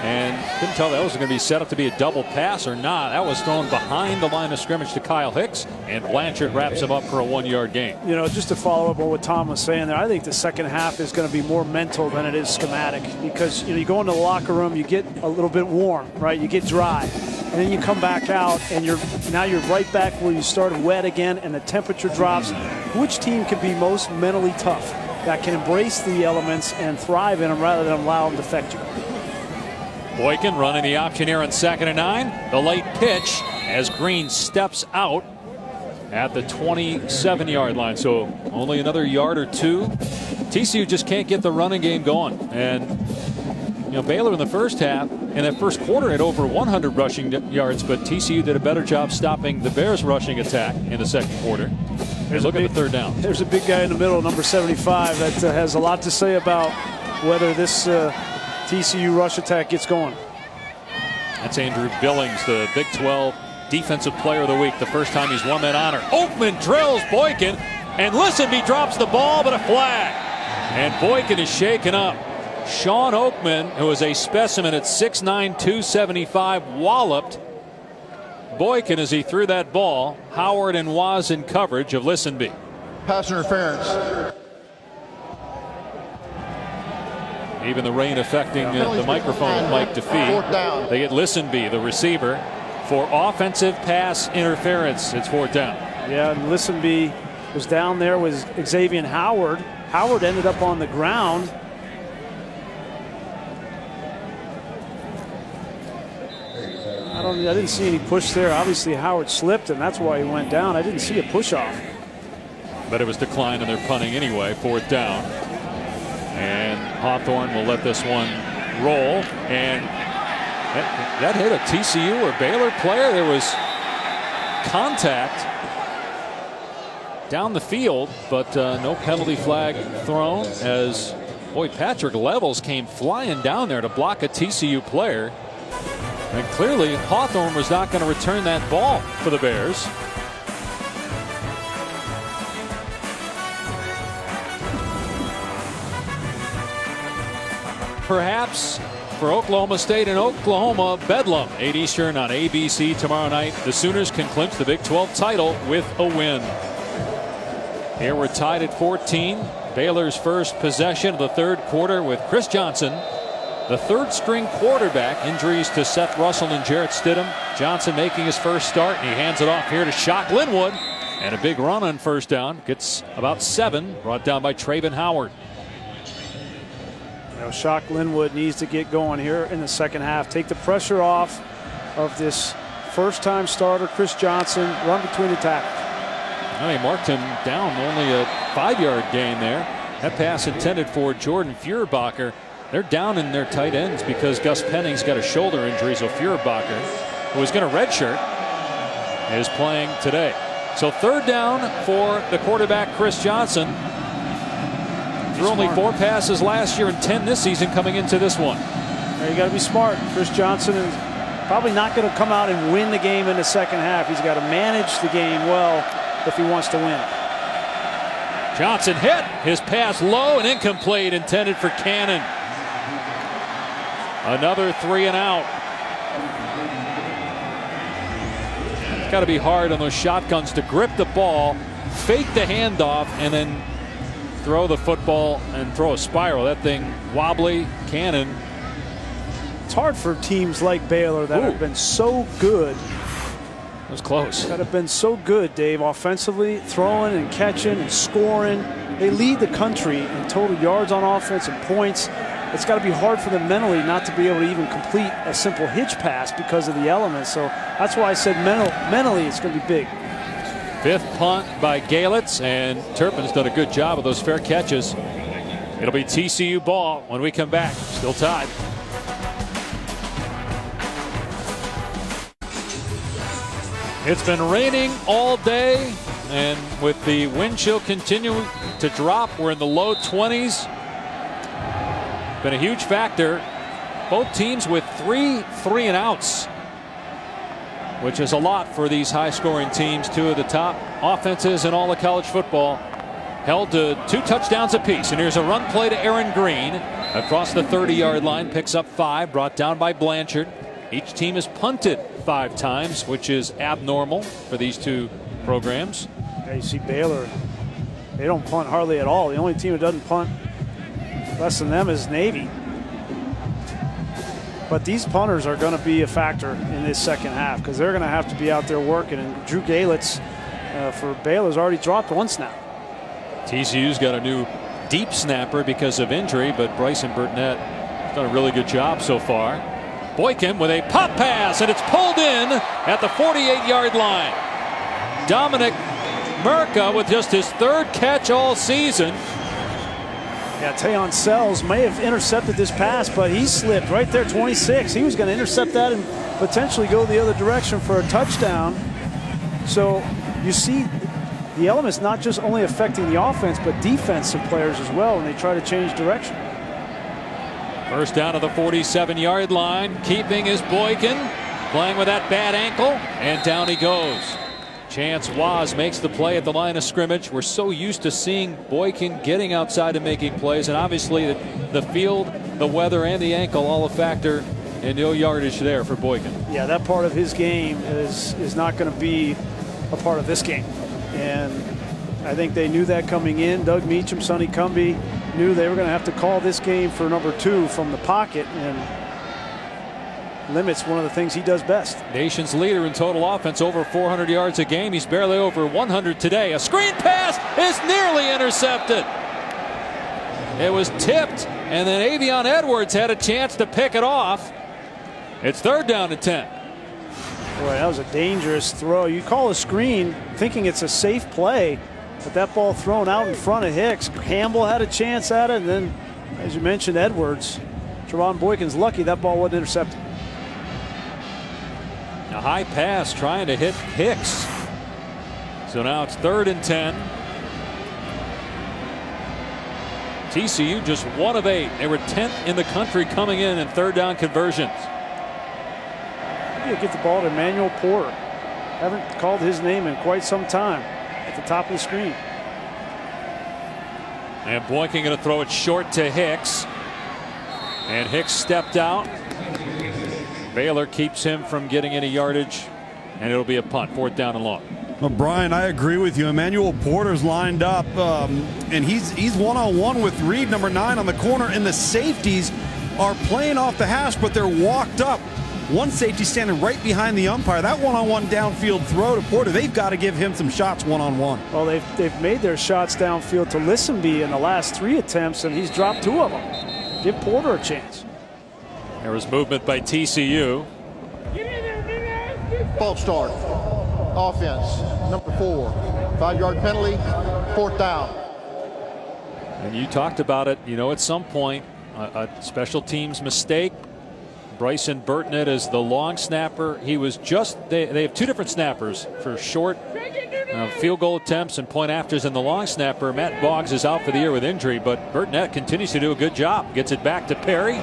and couldn't tell that was going to be set up to be a double pass or not. That was thrown behind the line of scrimmage to Kyle Hicks, and Blanchard wraps him up for a 1-yard gain. You know, just to follow up on what Tom was saying there, I think the second half is going to be more mental than it is schematic, because you go into the locker room, you get a little bit warm, right? You get dry, and then you come back out, and now you're right back where you started, wet again, and the temperature drops. Which team can be most mentally tough, that can embrace the elements and thrive in them rather than allow them to affect you? Boykin running the option here on 2nd and 9. The late pitch as Green steps out at the 27-yard line. So only another yard or two. TCU just can't get the running game going. And, you know, Baylor in the first half, in that first quarter, had over 100 rushing yards, but TCU did a better job stopping the Bears' rushing attack in the second quarter. Look at the third down. There's a big guy in the middle, number 75, that has a lot to say about whether this TCU rush attack gets going. That's Andrew Billings, the Big 12 Defensive Player of the Week, the first time he's won that honor. Oakman drills Boykin, and listen, he drops the ball, but a flag. And Boykin is shaken up. Sean Oakman, who is a specimen at 6'9", 275, walloped Boykin as he threw that ball. Howard and Waz in coverage of Listenby. Pass interference. Even the rain affecting the microphone of Mike DeFee. Fourth down. They get Listenby, the receiver, for offensive pass interference. It's 4th down. Yeah, and Listenby was down there with Xavier Howard. Howard ended up on the ground. I didn't see any push there. Obviously, Howard slipped, and that's why he went down. I didn't see a push off. But it was declined, and they're punting anyway. 4th down. And Hawthorne will let this one roll. And that hit a TCU or Baylor player. There was contact down the field, but no penalty flag thrown as, boy, Patrick Levels came flying down there to block a TCU player. And clearly Hawthorne was not going to return that ball for the Bears. Perhaps for Oklahoma State and Oklahoma, Bedlam. 8 Eastern on ABC tomorrow night. The Sooners can clinch the Big 12 title with a win. Here we're tied at 14. Baylor's first possession of the 3rd quarter with Chris Johnson, the 3rd string quarterback. Injuries to Seth Russell and Jarrett Stidham. Johnson making his first start, and he hands it off here to Shock Linwood. And a big run on 1st down. Gets about 7, brought down by Traven Howard. You know, Shock Linwood needs to get going here in the 2nd half. Take the pressure off of this first-time starter, Chris Johnson. Run between the tackles. Well, he marked him down, only a 5-yard gain there. That pass intended for Jordan Feuerbacher. They're down in their tight ends because Gus Penning's got a shoulder injury, so Feuerbacher, who was going to redshirt, is playing today. So 3rd down for the quarterback, Chris Johnson. Threw only 4 passes last year and 10 this season coming into this one. Now you got to be smart. Chris Johnson is probably not going to come out and win the game in the 2nd half. He's got to manage the game well if he wants to win. Johnson hit his pass low and incomplete, intended for Cannon. Another 3 and out. It's got to be hard on those shotguns to grip the ball, fake the handoff, and then throw the football and throw a spiral. That thing wobbly. Cannon. It's hard for teams like Baylor that have been so good. It was close. That have been so good, Dave, offensively, throwing and catching and scoring. They lead the country in total yards on offense and points. It's got to be hard for them mentally not to be able to even complete a simple hitch pass because of the elements. So that's why I said mentally it's going to be big. 5th punt by Galitz, and Turpin's done a good job of those fair catches. It'll be TCU ball when we come back. Still tied. It's been raining all day, and with the wind chill continuing to drop, we're in the low 20s. Been a huge factor. Both teams with 3 3-and-outs, which is a lot for these high-scoring teams. 2 of the top offenses in all of college football held to 2 touchdowns apiece. And here's a run play to Aaron Green across the 30-yard line, picks up 5, brought down by Blanchard. Each team has punted 5 times, which is abnormal for these 2 programs. Yeah, you see Baylor, they don't punt hardly at all. The only team that doesn't punt less than them is Navy. But these punters are going to be a factor in this 2nd half because they're going to have to be out there working. And Drew Galitz for Baylor's already dropped 1 snap. TCU's got a new deep snapper because of injury, but Bryson Burnett has done a really good job so far. Boykin with a pop pass, and it's pulled in at the 48-yard line. Dominic Merca with just his 3rd catch all season. Yeah, Tayon Sells may have intercepted this pass, but he slipped right there, 26. He was going to intercept that and potentially go the other direction for a touchdown. So you see the elements not just only affecting the offense, but defensive players as well when they try to change direction. First down to the 47-yard line. Keeping is Boykin, playing with that bad ankle, and down he goes. Chance Waz makes the play at the line of scrimmage. We're so used to seeing Boykin getting outside and making plays, and obviously the field, the weather, and the ankle all a factor and no yardage there for Boykin. Yeah, that part of his game is not going to be a part of this game. And I think they knew that coming in. Doug Meacham, Sonny Cumbie knew they were going to have to call this game for number 2 from the pocket, and limits one of the things he does best. Nation's leader in total offense, over 400 yards a game. He's barely over 100 today. A screen pass is nearly intercepted. It was tipped, and then Avion Edwards had a chance to pick it off. It's 3rd down and 10. Boy, that was a dangerous throw. You call a screen thinking it's a safe play, but that ball thrown out in front of Hicks. Campbell had a chance at it, and then, as you mentioned, Edwards. Trevon Boykin's lucky that ball wasn't intercepted. A high pass trying to hit Hicks. So now it's 3rd and 10. TCU just 1 of 8. They were 10th in the country coming in 3rd down conversions. You get the ball to Emmanuel Porter. Haven't called his name in quite some time. At the top of the screen. And Boykin going to throw it short to Hicks. And Hicks stepped out. Baylor keeps him from getting any yardage, and it'll be a punt, 4th down and long. Well, Brian, I agree with you. Emmanuel Porter's lined up, and he's one-on-one with Reed, number 9, on the corner, and the safeties are playing off the hash, but they're walked up. One safety standing right behind the umpire. That one-on-one downfield throw to Porter, they've got to give him some shots one-on-one. Well, they've made their shots downfield to Listenby in the last 3 attempts, and he's dropped 2 of them. Give Porter a chance. There was movement by TCU. False start. Offense, number 4. 5-yard penalty, 4th down. And you talked about it, at some point, a special teams mistake. Bryson Burtnett is the long snapper. He was they have 2 different snappers for short field goal attempts and point afters, and the long snapper, Matt Boggs, is out for the year with injury, but Burtnett continues to do a good job. Gets it back to Perry.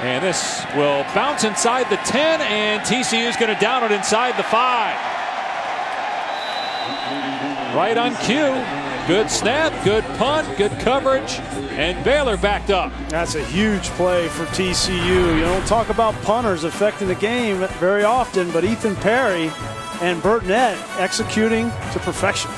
And this will bounce inside the 10, and TCU is going to down it inside the 5. Right on cue. Good snap, good punt, good coverage, and Baylor backed up. That's a huge play for TCU. You don't talk about punters affecting the game very often, but Ethan Perry and Burtnett executing to perfection.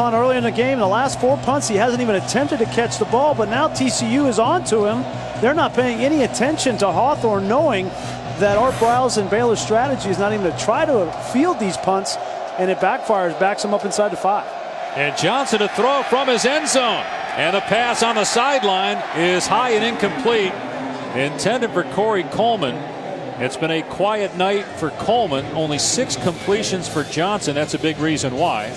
Early in the game, the last 4 punts, he hasn't even attempted to catch the ball, but now TCU is on to him. They're not paying any attention to Hawthorne, knowing that Art Briles and Baylor's strategy is not even to try to field these punts, and it backfires, backs him up inside the 5. And Johnson to throw from his end zone. And the pass on the sideline is high and incomplete. Intended for Corey Coleman. It's been a quiet night for Coleman. Only 6 completions for Johnson. That's a big reason why.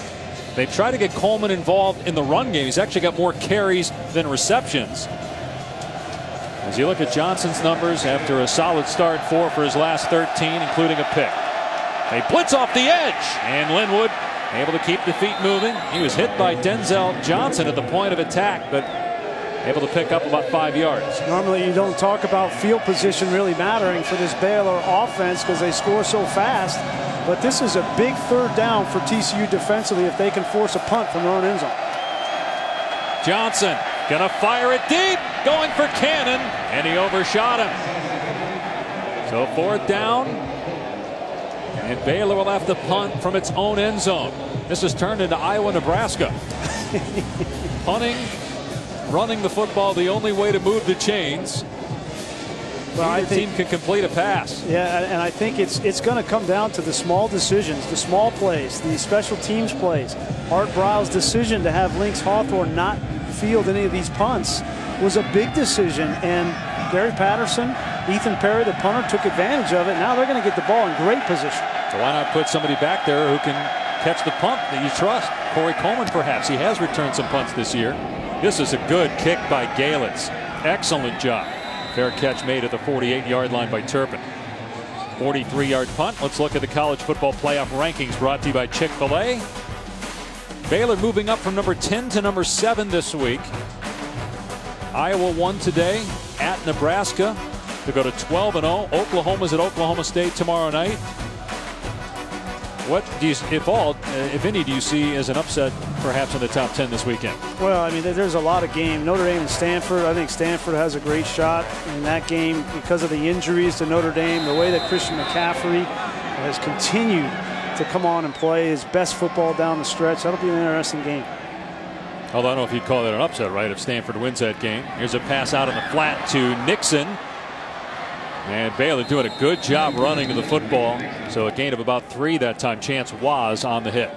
They try to get Coleman involved in the run game. He's actually got more carries than receptions. As you look at Johnson's numbers after a solid start, 4 for his last 13, including a pick. They blitz off the edge, and Linwood able to keep the feet moving. He was hit by Denzel Johnson at the point of attack, but able to pick up about 5 yards. Normally you don't talk about field position really mattering for this Baylor offense because they score so fast, but this is a big 3rd down for TCU defensively if they can force a punt from their own end zone. Johnson gonna fire it deep, going for Cannon, and he overshot him. So 4th down, and Baylor will have to punt from its own end zone. This has turned into Iowa-Nebraska. Punting, running the football, the only way to move the chains. Well, I think team can complete a pass. Yeah, and I think it's going to come down to the small decisions, the small plays, the special teams plays. Art Briles' decision to have Lynx Hawthorne not field any of these punts was a big decision, and Gary Patterson, Ethan Perry, the punter, took advantage of it. Now they're going to get the ball in great position. So why not put somebody back there who can catch the punt that you trust? Corey Coleman, perhaps. He has returned some punts this year. This is a good kick by Galens. Excellent job. Fair catch made at the 48-yard line by Turpin. 43-yard punt. Let's look at the college football playoff rankings brought to you by Chick-fil-A. Baylor moving up from number 10 to number 7 this week. Iowa won today at Nebraska to go to 12-0. Oklahoma's at Oklahoma State tomorrow night. What do you, if any, do you see as an upset perhaps in the top 10 this weekend? Well, I mean, there's a lot of game. Notre Dame and Stanford. I think Stanford has a great shot in that game because of the injuries to Notre Dame, the way that Christian McCaffrey has continued to come on and play his best football down the stretch. That'll be an interesting game. Although I don't know if you'd call that an upset, right, if Stanford wins that game. Here's a pass out in the flat to Nixon. And Baylor doing a good job running to the football. So a gain of about 3 that time. Chance was on the hit.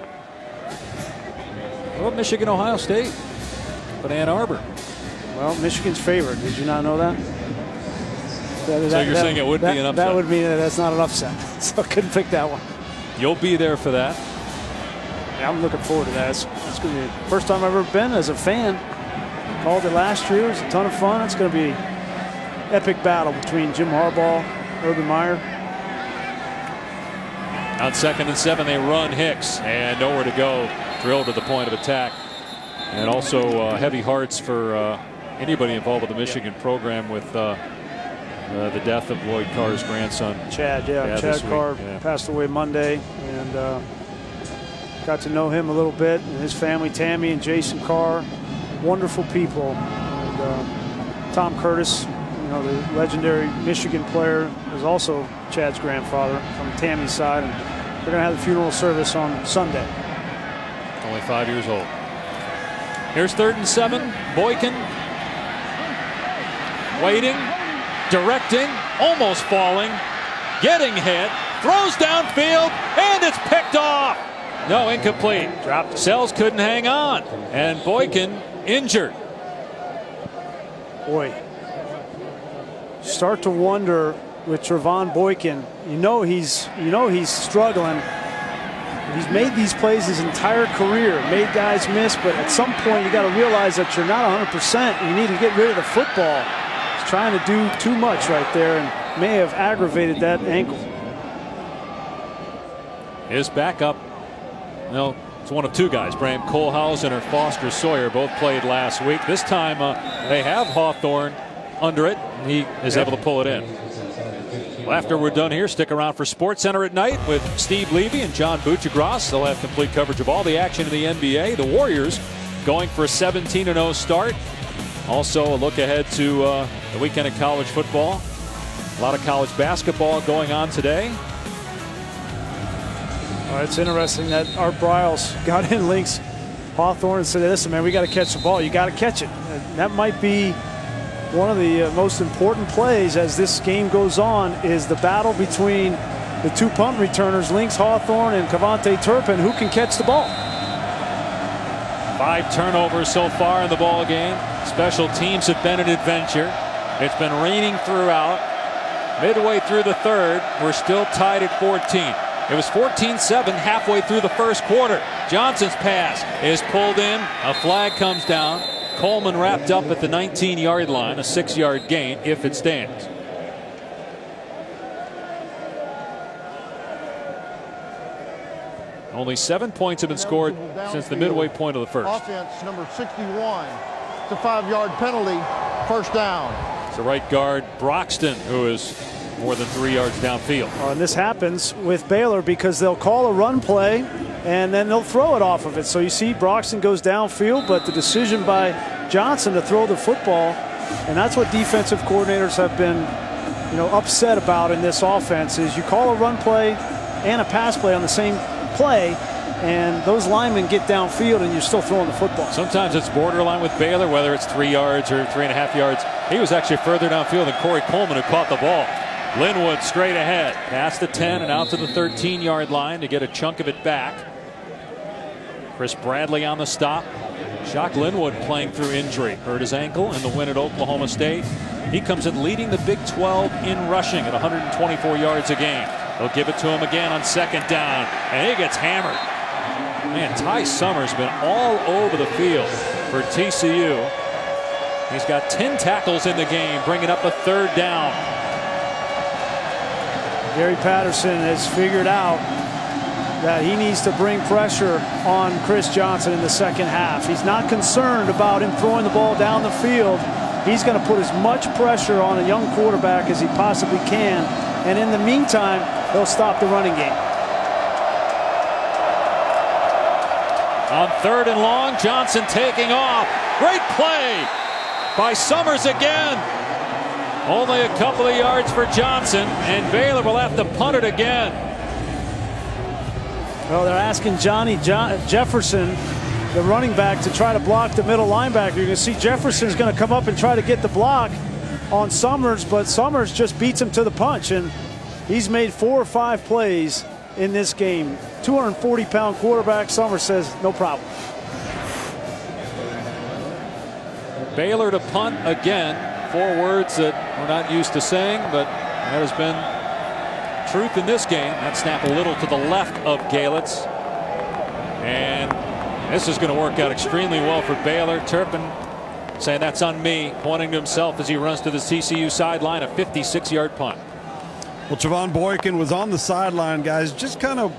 Well, Michigan, Ohio State. But Ann Arbor. Well, Michigan's favorite. Did you not know that? So you're saying it would be an upset? That would mean that's not an upset. So I couldn't pick that one. You'll be there for that. Yeah, I'm looking forward to that. It's going to be the first time I've ever been as a fan. Called it last year. It was a ton of fun. It's going to be epic battle between Jim Harbaugh, Urban Meyer. On 2nd and 7, they run Hicks, and nowhere to go. Drilled to the point of attack. And also heavy hearts for anybody involved with the Michigan program with the death of Lloyd Carr's grandson. Chad Carr passed away Monday, and got to know him a little bit, and his family, Tammy and Jason Carr, wonderful people. And Tom Curtis, you know, the legendary Michigan player, is also Chad's grandfather from Tammy's side. And they're going to have the funeral service on Sunday. Only 5 years old. Here's 3rd and 7. Boykin waiting, directing, almost falling, getting hit, throws downfield, and it's picked off. No, incomplete. Dropped. Sells couldn't hang on, and Boykin injured. Boy, start to wonder with Trevon Boykin. You know he's struggling. He's made these plays his entire career, made guys miss, but at some point you got to realize that you're not 100% and you need to get rid of the football. He's trying to do too much right there and may have aggravated that ankle. His backup, well, it's one of 2 guys, Bram Kohlhausen or Foster Sawyer, both played last week. This time they have Hawthorne under it, and he is able to pull it in. Well, after we're done here, stick around for Sports Center at night with Steve Levy and John Buchagras. They'll have complete coverage of all the action in the NBA. The Warriors going for a 17-0 start. Also a look ahead to the weekend of college football. A lot of college basketball going on today. It's interesting that Art Briles got in Lynx Hawthorne and said, listen, man, we got to catch the ball. You got to catch it. And that might be one of the most important plays as this game goes on, is the battle between the 2 punt returners, Lynx Hawthorne and Cavante Turpin, who can catch the ball. 5 turnovers so far in the ball game. Special teams have been an adventure. It's been raining throughout. Midway through the 3rd, we're still tied at 14. It was 14-7 halfway through the 1st quarter. Johnson's pass is pulled in. A flag comes down. Coleman wrapped up at the 19-yard line, a 6-yard gain if it stands. Only 7 points have been scored since the midway point of the 1st. Offense number 61. It's a 5-yard penalty. First down. It's the right guard Broxton, who is more than 3 yards downfield. And this happens with Baylor because they'll call a run play and then they'll throw it off of it. So you see Broxton goes downfield, but the decision by Johnson to throw the football, and that's what defensive coordinators have been, upset about in this offense, is you call a run play and a pass play on the same play, and those linemen get downfield and you're still throwing the football. Sometimes it's borderline with Baylor, whether it's 3 yards or 3.5 yards. He was actually further downfield than Corey Coleman, who caught the ball. Linwood straight ahead, past the 10 and out to the 13-yard line to get a chunk of it back. Chris Bradley on the stop. Shock Linwood playing through injury. Hurt his ankle in the win at Oklahoma State. He comes in leading the Big 12 in rushing at 124 yards a game. They'll give it to him again on 2nd down, and he gets hammered. Man, Ty Summers been all over the field for TCU. He's got 10 tackles in the game, bringing up a 3rd down. Gary Patterson has figured out that he needs to bring pressure on Chris Johnson in the 2nd half. He's not concerned about him throwing the ball down the field. He's going to put as much pressure on a young quarterback as he possibly can. And in the meantime, they'll stop the running game. On 3rd and long, Johnson taking off. Great play by Summers again. Only a couple of yards for Johnson, and Baylor will have to punt it again. Well, they're asking Jefferson, the running back, to try to block the middle linebacker. You can see Jefferson's going to come up and try to get the block on Summers, but Summers just beats him to the punch, and he's made 4 or 5 plays in this game. 240-pound quarterback. Summers says no problem. Baylor to punt again. 4 words that we're not used to saying, but that has been truth in this game. That snap a little to the left of Galitz. And this is going to work out extremely well for Baylor. Turpin saying that's on me, pointing to himself as he runs to the TCU sideline. A 56-yard punt. Well, Trevon Boykin was on the sideline, guys, just kind of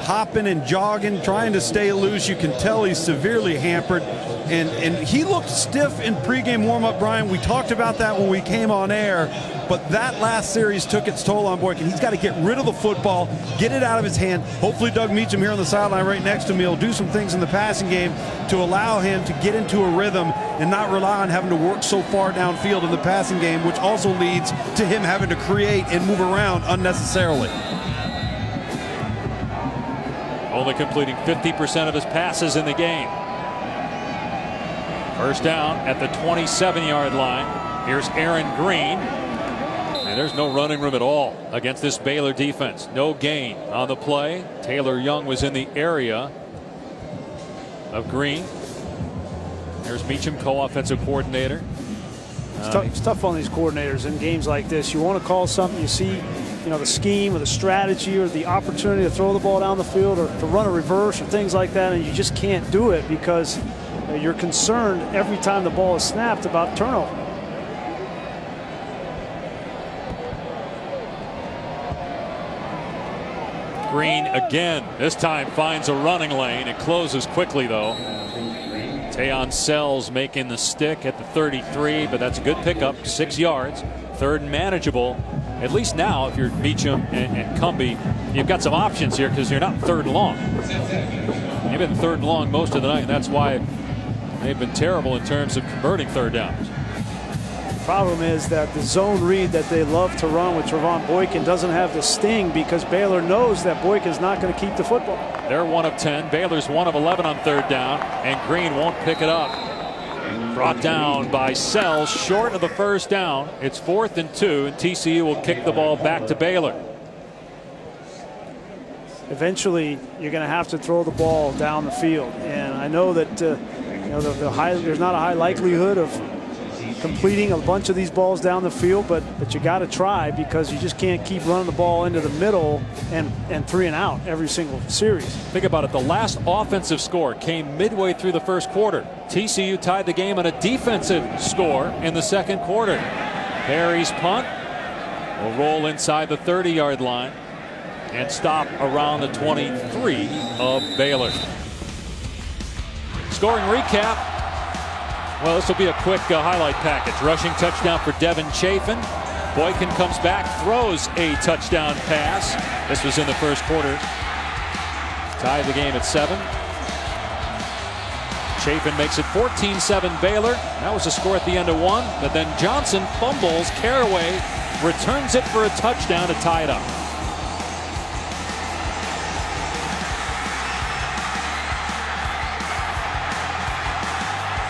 hopping and jogging, trying to stay loose. You can tell he's severely hampered, and he looked stiff in pregame warm-up, Brian. We talked about that when we came on air, but that last series took its toll on Boykin. He's got to get rid of the football, get it out of his hand. Hopefully Doug Meacham here on the sideline right next to me will do some things in the passing game to allow him to get into a rhythm and not rely on having to work so far downfield in the passing game, which also leads to him having to create and move around unnecessarily. Only completing 50% of his passes in the game. First down at the 27-yard line. Here's Aaron Green. And there's no running room at all against this Baylor defense. No gain on the play. Taylor Young was in the area of Green. There's Meacham, co-offensive coordinator. It's tough on these coordinators in games like this. You want to call something, you see, the scheme or the strategy or the opportunity to throw the ball down the field or to run a reverse or things like that, and you just can't do it because you're concerned every time the ball is snapped about turnover. Green again, this time finds a running lane. It closes quickly though. Tayon Sells making the stick at the 33, but that's a good pickup, 6 yards. 3rd and manageable. At least now, if you're Meacham and Cumbie, you've got some options here because you're not 3rd and long. You've been 3rd and long most of the night, and that's why they've been terrible in terms of converting 3rd downs. The problem is that the zone read that they love to run with Trevon Boykin doesn't have the sting because Baylor knows that Boykin's not going to keep the football. They're 1 of 10. Baylor's 1 of 11 on 3rd down, and Green won't pick it up. Brought down by Sells, short of the 1st down. It's 4th and 2, and TCU will kick the ball back to Baylor. Eventually, you're going to have to throw the ball down the field, and I know that there's not a high likelihood of completing a bunch of these balls down the field, but you got to try because you just can't keep running the ball into the middle and 3 and out every single series. Think about it. The last offensive score came midway through the 1st quarter. TCU tied the game on a defensive score in the 2nd quarter. Perry's punt will roll inside the 30-yard line and stop around the 23 of Baylor. Scoring recap. Well, this will be a quick highlight package. Rushing touchdown for Devin Chafin. Boykin comes back, throws a touchdown pass. This was in the 1st quarter. Tied the game at 7. Chafin makes it 14-7 Baylor. That was a score at the end of 1. But then Johnson fumbles. Caraway returns it for a touchdown to tie it up.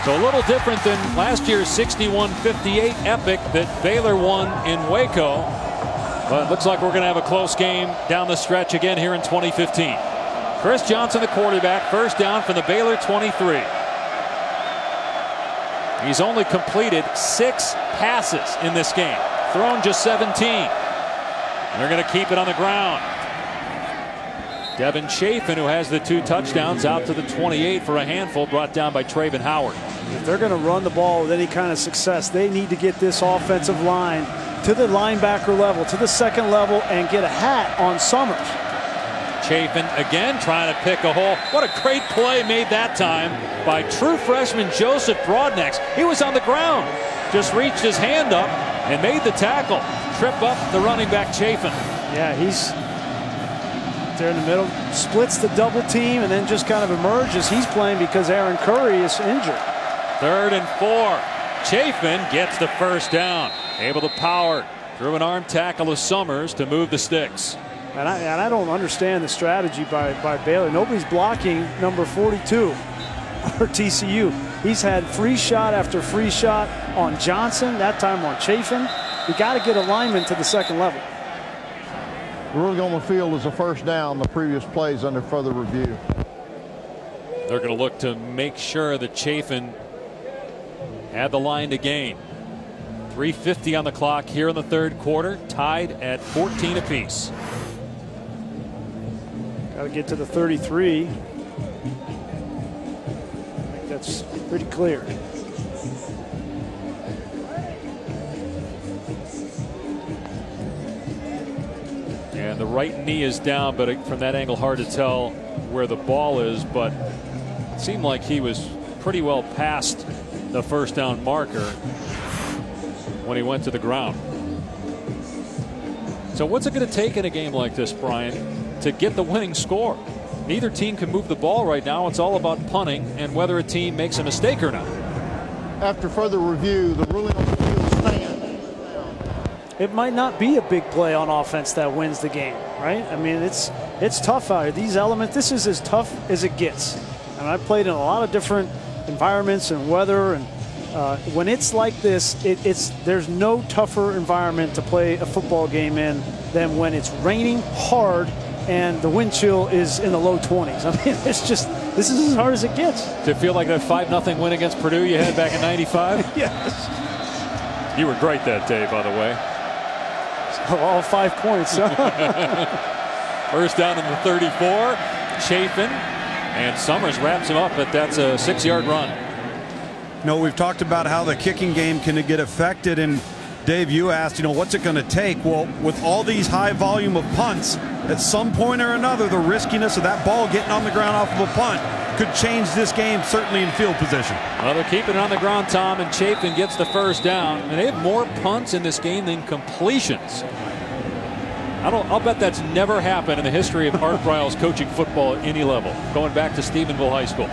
So a little different than last year's 61-58 epic that Baylor won in Waco. But it looks like we're going to have a close game down the stretch again here in 2015. Chris Johnson, the quarterback, 1st down from the Baylor 23. He's only completed 6 passes in this game, thrown just 17. They're going to keep it on the ground. Devin Chafin, who has the 2 touchdowns, out to the 28 for a handful, brought down by Traven Howard. If they're going to run the ball with any kind of success, they need to get this offensive line to the linebacker level, to the 2nd level, and get a hat on Summers. Chafin again trying to pick a hole. What a great play made that time by true freshman Joseph Broadnax. He was on the ground, just reached his hand up and made the tackle. Trip up the running back Chafin. Yeah, there in the middle, splits the double team, and then just kind of emerges. He's playing because Aaron Curry is injured. 3rd and 4. Chafin gets the first down. Able to power through an arm tackle of Summers to move the sticks. And I don't understand the strategy by Baylor. Nobody's blocking number 42 for TCU. He's had free shot after free shot on Johnson, that time on Chafin. You got to get alignment to the second level. The ruling on the field is a first down. The previous plays under further review. They're going to look to make sure that Chafin had the line to gain. 3:50 on the clock here in the 3rd quarter, tied at 14 apiece. Got to get to the 33. I think that's pretty clear. And the right knee is down, but from that angle, hard to tell where the ball is. But it seemed like he was pretty well past the first down marker when he went to the ground. So what's it going to take in a game like this, Brian, to get the winning score? Neither team can move the ball right now. It's all about punting and whether a team makes a mistake or not. After further review, the ruling on the field stands. It might not be a big play on offense that wins the game, right? I mean, it's tough out here. These elements, this is as tough as it gets. And I've played in a lot of different environments and weather, and when it's like this, there's no tougher environment to play a football game in than when it's raining hard and the wind chill is in the low 20s. I mean, this is as hard as it gets. Does it feel like that 5-0 win against Purdue you had back in '95? Yes. You were great that day, by the way. All 5 points. First down in the 34. Chafin, and Summers wraps him up, but that's a 6-yard run. No, we've talked about how the kicking game can get affected, and Dave, you asked, what's it going to take? Well, with all these high volume of punts, at some point or another, the riskiness of that ball getting on the ground off of a punt could change this game, certainly in field position. Well, they're keeping it on the ground, Tom, and Chafin gets the first down. And they have more punts in this game than completions. I'll bet that's never happened in the history of Art Briles coaching football at any level, going back to Stephenville High School.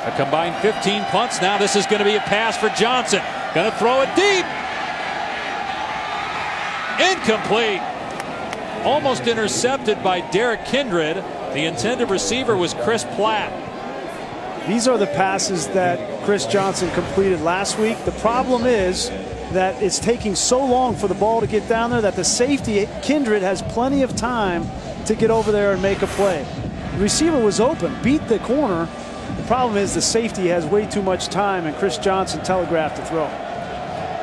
A combined 15 punts. Now this is going to be a pass for Johnson. Going to throw it deep. Incomplete. Almost intercepted by Derek Kindred. The intended receiver was Chris Platt. These are the passes that Chris Johnson completed last week. The problem is that it's taking so long for the ball to get down there that the safety, Kindred, has plenty of time to get over there and make a play. The receiver was open, beat the corner. The problem is the safety has way too much time, and Chris Johnson telegraphed the throw.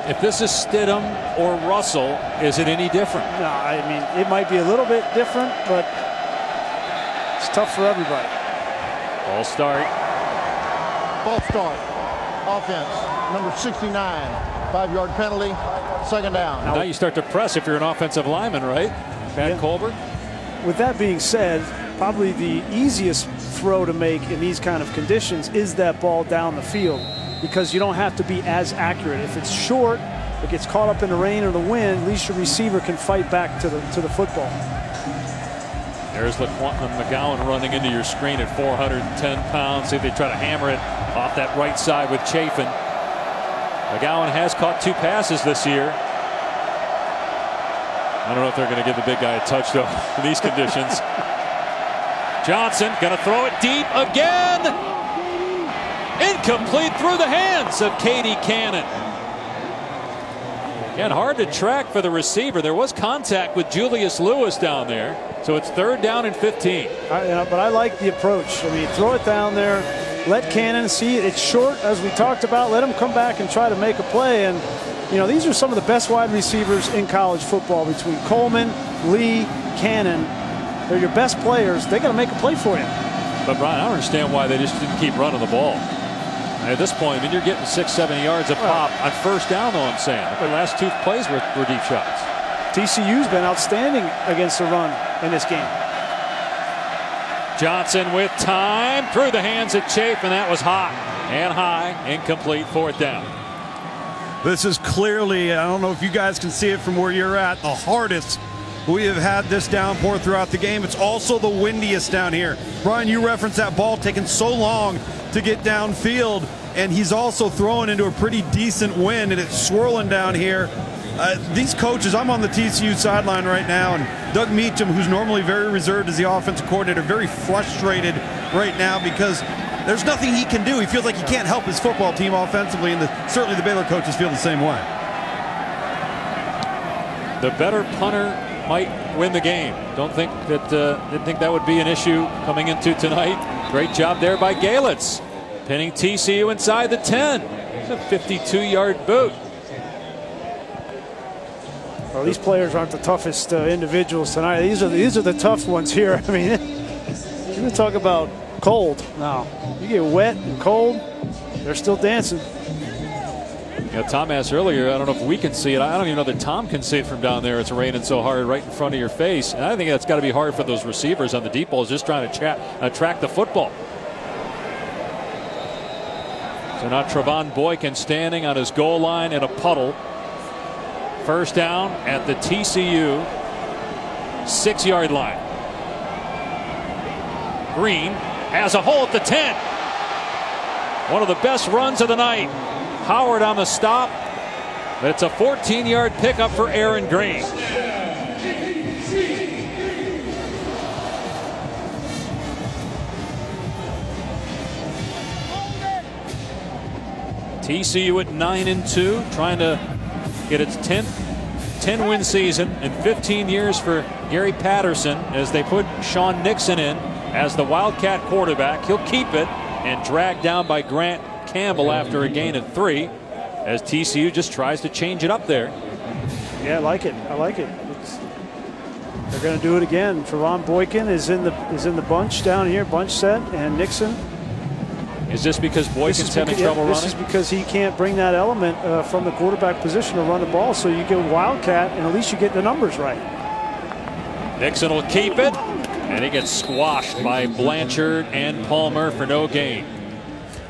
If this is Stidham or Russell, is it any different? No, I mean, it might be a little bit different, but it's tough for everybody. Ball start. False start. Offense, number 69. 5-yard penalty. 2nd down. Now you start to press if you're an offensive lineman, right? Pat Colbert. With that being said, probably the easiest throw to make in these kind of conditions is that ball down the field, because you don't have to be as accurate. If it's short, it gets caught up in the rain or the wind, at least your receiver can fight back to the football. There's McGowan running into your screen at 410 pounds. See if they try to hammer it off that right side with Chafin. McGowan has caught 2 passes this year. I don't know if they're going to give the big guy a touch, though, in these conditions. Johnson going to throw it deep again. Incomplete through the hands of Katie Cannon. Again, hard to track for the receiver. There was contact with Julius Lewis down there. So it's 3rd down and 15. But I like the approach. I mean, throw it down there. Let Cannon see it. It's short, as we talked about. Let him come back and try to make a play. And, these are some of the best wide receivers in college football, between Coleman, Lee, Cannon. They're your best players. They got to make a play for you. But, Brian, I don't understand why they just didn't keep running the ball. At this point, I mean, you're getting 6-7 yards a pop on first down, though, I'm saying. The last 2 plays were deep shots. TCU's been outstanding against the run in this game. Johnson with time through the hands of Chafin, and that was hot and high. Incomplete, 4th down. This is clearly, I don't know if you guys can see it from where you're at, the hardest we have had this downpour throughout the game. It's also the windiest down here. Brian, you referenced that ball taking so long to get downfield, and he's also throwing into a pretty decent wind, and it's swirling down here. These coaches, I'm on the TCU sideline right now, and Doug Meacham, who's normally very reserved as the offensive coordinator, very frustrated right now because there's nothing he can do. He feels like he can't help his football team offensively, and certainly the Baylor coaches feel the same way. The better punter might win the game. Didn't think that would be an issue coming into tonight. Great job there by Galitz, pinning TCU inside the 10. It's a 52-yard boot. Well, these players aren't the toughest individuals tonight. These are the tough ones here. I mean, you're going to talk about cold. Now, you get wet and cold, they're still dancing. Yeah, Tom asked earlier, I don't know if we can see it. I don't even know that Tom can see it from down there. It's raining so hard right in front of your face. And I think that's got to be hard for those receivers on the deep balls just trying to track the football. So now Trevon Boykin standing on his goal line in a puddle. First down at the TCU 6-yard line. Green has a hole at the 10. One of the best runs of the night. Howard on the stop. But it's a 14-yard pickup for Aaron Green. TCU at 9-2, trying to get its 10-win season in 15 years for Gary Patterson as they put Sean Nixon in as the Wildcat quarterback. He'll keep it and dragged down by Grant Campbell after a gain of 3 as TCU just tries to change it up there. Yeah, I like it. I like it. They're going to do it again. Trevon Boykin is in the bunch down here, bunch set, and Nixon. Is this because Boykin's having trouble running? This is because he can't bring that element from the quarterback position to run the ball. So you get Wildcat, and at least you get the numbers right. Nixon will keep it, and he gets squashed by Blanchard and Palmer for no gain.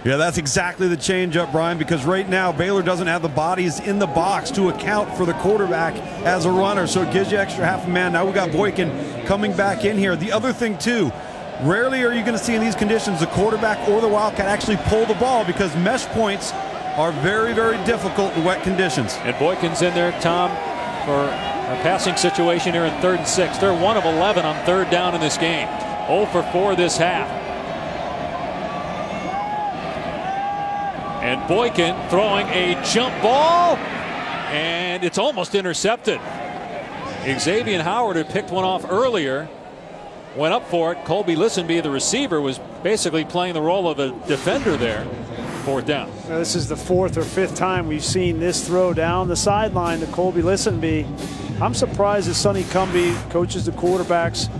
Yeah, that's exactly the change-up, Brian, because right now Baylor doesn't have the bodies in the box to account for the quarterback as a runner, so it gives you extra half a man. Now we got Boykin coming back in here. The other thing, too, rarely are you going to see in these conditions the quarterback or the Wildcat actually pull the ball because mesh points are very, very difficult in wet conditions. And Boykin's in there, Tom, for a passing situation here in 3rd and 6. They're 1 of 11 on 3rd down in this game. 0 for 4 this half. And Boykin throwing a jump ball, and it's almost intercepted. Xavier Howard had picked one off earlier, went up for it. Colby Listenby, the receiver, was basically playing the role of a defender there. 4th down. Now, this is the 4th or 5th time we've seen this throw down the sideline to Colby Listenby. I'm surprised that Sonny Cumbie, coaches the quarterbacks,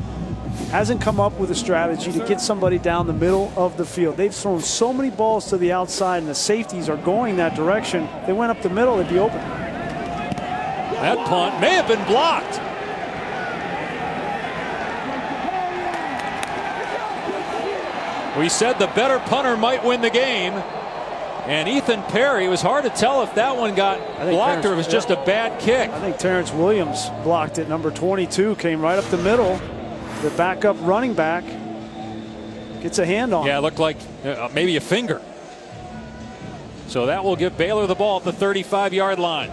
hasn't come up with a strategy to get somebody down the middle of the field. They've thrown so many balls to the outside, and the safeties are going that direction. If they went up the middle, they'd be open. That punt may have been blocked. We said the better punter might win the game. And Ethan Perry, it was hard to tell if that one got blocked or it was just a bad kick. I think Terrence Williams blocked it. Number 22 came right up the middle. The backup running back gets a hand on it. Yeah, it looked like maybe a finger. So that will give Baylor the ball at the 35-yard line.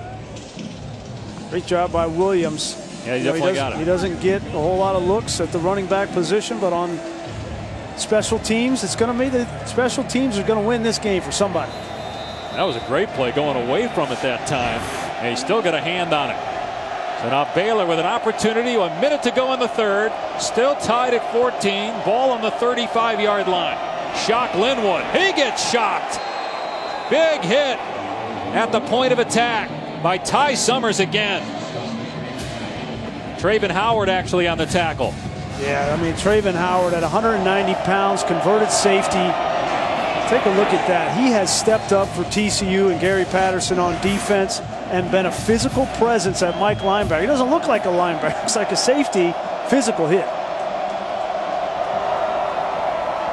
Great job by Williams. Yeah, he definitely got it. He doesn't get a whole lot of looks at the running back position, but on special teams, it's going to be the special teams are going to win this game for somebody. That was a great play going away from it that time. And he still got a hand on it. So now Baylor with an opportunity, 1 minute to go in the 3rd. Still tied at 14. Ball on the 35-yard line. Shock Linwood. He gets shocked. Big hit at the point of attack by Ty Summers again. Traven Howard actually on the tackle. Yeah, I mean, Traven Howard at 190 pounds, converted safety. Take a look at that. He has stepped up for TCU and Gary Patterson on defense and been a physical presence at Mike linebacker. He doesn't look like a linebacker. It's like a safety, physical hit.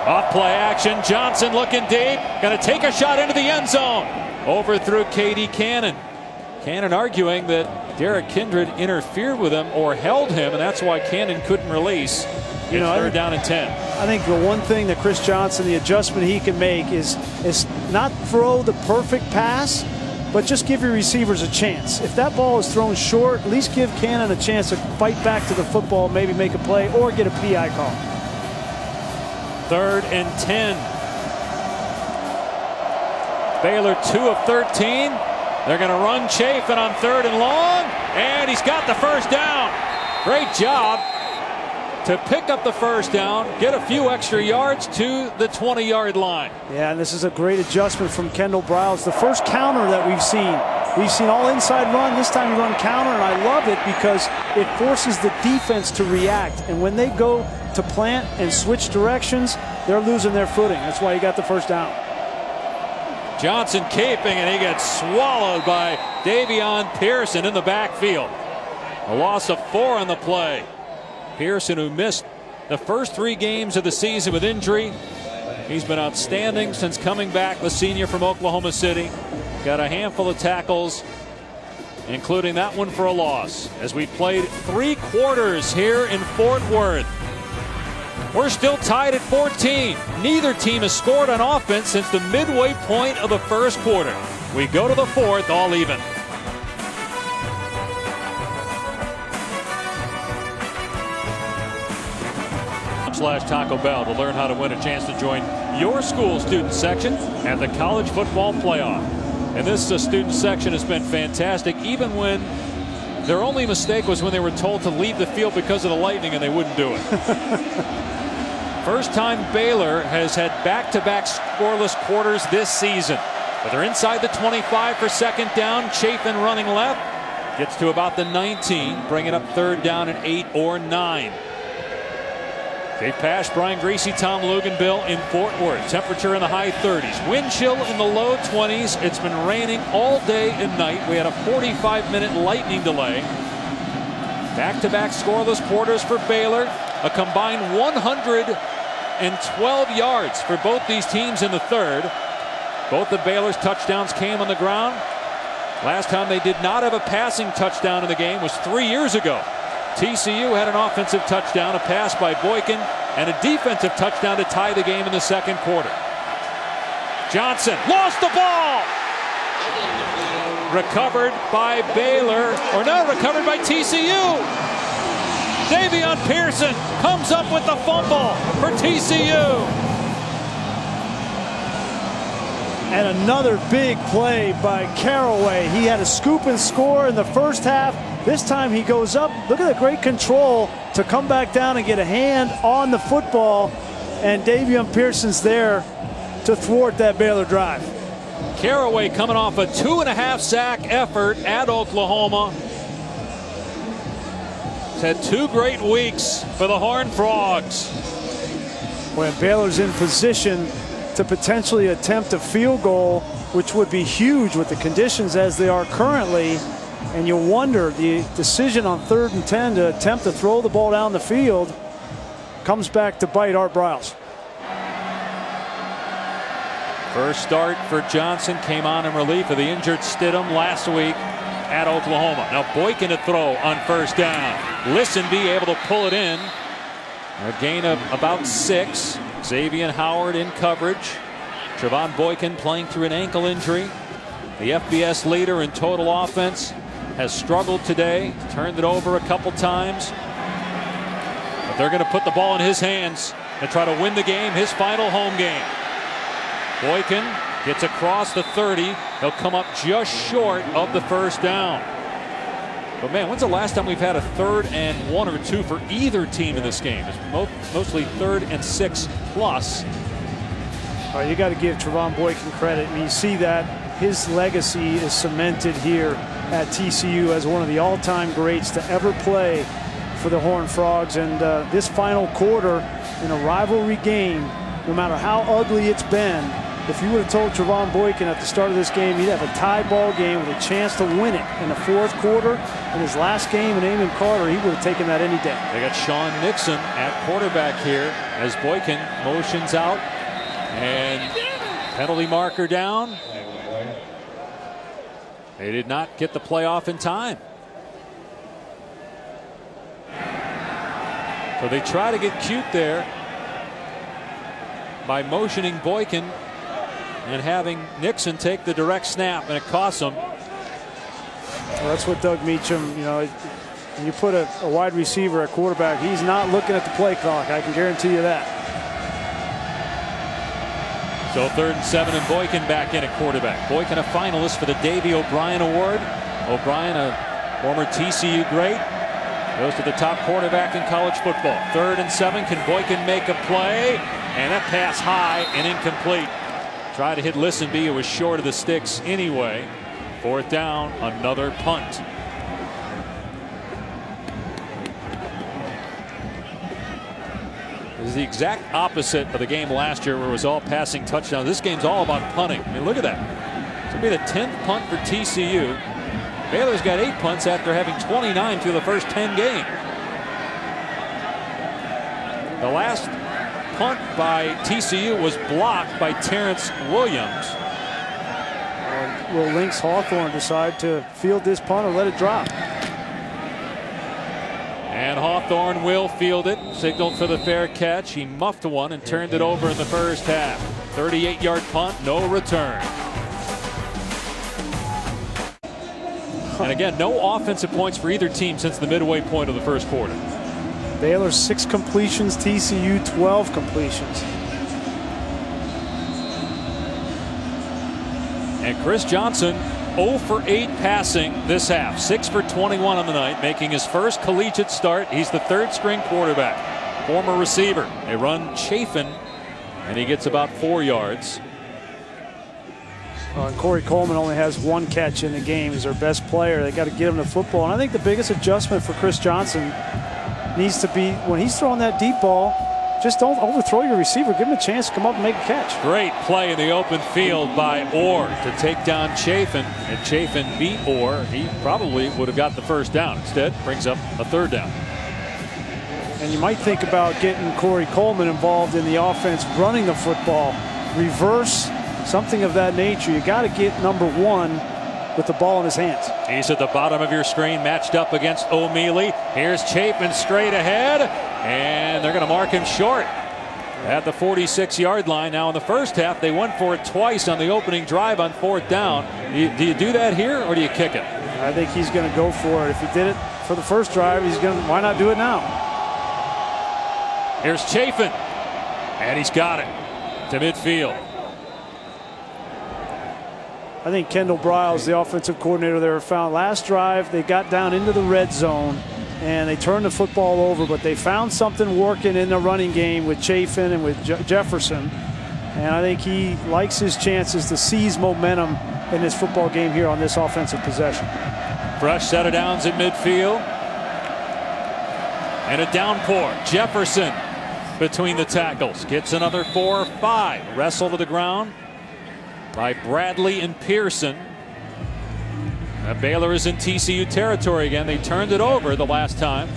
Off play action. Johnson looking deep. Going to take a shot into the end zone. Overthrew Katie Cannon. Cannon arguing that Derek Kindred interfered with him or held him, and that's why Cannon couldn't release. It's third down and 10. I think the one thing that Chris Johnson, the adjustment he can make is not throw the perfect pass, but just give your receivers a chance. If that ball is thrown short, at least give Cannon a chance to fight back to the football, maybe make a play or get a PI call. Third and 10. Baylor 2 of 13. They're going to run Chafin on third and long, and he's got the first down. Great job to pick up the first down, get a few extra yards to the 20-yard line. Yeah, and this is a great adjustment from Kendall Briles. The first counter that we've seen all inside run. This time you run counter, and I love it because it forces the defense to react. And when they go to plant and switch directions, they're losing their footing. That's why he got the first down. Johnson caping, and he gets swallowed by Davion Pearson in the backfield. A loss of 4 on the play. Pearson, who missed the first 3 games of the season with injury. He's been outstanding since coming back, the senior from Oklahoma City. Got a handful of tackles, including that one for a loss. As we played 3 quarters here in Fort Worth. We're still tied at 14. Neither team has scored on offense since the midway point of the first quarter. We go to the fourth, all even. /Taco Bell to learn how to win a chance to join your school student section at the College Football Playoff. And this student section has been fantastic, even when their only mistake was when they were told to leave the field because of the lightning and they wouldn't do it. First time Baylor has had back-to-back scoreless quarters this season. But they're inside the 25 for second down. Chafin running left. Gets to about the 19, bringing up third down and 8 or 9. They've passed Brian Greasy, Tom Luganbill in Fort Worth. Temperature in the high 30s. Wind chill in the low 20s. It's been raining all day and night. We had a 45-minute lightning delay. Back-to-back scoreless quarters for Baylor. A combined 112 yards for both these teams in the third. Both of Baylor's touchdowns came on the ground. Last time they did not have a passing touchdown in the game was 3 years ago. TCU had an offensive touchdown, a pass by Boykin, and a defensive touchdown to tie the game in the second quarter. Johnson lost the ball. Recovered by Baylor, or no, recovered by TCU. Davion Pearson comes up with the fumble for TCU. And another big play by Caraway. He had a scoop and score in the first half. This time he goes up. Look at the great control to come back down and get a hand on the football. And Davion Pearson's there to thwart that Baylor drive. Caraway coming off a 2.5 sack effort at Oklahoma. He's had 2 great weeks for the Horned Frogs. When Baylor's in position to potentially attempt a field goal, which would be huge with the conditions as they are currently. And you wonder, the decision on 3rd and 10 to attempt to throw the ball down the field comes back to bite Art Briles. First start for Johnson came on in relief of the injured Stidham last week at Oklahoma. Now Boykin to throw on first down. Listenby able to pull it in. A gain of about 6. Xavier Howard in coverage. Trevon Boykin playing through an ankle injury. The FBS leader in total offense has struggled today. Turned it over a couple times. But they're going to put the ball in his hands and try to win the game, his final home game. Boykin gets across the 30. He'll come up just short of the first down. But man, when's the last time we've had a 3rd and 1 or 2 for either team in this game? It's mostly 3rd and 6 plus. You got to give Trevon Boykin credit. I mean, you see that his legacy is cemented here at TCU as one of the all-time greats to ever play for the Horned Frogs. And this final quarter in a rivalry game, no matter how ugly it's been, if you would have told Trevon Boykin at the start of this game he'd have a tie ball game with a chance to win it in the 4th quarter in his last game in Amon Carter, he would have taken that any day. They got Sean Nixon at quarterback here as Boykin motions out, and penalty marker down. They did not get the playoff in time. So they try to get cute there by motioning Boykin and having Nixon take the direct snap, and it costs them. Well, that's what Doug Meacham, when you put a wide receiver at quarterback, he's not looking at the play clock. I can guarantee you that. So 3rd and 7, and Boykin back in at quarterback. Boykin a finalist for the Davey O'Brien Award. O'Brien, a former TCU great, goes to the top quarterback in college football. 3rd and 7. Can Boykin make a play? And that pass high and incomplete. Tried to hit Listenby. It was short of the sticks anyway. 4th down, another punt. This is the exact opposite of the game last year where it was all passing touchdowns. This game's all about punting. I mean, look at that. This will be the 10th punt for TCU. Baylor's got 8 punts after having 29 through the first 10 games. The last punt by TCU was blocked by Terrence Williams. Will Lynx Hawthorne decide to field this punt or let it drop? And Hawthorne will field it. Signaled for the fair catch. He muffed one and turned it over in the first half. 38-yard punt, no return. And again, no offensive points for either team since the midway point of the first quarter. Baylor 6 completions, TCU 12 completions. And Chris Johnson 0 for 8 passing this half. 6 for 21 on the night, making his first collegiate start. He's the 3rd string quarterback, former receiver. They run Chafin, and he gets about 4 yards. And Corey Coleman only has 1 catch in the game. He's their best player. They got to get him the football. And I think the biggest adjustment for Chris Johnson needs to be when he's throwing that deep ball, just don't overthrow your receiver. Give him a chance to come up and make a catch. Great play in the open field by Orr to take down Chafin. And Chafin beat Orr. He probably would have got the first down. Instead, brings up a 3rd down. And you might think about getting Corey Coleman involved in the offense, running the football, reverse, something of that nature. You got to get number 1 with the ball in his hands. He's at the bottom of your screen, matched up against O'Mealy. Here's Chapin straight ahead, and they're going to mark him short at the 46-yard line. Now in the first half, they went for it twice on the opening drive on 4th down. Do you do that here, or do you kick it? I think he's going to go for it. If he did it for the first drive, he's going to. Why not do it now? Here's Chafin, and he's got it to midfield. I think Kendall Briles, the offensive coordinator there, found last drive they got down into the red zone and they turned the football over, but they found something working in the running game with Chafin and with Jefferson, and I think he likes his chances to seize momentum in this football game here on this offensive possession. Fresh set of downs at midfield and a downpour. Jefferson between the tackles gets another 4 or 5. Wrestle to the ground by Bradley and Pearson. Baylor is in TCU territory again. They turned it over the last time.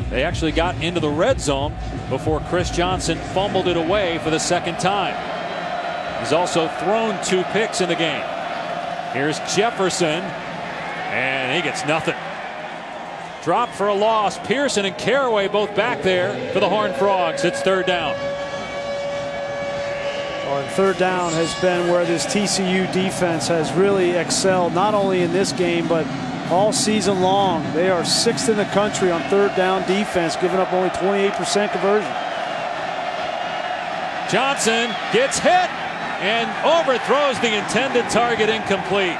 They actually got into the red zone before Chris Johnson fumbled it away for the 2nd time. He's also thrown 2 picks in the game. Here's Jefferson, and he gets nothing. Drop for a loss. Pearson and Caraway both back there for the Horned Frogs. It's 3rd down. And 3rd down has been where this TCU defense has really excelled, not only in this game, but all season long. They are 6th in the country on 3rd down defense, giving up only 28% conversion. Johnson gets hit and overthrows the intended target, incomplete.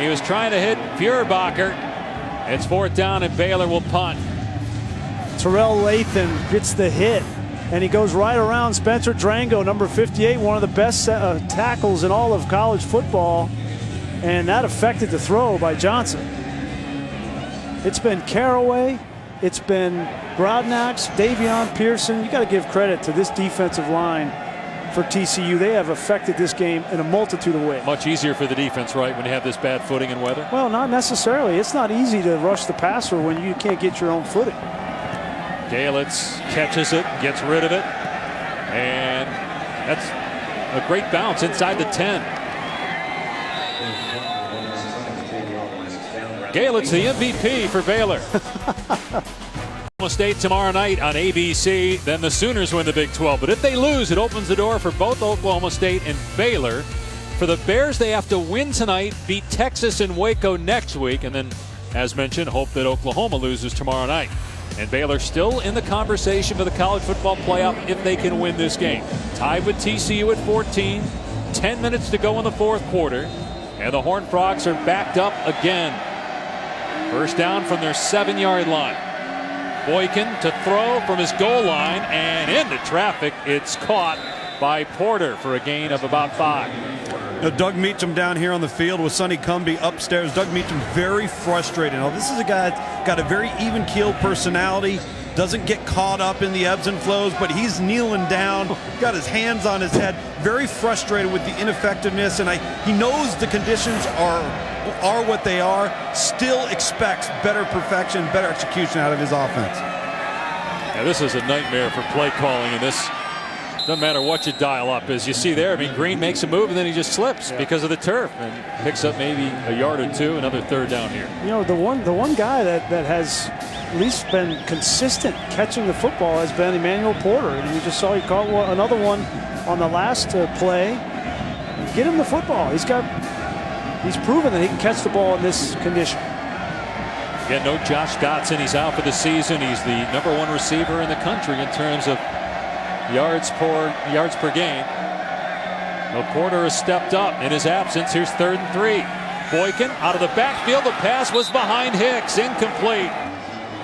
He was trying to hit Feuerbacher. It's 4th down and Baylor will punt. Terrell Lathan gets the hit, and he goes right around Spencer Drango, number 58, one of the best tackles in all of college football, and that affected the throw by Johnson. It's been Caraway, it's been Grodnax, Davion Pearson. You got to give credit to this defensive line for TCU. They have affected this game in a multitude of ways. Much easier for the defense, right, when you have this bad footing and weather? Well, not necessarily. It's not easy to rush the passer when you can't get your own footing. Galitz catches it, gets rid of it, and that's a great bounce inside the 10. Gale, it's the MVP for Baylor. Oklahoma State tomorrow night on ABC. Then the Sooners win the Big 12. But if they lose, it opens the door for both Oklahoma State and Baylor. For the Bears, they have to win tonight, beat Texas and Waco next week, and then, as mentioned, hope that Oklahoma loses tomorrow night. And Baylor still in the conversation for the college football playoff if they can win this game. Tied with TCU at 14. 10 minutes to go in the fourth quarter. And the Horned Frogs are backed up again. First down from their 7-yard line. Boykin to throw from his goal line and into traffic. It's caught by Porter for a gain of about 5. Now, Doug Meacham down here on the field with Sonny Cumbie upstairs. Doug Meacham very frustrated. Now, this is a guy that's got a very even-keeled personality, doesn't get caught up in the ebbs and flows, but he's kneeling down, got his hands on his head, very frustrated with the ineffectiveness, and he knows the conditions are what they are, still expects better perfection, better execution out of his offense. Yeah, this is a nightmare for play calling, and this doesn't matter what you dial up. As you see there, I mean, Green makes a move and then he just slips because of the turf and picks up maybe a yard or two. Another third down here. You know, the one guy that has at least been consistent catching the football has been Emmanuel Porter. And you just saw he caught another one on the last play. Get him the football. He's proven that he can catch the ball in this condition. Again, no Josh Dotson. He's out for the season. He's the #1 receiver in the country in terms of yards per game. Well, Porter has stepped up in his absence. Here's 3rd and 3. Boykin out of the backfield. The pass was behind Hicks. Incomplete.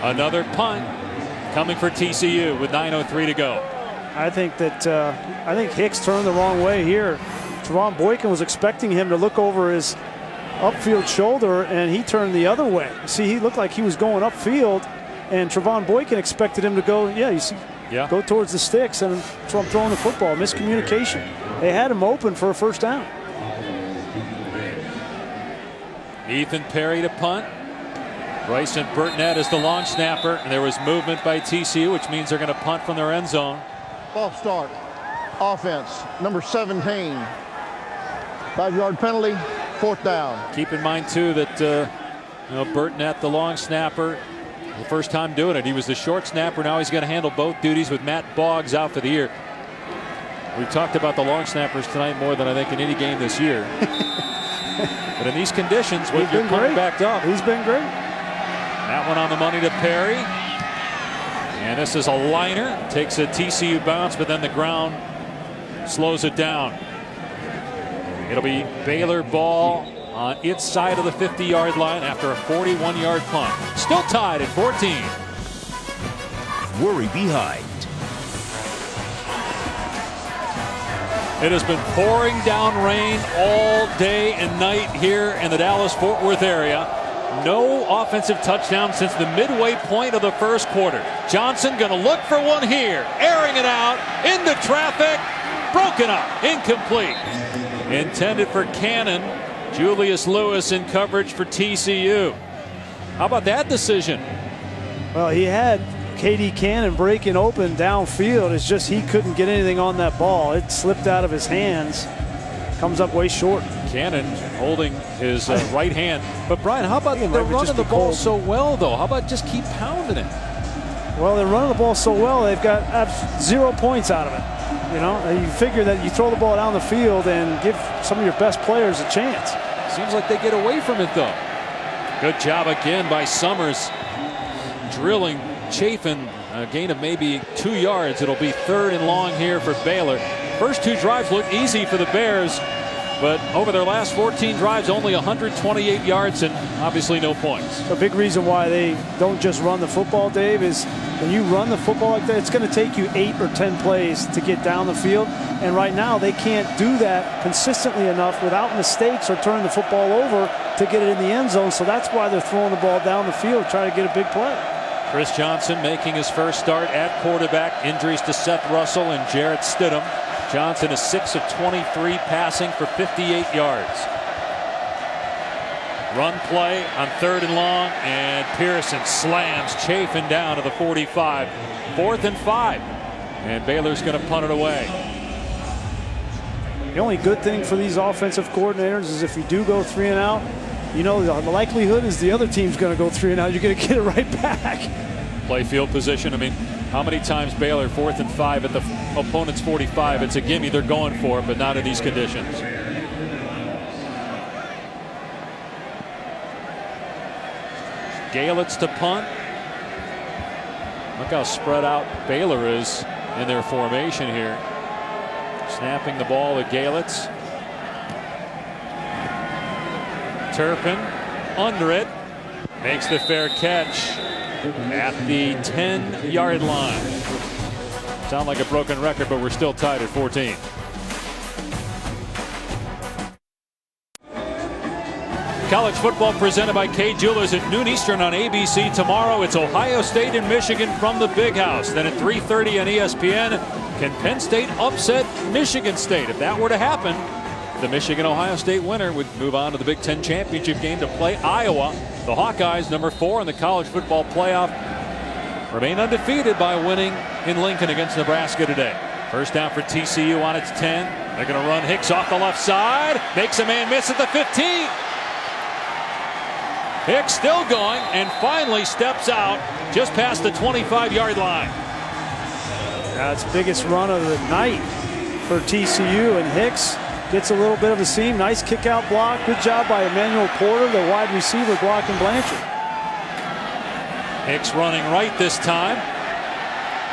Another punt coming for TCU with 9:03 to go. I think Hicks turned the wrong way here. Trevon Boykin was expecting him to look over his upfield shoulder, and he turned the other way. See, he looked like he was going upfield, and Trevon Boykin expected him to go, go towards the sticks, and Trump throwing the football. Miscommunication. They had him open for a first down. Ethan Perry to punt. Bryson Burtnett is the long snapper, and there was movement by TCU, which means they're going to punt from their end zone. False start. Offense, number 17. 5-yard penalty, 4th down. Keep in mind, too, that Burtnett, the long snapper, the first time doing it. He was the short snapper. Now he's going to handle both duties with Matt Boggs out for the year. We've talked about the long snappers tonight more than I think in any game this year. But in these conditions, with your punt backed up. He's been great. That one on the money to Perry. And this is a liner. Takes a TCU bounce, but then the ground slows it down. It'll be Baylor ball on its side of the 50-yard line after a 41-yard punt. Still tied at 14. Worry behind. It has been pouring down rain all day and night here in the Dallas-Fort Worth area. No offensive touchdown since the midway point of the first quarter. Johnson going to look for one here. Airing it out into traffic. Broken up. Incomplete. Intended for Cannon. Julius Lewis in coverage for TCU. How about that decision? Well, he had KD Cannon breaking open downfield. It's just he couldn't get anything on that ball. It slipped out of his hands. Comes up way short. Cannon holding his right hand. But Brian, how about they're running the ball so well, though? How about just keep pounding it? Well, they're running the ball so well, they've got 0 points out of it. You know, you figure that you throw the ball down the field and give some of your best players a chance. Seems like they get away from it, though. Good job again by Summers. Drilling Chafin, a gain of maybe 2 yards. It'll be 3rd and long here for Baylor. First 2 drives look easy for the Bears, but over their last 14 drives, only 128 yards and obviously no points. A big reason why they don't just run the football, Dave, is when you run the football like that, it's going to take you 8 or 10 plays to get down the field. And right now, they can't do that consistently enough without mistakes or turning the football over to get it in the end zone. So that's why they're throwing the ball down the field, trying to get a big play. Chris Johnson making his first start at quarterback. Injuries to Seth Russell and Jarrett Stidham. Johnson is 6 of 23 passing for 58 yards. Run play on 3rd and long, and Pearson slams Chafin down to the 45. 4th and 5, and Baylor's going to punt it away. The only good thing for these offensive coordinators is if you do go 3 and out, you know, the likelihood is the other team's going to go 3 and out. You're going to get it right back. Play field position. I mean, how many times Baylor 4th and 5 at the opponent's 45? It's a gimme. They're going for it, but not in these conditions. Gaelitz to punt. Look how spread out Baylor is in their formation here. Snapping the ball to Gaelitz. Turpin under it. Makes the fair catch at the 10-yard line. Sound like a broken record, but we're still tied at 14. College football presented by Kay Jewelers at noon Eastern on ABC. Tomorrow it's Ohio State and Michigan from the Big House. Then at 3:30 on ESPN, can Penn State upset Michigan State? If that were to happen, the Michigan-Ohio State winner would move on to the Big Ten championship game to play Iowa. The Hawkeyes, number 4 in the college football playoff, remain undefeated by winning in Lincoln against Nebraska today. First down for TCU on its 10. They're going to run Hicks off the left side. Makes a man miss at the 15. Hicks still going and finally steps out just past the 25-yard line. That's biggest run of the night for TCU, and Hicks gets a little bit of a seam. Nice kick out block. Good job by Emmanuel Porter, the wide receiver, blocking Blanchard. Hicks running right this time.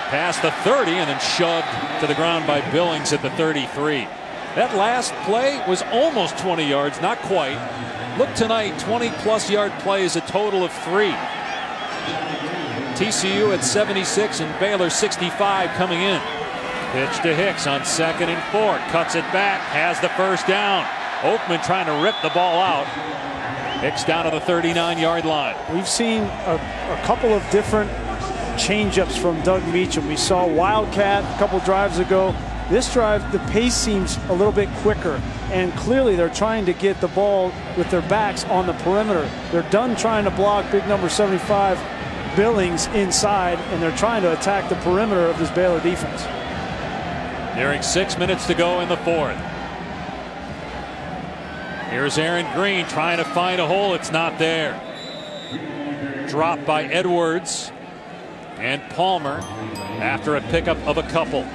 Past the 30 and then shoved to the ground by Billings at the 33. That last play was almost 20 yards, not quite. Look tonight, 20-plus yard plays, a total of 3. TCU at 76 and Baylor 65 coming in. Pitch to Hicks on 2nd and 4. Cuts it back, has the first down. Oakman trying to rip the ball out. Hicks down to the 39-yard line. We've seen a couple of different change-ups from Doug Meacham. We saw Wildcat a couple drives ago. This drive, the pace seems a little bit quicker, and clearly they're trying to get the ball with their backs on the perimeter. They're done trying to block big number 75 Billings inside, and they're trying to attack the perimeter of this Baylor defense. Nearing 6 minutes to go in the 4th. Here's Aaron Green trying to find a hole. It's not there. Dropped by Edwards and Palmer after a pickup of a couple.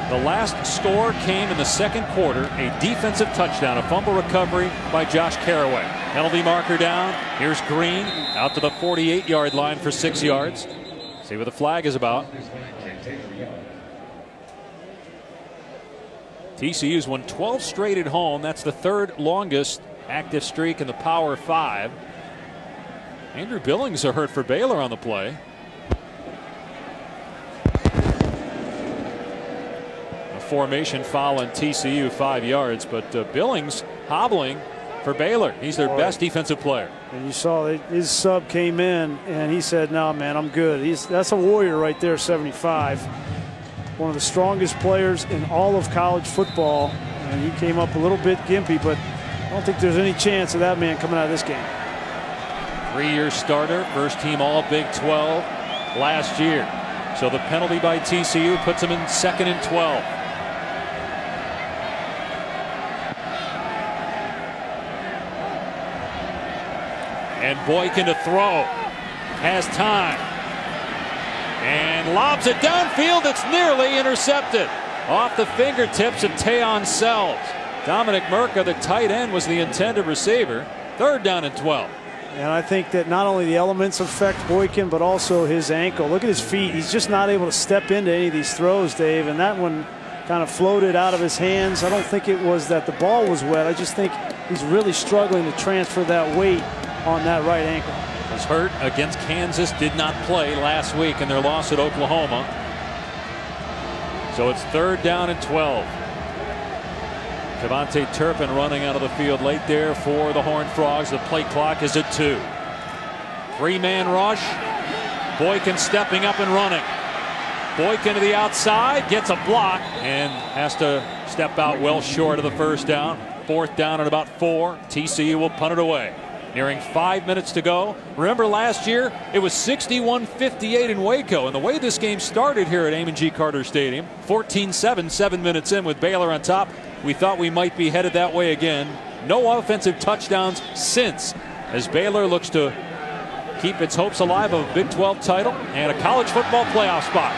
The last score came in the 2nd quarter, a defensive touchdown, a fumble recovery by Josh Carraway. Penalty marker down. Here's Green out to the 48-yard line for 6 yards. See what the flag is about. TCU's won 12 straight at home. That's the 3rd longest active streak in the Power 5. Andrew Billings are hurt for Baylor on the play. Formation foul on TCU, 5 yards, but Billings hobbling for Baylor. He's their best defensive player. And you saw his sub came in and he said, "No, man, I'm good." That's a warrior right there, 75. One of the strongest players in all of college football, and he came up a little bit gimpy, but I don't think there's any chance of that man coming out of this game. 3-year starter, first team all Big 12 last year. So the penalty by TCU puts him in 2nd and 12. And Boykin to throw. Has time. And lobs it downfield. It's nearly intercepted. Off the fingertips of Tayon Sells. Dominic Merca, the tight end, was the intended receiver. 3rd down and 12. And I think that not only the elements affect Boykin, but also his ankle. Look at his feet. He's just not able to step into any of these throws, Dave. And that one kind of floated out of his hands. I don't think it was that the ball was wet. I just think he's really struggling to transfer that weight on that right ankle. Was hurt against Kansas, did not play last week in their loss at Oklahoma. So it's 3rd down and 12. Devontae Turpin running out of the field late there for the Horned Frogs. The play clock is at 2. 3-man rush. Boykin stepping up and running. Boykin to the outside, gets a block and has to step out well short of the first down. 4th down at about 4. TCU will punt it away. Nearing 5 minutes to go. Remember last year, it was 61-58 in Waco. And the way this game started here at Amon G. Carter Stadium, 14-7, 7 minutes in with Baylor on top. We thought we might be headed that way again. No offensive touchdowns since, as Baylor looks to keep its hopes alive of a Big 12 title and a college football playoff spot.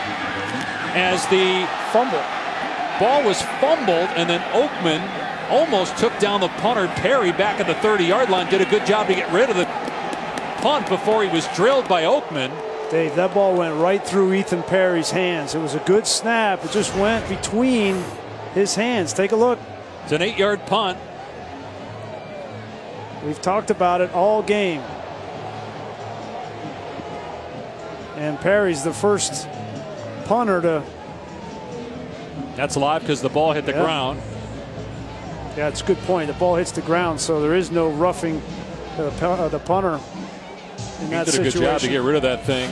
As the ball was fumbled, and then Oakman almost took down the punter. Perry back at the 30-yard line did a good job to get rid of the punt before he was drilled by Oakman. Dave, that ball went right through Ethan Perry's hands. It was a good snap. It just went between his hands. Take a look. It's an 8-yard punt. We've talked about it all game. And Perry's the first punter to. That's live because the ball hit the ground. Yeah, it's a good point. The ball hits the ground, so there is no roughing the punter in that situation. He did a good job to get rid of that thing.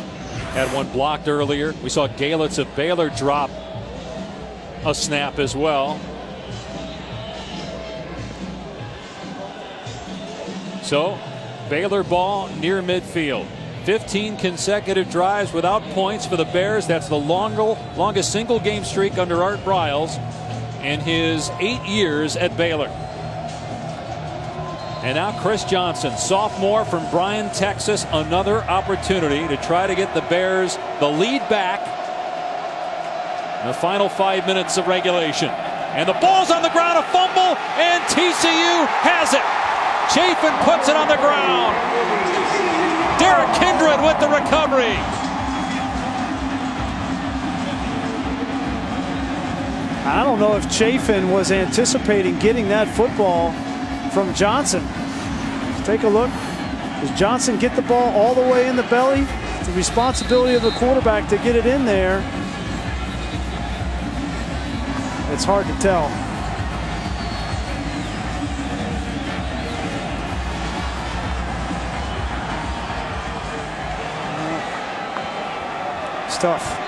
Had one blocked earlier. We saw Galitz of Baylor drop a snap as well. So, Baylor ball near midfield. 15 consecutive drives without points for the Bears. That's the longest single game streak under Art Briles in his 8 years at Baylor. And now Chris Johnson, sophomore from Bryan, Texas, another opportunity to try to get the Bears the lead back in the final 5 minutes of regulation. And the ball's on the ground, a fumble, and TCU has it. Chafin puts it on the ground. Derek Kindred with the recovery. I don't know if Chafin was anticipating getting that football from Johnson. Take a look. Does Johnson get the ball all the way in the belly? It's the responsibility of the quarterback to get it in there. It's hard to tell. It's tough.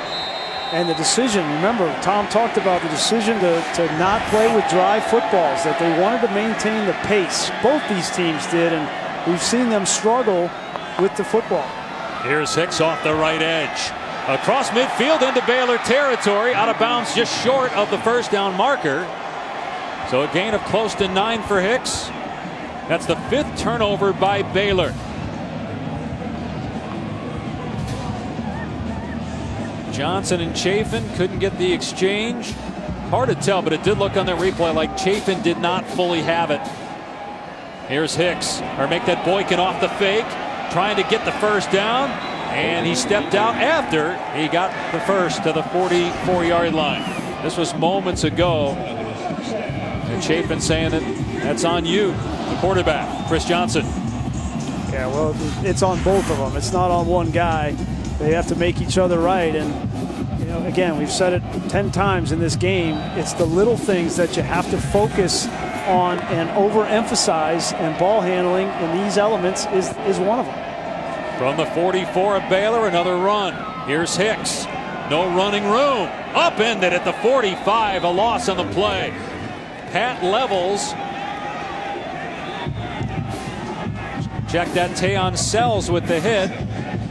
And the decision, remember, Tom talked about the decision to not play with dry footballs, that they wanted to maintain the pace. Both these teams did, and we've seen them struggle with the football. Here's Hicks off the right edge. Across midfield into Baylor territory, out of bounds just short of the first down marker. So a gain of close to 9 for Hicks. That's the 5th turnover by Baylor. Johnson and Chafin couldn't get the exchange. Hard to tell, but it did look on the replay like Chafin did not fully have it. Here's Hicks, or make that Boykin off the fake, trying to get the first down, and he stepped out after he got the first to the 44-yard line. This was moments ago, and Chafin saying that that's on you, the quarterback, Chris Johnson. Yeah, well, it's on both of them. It's not on one guy. They have to make each other right. And, you know, again, we've said it 10 times in this game. It's the little things that you have to focus on and overemphasize, and ball handling in these elements is one of them. From the 44 of Baylor, another run. Here's Hicks. No running room. Upended at the 45, a loss on the play. Pat Levels. Check that Tayon Sells with the hit.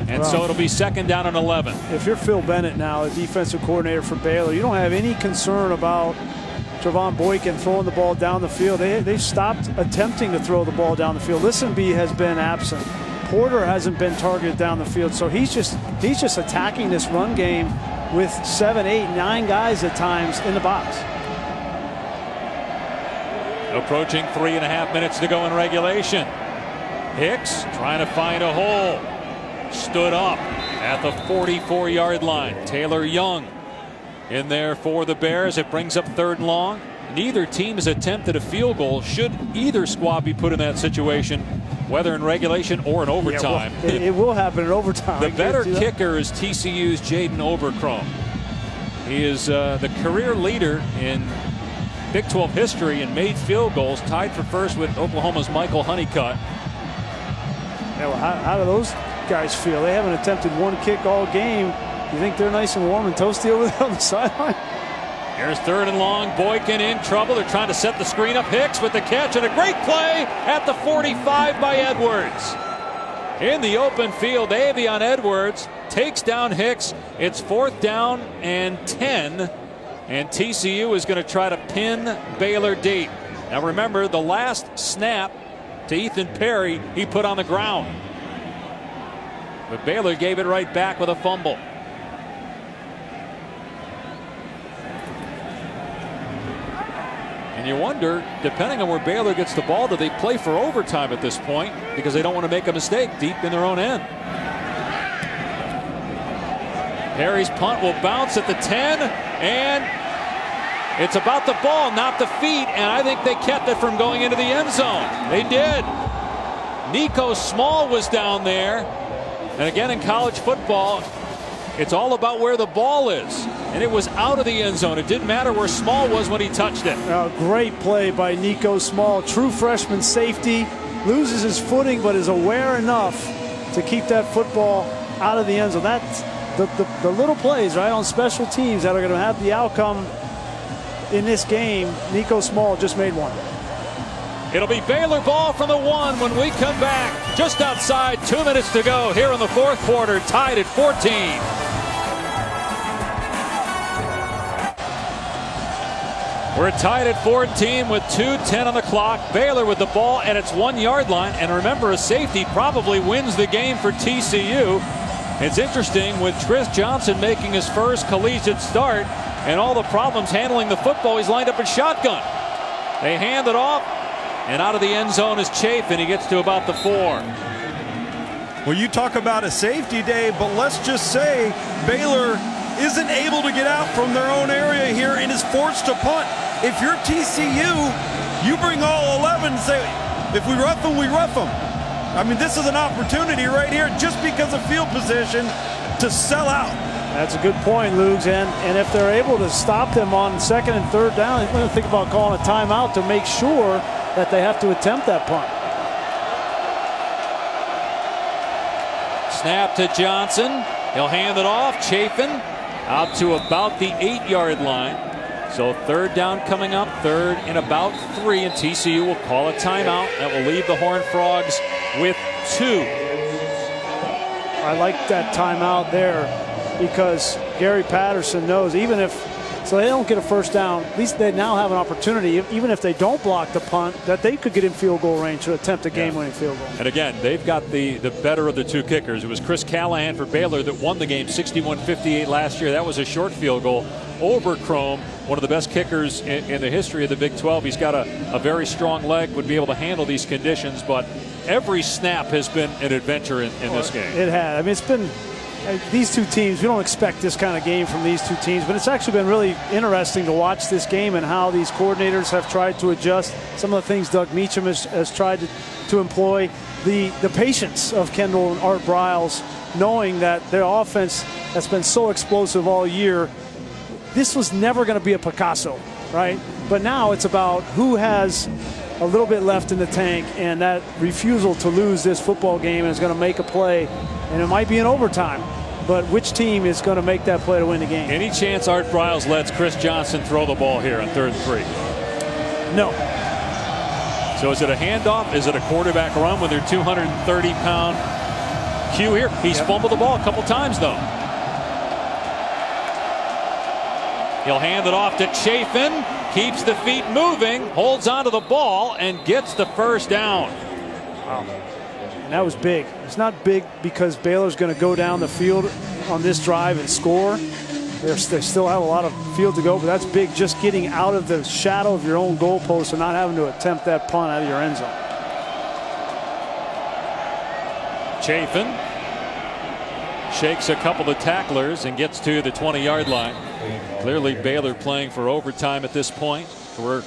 And so it'll be 2nd down and 11. If you're Phil Bennett now, the defensive coordinator for Baylor, you don't have any concern about Trevon Boykin throwing the ball down the field. They've stopped attempting to throw the ball down the field. Listenby has been absent. Porter hasn't been targeted down the field. So he's just attacking this run game with 7, 8, 9 guys at times in the box. Approaching 3.5 minutes to go in regulation. Hicks trying to find a hole. Stood up at the 44-yard line. Taylor Young in there for the Bears. It brings up 3rd and long. Neither team has attempted a field goal. Should either squad be put in that situation, whether in regulation or in overtime. Yeah, well, it will happen in overtime. The better kicker is TCU's Jaden Obercrom. He is the career leader in Big 12 history in made field goals, tied for first with Oklahoma's Michael Honeycutt. Yeah, well, how do those guys feel? They haven't attempted one kick all game. You think they're nice and warm and toasty over there on the sideline? Here's 3rd and long. Boykin in trouble. They're trying to set the screen up. Hicks with the catch and a great play at the 45 by Edwards. In the open field, Avion Edwards takes down Hicks. It's 4th down and 10. And TCU is going to try to pin Baylor deep. Now remember, the last snap to Ethan Perry, he put on the ground. But Baylor gave it right back with a fumble. And you wonder, depending on where Baylor gets the ball, do they play for overtime at this point because they don't want to make a mistake deep in their own end. Perry's punt will bounce at the 10, and it's about the ball, not the feet, and I think they kept it from going into the end zone. They did. Nico Small was down there, and again in college football, it's all about where the ball is. And it was out of the end zone. It didn't matter where Small was when he touched it. Great play by Nico Small. True freshman safety. Loses his footing, but is aware enough to keep that football out of the end zone. That's the little plays, right, on special teams that are going to have the outcome in this game. Nico Small just made one. It'll be Baylor ball from the 1 when we come back. Just outside, 2 minutes to go here in the 4th quarter. Tied at 14. We're tied at 14 with 2:10 on the clock. Baylor with the ball at its 1-yard line. And remember, a safety probably wins the game for TCU. It's interesting with Tris Johnson making his first collegiate start and all the problems handling the football. He's lined up in shotgun. They hand it off, and out of the end zone is Chafin. He gets to about the 4. Well, you talk about a safety day, but let's just say Baylor isn't able to get out from their own area here and is forced to punt. If you're TCU, you bring all 11 and say, if we rough them, we rough them. I mean, this is an opportunity right here just because of field position to sell out. That's a good point, Lugs. And if they're able to stop them on 2nd and 3rd down, they're going to think about calling a timeout to make sure that they have to attempt that punt. Snap to Johnson. He'll hand it off. Chafin out to about the 8-yard line. So 3rd down coming up, 3rd and about 3, and TCU will call a timeout. That will leave the Horned Frogs with 2. I like that timeout there because Gary Patterson knows even if so they don't get a first down, at least they now have an opportunity, even if they don't block the punt, that they could get in field goal range to attempt a game-winning field goal. And again, they've got the better of the 2 kickers. It was Chris Callahan for Baylor that won the game 61-58 last year. That was a short field goal. Oberchrome, one of the best kickers in the history of the Big 12. He's got a very strong leg, would be able to handle these conditions, but every snap has been an adventure in this game. It had. I mean, it's been these 2 teams, we don't expect this kind of game from these 2 teams, but it's actually been really interesting to watch this game and how these coordinators have tried to adjust. Some of the things Doug Meacham has tried to employ. The patience of Kendall and Art Briles, knowing that their offense has been so explosive all year. This was never going to be a Picasso, right? But now it's about who has a little bit left in the tank, and that refusal to lose this football game is going to make a play, and it might be in overtime, but which team is going to make that play to win the game? Any chance Art Briles lets Chris Johnson throw the ball here on 3rd and 3? No. So is it a handoff? Is it a quarterback run with their 230-pound Q here? He's fumbled the ball a couple times, though. He'll hand it off to Chafin. Keeps the feet moving, holds onto the ball, and gets the first down. Wow. And that was big. It's not big because Baylor's going to go down the field on this drive and score. They still have a lot of field to go, but that's big, just getting out of the shadow of your own goalpost and not having to attempt that punt out of your end zone. Chafin shakes a couple of tacklers and gets to the 20-yard line. Clearly Baylor playing for overtime at this point. We're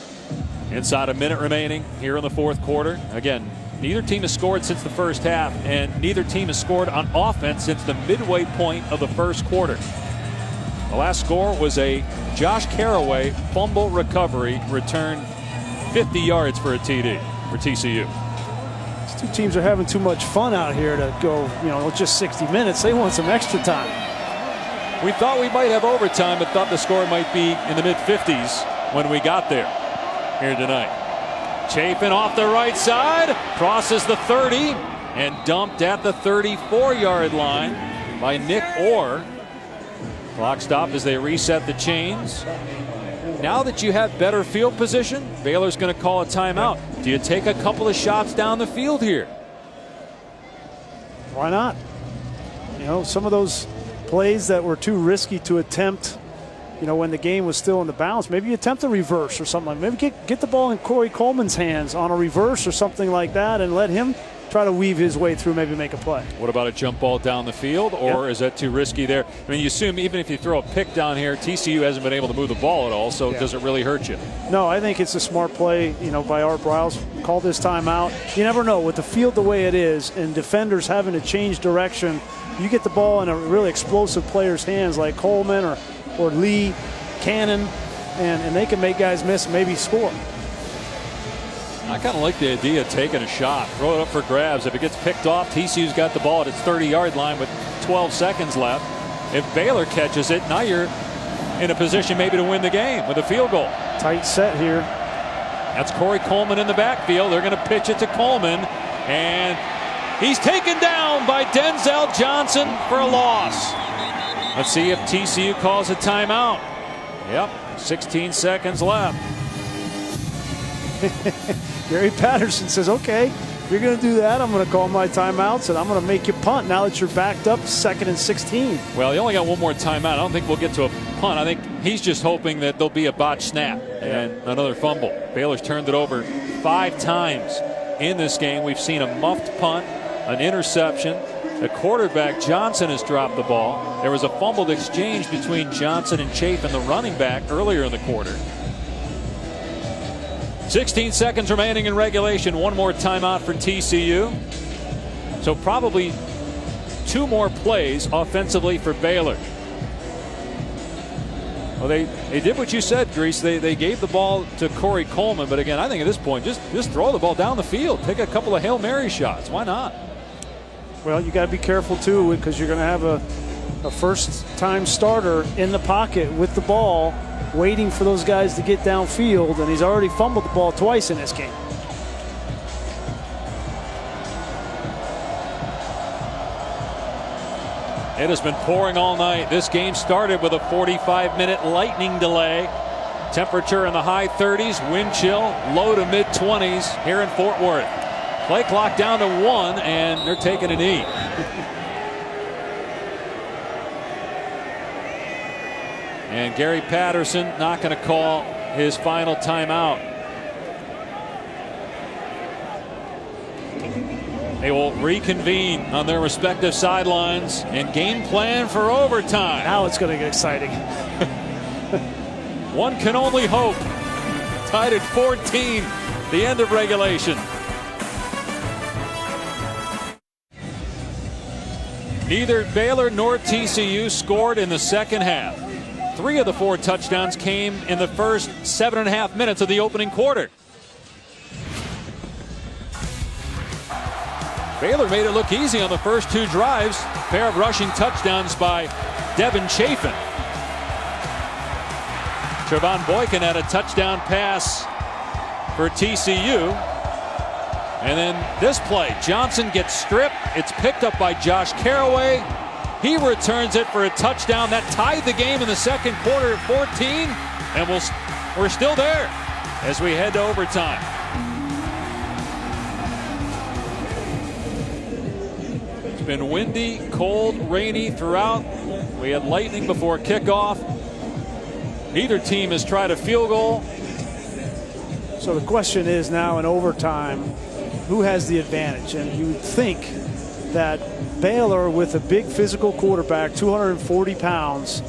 inside a minute remaining here in the 4th quarter. Again, neither team has scored since the first half, and neither team has scored on offense since the midway point of the 1st quarter. The last score was a Josh Caraway fumble recovery, returned 50 yards for a TD for TCU. These 2 teams are having too much fun out here to go, just 60 minutes. They want some extra time. We thought we might have overtime, but thought the score might be in the mid-50s when we got there here tonight. Chafin off the right side, crosses the 30, and dumped at the 34-yard line by Nick Orr. Clock stop as they reset the chains. Now that you have better field position, Baylor's going to call a timeout. Do you take a couple of shots down the field here? Why not? You know, some of those plays that were too risky to attempt, you know, when the game was still in the balance, maybe you attempt a reverse or something. Maybe get the ball in Corey Coleman's hands on a reverse or something like that and let him try to weave his way through, maybe make a play. What about a jump ball down the field, or is that too risky there? I mean, you assume even if you throw a pick down here, TCU hasn't been able to move the ball at all, so does it really hurt you? No, I think it's a smart play, you know, by Art Briles. Call this timeout. You never know with the field the way it is and defenders having to change direction. You get the ball in a really explosive player's hands like Coleman or Lee, Cannon, and they can make guys miss and maybe score. I kind of like the idea of taking a shot. Throw it up for grabs. If it gets picked off, TCU's got the ball at its 30-yard line with 12 seconds left. If Baylor catches it, now you're in a position maybe to win the game with a field goal. Tight set here. That's Corey Coleman in the backfield. They're going to pitch it to Coleman, and he's taken down by Denzel Johnson for a loss. Let's see if TCU calls a timeout. Yep, 16 seconds left. Gary Patterson says, okay, if you're going to do that, I'm going to call my timeouts and I'm going to make you punt now that you're backed up 2nd and 16. Well, you only got one more timeout. I don't think we'll get to a punt. I think he's just hoping that there'll be a botched snap and another fumble. Baylor's turned it over 5 times in this game. We've seen a muffed punt, an interception. The quarterback, Johnson, has dropped the ball. There was a fumbled exchange between Johnson and Chafin, the running back, earlier in the quarter. 16 seconds remaining in regulation. One more timeout for TCU. So probably 2 more plays offensively for Baylor. Well, they did what you said, Grease. They gave the ball to Corey Coleman. But again, I think at this point, just throw the ball down the field. Take a couple of Hail Mary shots. Why not? Well, you got to be careful, too, because you're going to have a first-time starter in the pocket with the ball, waiting for those guys to get downfield, and he's already fumbled the ball twice in this game. It has been pouring all night. This game started with a 45-minute lightning delay. Temperature in the high 30s, wind chill, low to mid 20s here in Fort Worth. Play clock down to 1, and they're taking a knee. And Gary Patterson not going to call his final timeout. They will reconvene on their respective sidelines and game plan for overtime. Now it's going to get exciting. One can only hope. Tied at 14, the end of regulation. Neither Baylor nor TCU scored in the second half. 3 of the 4 touchdowns came in the first 7.5 minutes of the opening quarter. Baylor made it look easy on the first 2 drives. A pair of rushing touchdowns by Devin Chafin. Trevon Boykin had a touchdown pass for TCU. And then this play, Johnson gets stripped. It's picked up by Josh Caraway. He returns it for a touchdown that tied the game in the second quarter at 14. And we're still there as we head to overtime. It's been windy, cold, rainy throughout. We had lightning before kickoff. Neither team has tried a field goal. So the question is now in overtime, who has the advantage? And you would think that Baylor, with a big physical quarterback, 240 pounds,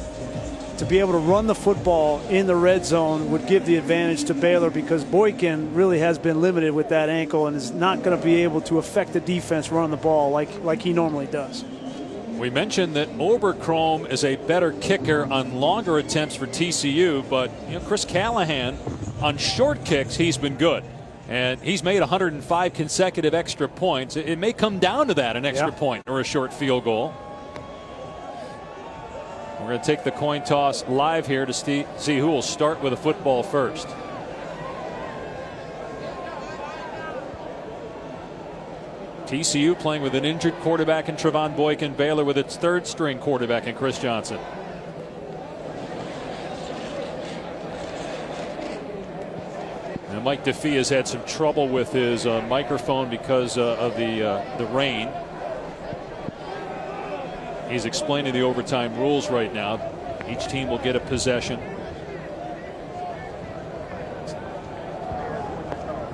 to be able to run the football in the red zone would give the advantage to Baylor, because Boykin really has been limited with that ankle and is not going to be able to affect the defense running the ball like he normally does. We mentioned that Oberchrome is a better kicker on longer attempts for TCU, but Chris Callahan on short kicks, he's been good. And he's made 105 consecutive extra points. It may come down to that, an extra point or a short field goal. We're going to take the coin toss live here to see who will start with a football first. TCU playing with an injured quarterback in Trevon Boykin. Baylor with its third string quarterback in Chris Johnson. And Mike DeFee has had some trouble with his microphone because of the rain. He's explaining the overtime rules right now. Each team will get a possession.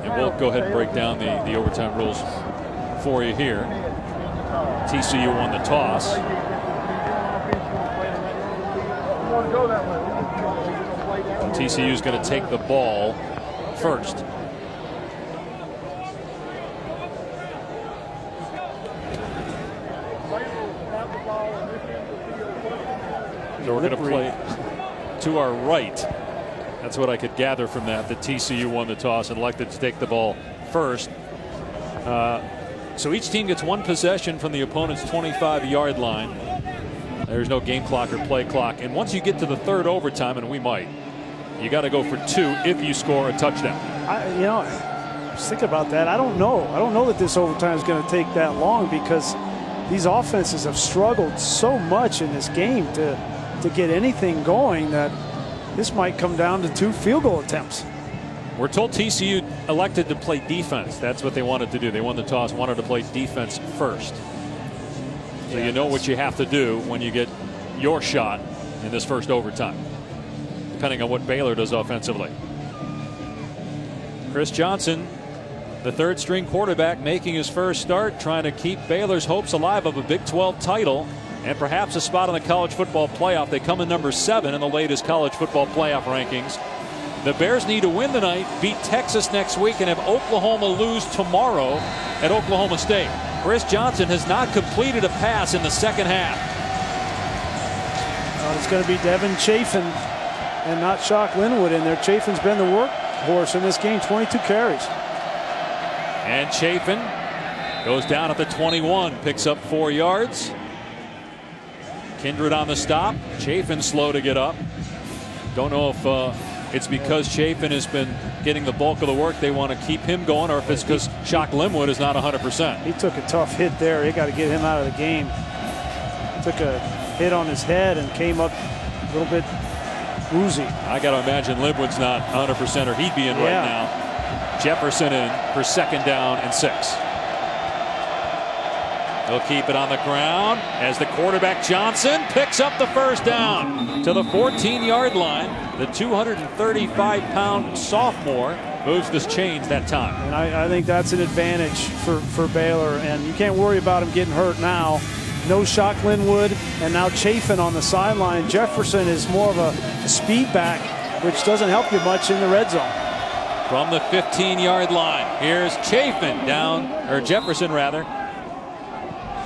And we'll go ahead and break down the overtime rules for you here. TCU won the toss. TCU is going to take the ball first. So we're going to play to our right. That's what I could gather from that. That TCU won the toss and elected to take the ball first. So each team gets one possession from the opponent's 25-yard line. There's no game clock or play clock. And once you get to the third overtime, and we might, you got to go for 2 if you score a touchdown. Just think about that. I don't know. I don't know that this overtime is going to take that long because these offenses have struggled so much in this game to get anything going that this might come down to 2 field goal attempts. We're told TCU elected to play defense. That's what they wanted to do. They won the toss, wanted to play defense first. So you know what you have to do when you get your shot in this first overtime, depending on what Baylor does offensively. Chris Johnson, the third string quarterback, making his first start, trying to keep Baylor's hopes alive of a Big 12 title and perhaps a spot in the college football playoff. They come in number 7 in the latest college football playoff rankings. The Bears need to win tonight, beat Texas next week, and have Oklahoma lose tomorrow at Oklahoma State. Chris Johnson has not completed a pass in the second half. It's going to be Devin Chafin and not Shock Linwood in there. Chafin's been the workhorse in this game, 22 carries. And Chafin goes down at the 21, picks up 4 yards. Kindred on the stop. Chafin slow to get up. Don't know if it's because Chafin has been getting the bulk of the work. They want to keep him going, or if it's because Shock Linwood is not 100%. He took a tough hit there. They got to get him out of the game. Took a hit on his head and came up a little bit woozy. I got to imagine Linwood's not 100%, or he'd be in right now. Jefferson in for 2nd down and 6. They'll keep it on the ground as the quarterback Johnson picks up the first down to the 14-yard line. The 235-pound sophomore moves this chains that time. And I think that's an advantage for Baylor. And you can't worry about him getting hurt now. No Shock Linwood, and now Chafin on the sideline. Jefferson is more of a speed back, which doesn't help you much in the red zone. From the 15-yard line, here's Chafin Jefferson rather.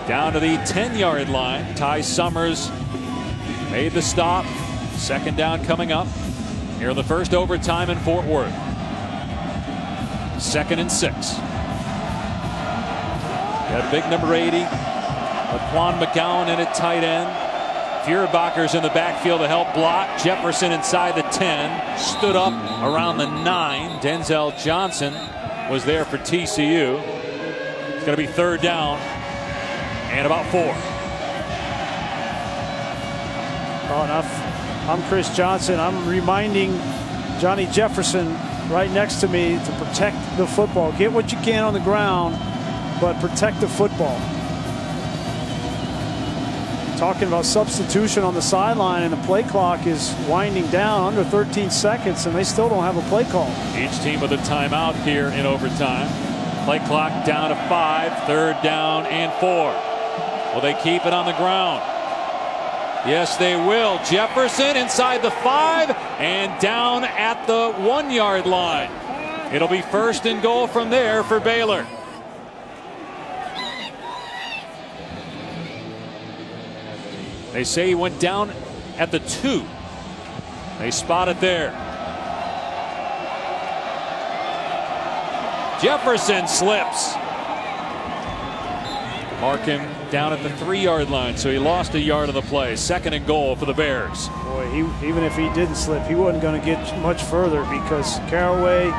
Down to the 10-yard line. Ty Summers made the stop. 2nd down coming up here in the first overtime in Fort Worth. 2nd and 6. Got big number 80. Laquan McGowan in at tight end. Feuerbacher's in the backfield to help block. Jefferson inside the 10. Stood up around the 9. Denzel Johnson was there for TCU. It's going to be 3rd down and about 4. Oh, enough. I'm Chris Johnson. I'm reminding Johnny Jefferson right next to me to protect the football. Get what you can on the ground, but protect the football. Talking about substitution on the sideline, and the play clock is winding down, under 13 seconds, and they still don't have a play call. Each team with a timeout here in overtime. Play clock down to 5, 3rd down and 4. Will they keep it on the ground? Yes, they will. Jefferson inside the 5 and down at the 1-yard line. It'll be 1st and goal from there for Baylor. They say he went down at the 2. They spot it there. Jefferson slips. Mark him down at the 3-yard line, so he lost a yard of the play. 2nd and goal for the Bears. Boy, even if he didn't slip, he wasn't going to get much further because Caraway,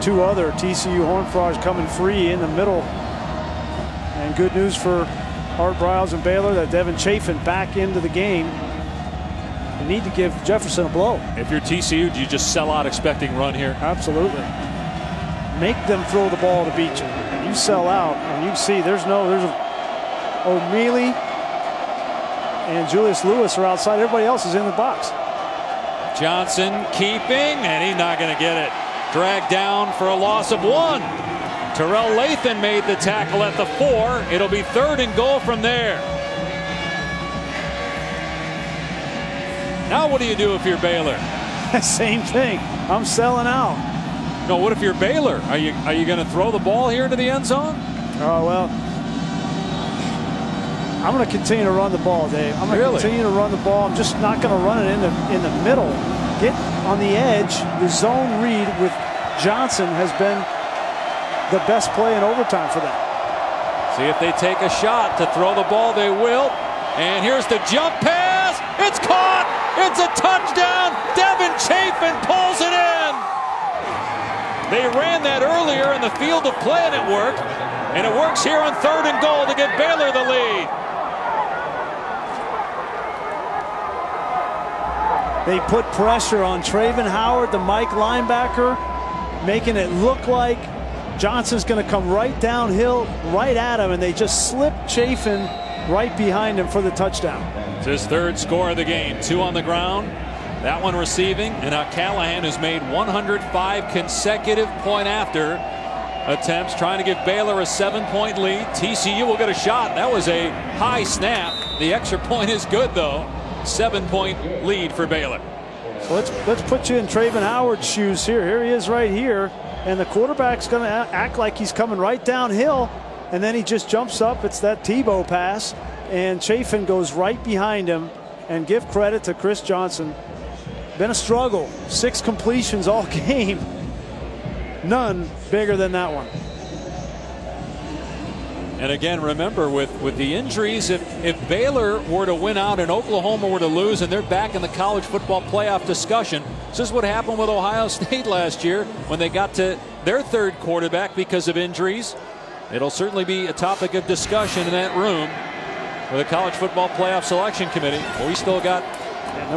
2 other TCU Horned Frogs coming free in the middle. And good news for Art Briles and Baylor that Devin Chafin back into the game. You need to give Jefferson a blow. If you're TCU, do you just sell out expecting run here? Absolutely. Make them throw the ball to beat you. You sell out, and you see there's O'Mealy and Julius Lewis are outside. Everybody else is in the box. Johnson keeping, and he's not going to get it. Dragged down for a loss of 1. Terrell Lathan made the tackle at the 4. It'll be 3rd and goal from there. Now what do you do if you're Baylor? Same thing. I'm selling out. No, what if you're Baylor? Are you going to throw the ball here into the end zone? Oh, well, I'm going to continue to run the ball, Dave. I'm going to continue to run the ball. I'm just not going to run it in the middle. Get on the edge. The zone read with Johnson has been the best play in overtime for them. See if they take a shot to throw the ball. They will. And here's the jump pass. It's caught. It's a touchdown. Devin Chafin pulls it in. They ran that earlier in the field of play, and it worked. And it works here on 3rd and goal to give Baylor the lead. They put pressure on Traven Howard, the Mike linebacker, making it look like Johnson's going to come right downhill, right at him, and they just slip Chafin right behind him for the touchdown. It's his 3rd score of the game. 2 on the ground. That one receiving. And now Callahan has made 105 consecutive point-after attempts, trying to give Baylor a 7-point lead. TCU will get a shot. That was a high snap. The extra point is good, though. 7-point lead for Baylor. So let's put you in Traven Howard's shoes here. Here he is right here. And the quarterback's going to act like he's coming right downhill. And then he just jumps up. It's that Tebow pass. And Chafin goes right behind him. And give credit to Chris Johnson. Been a struggle. 6 completions all game. None bigger than that one. And again, remember, with the injuries, if Baylor were to win out and Oklahoma were to lose and they're back in the college football playoff discussion, this is what happened with Ohio State last year when they got to their 3rd quarterback because of injuries. It'll certainly be a topic of discussion in that room with the College Football Playoff Selection Committee. Well, we still got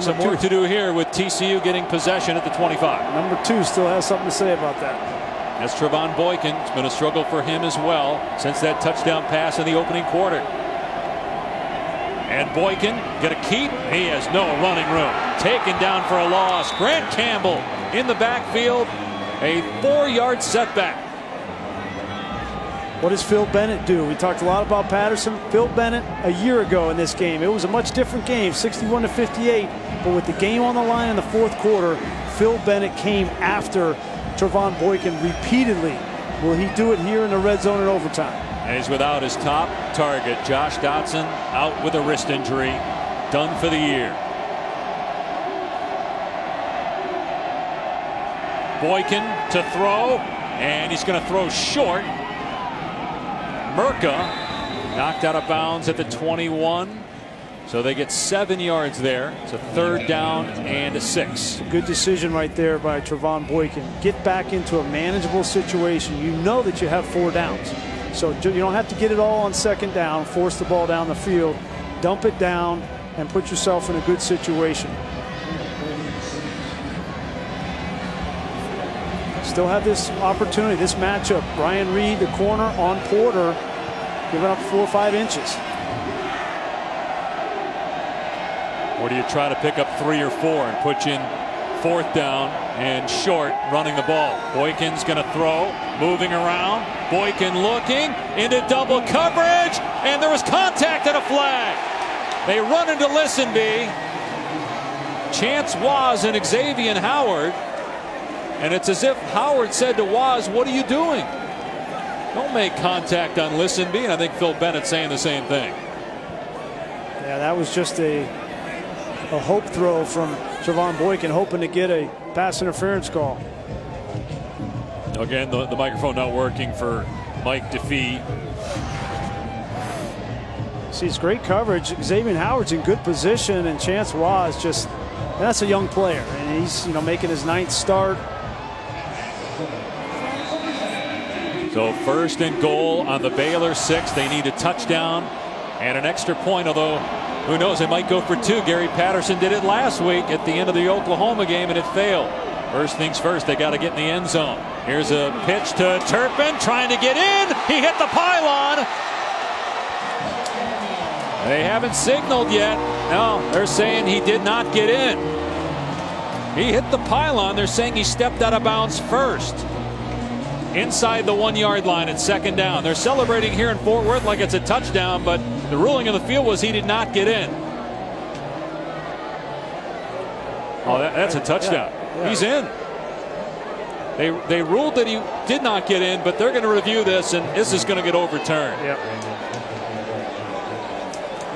some work to do here with TCU getting possession at the 25. Number 2 still has something to say about that. That's Trevon Boykin. It's been a struggle for him as well since that touchdown pass in the opening quarter. And Boykin going to keep. He has no running room. Taken down for a loss. Grant Campbell in the backfield. A 4-yard setback. What does Phil Bennett do? We talked a lot about Patterson. Phil Bennett a year ago in this game. It was a much different game, 61-58. But with the game on the line in the 4th quarter, Phil Bennett came after Trevon Boykin repeatedly. Will he do it here in the red zone in overtime? And he's without his top target. Josh Dotson out with a wrist injury. Done for the year. Boykin to throw. And he's going to throw short. Merca knocked out of bounds at the 21. So they get 7 yards there. It's a 3rd down and a 6. Good decision right there by Trevon Boykin. Get back into a manageable situation. You know that you have 4 downs. So you don't have to get it all on 2nd down, force the ball down the field, dump it down, and put yourself in a good situation. Still have this opportunity, this matchup. Ryan Reed, the corner on Porter, giving up 4 or 5 inches. Or do you try to pick up 3 or 4 and put you in 4th down and short running the ball? Boykin's going to throw, moving around. Boykin looking into double coverage, and there was contact and a flag. They run into Listenby. Chance Waz and Xavier Howard. And it's as if Howard said to Waz, "What are you doing? Don't make contact on Listenby." And I think Phil Bennett saying the same thing. Yeah, that was just a hope throw from Trevon Boykin, hoping to get a pass interference call. Again, the microphone not working for Mike DeFee. See, it's great coverage. Xavier Howard's in good position, and Chance Roy is just, that's a young player, and he's, making his 9th start. So 1st and goal on the Baylor 6. They need a touchdown and an extra point, although who knows, they might go for 2. Gary Patterson did it last week at the end of the Oklahoma game, and it failed. First things first, they got to get in the end zone. Here's a pitch to Turpin, trying to get in. He hit the pylon. They haven't signaled yet. No, they're saying he did not get in. He hit the pylon. They're saying he stepped out of bounds first. Inside the 1-yard line at 2nd down. They're celebrating here in Fort Worth like it's a touchdown, but the ruling of the field was he did not get in. Oh, that's a touchdown. Yeah. He's in. They ruled that he did not get in, but they're going to review this, and this is going to get overturned. Yep.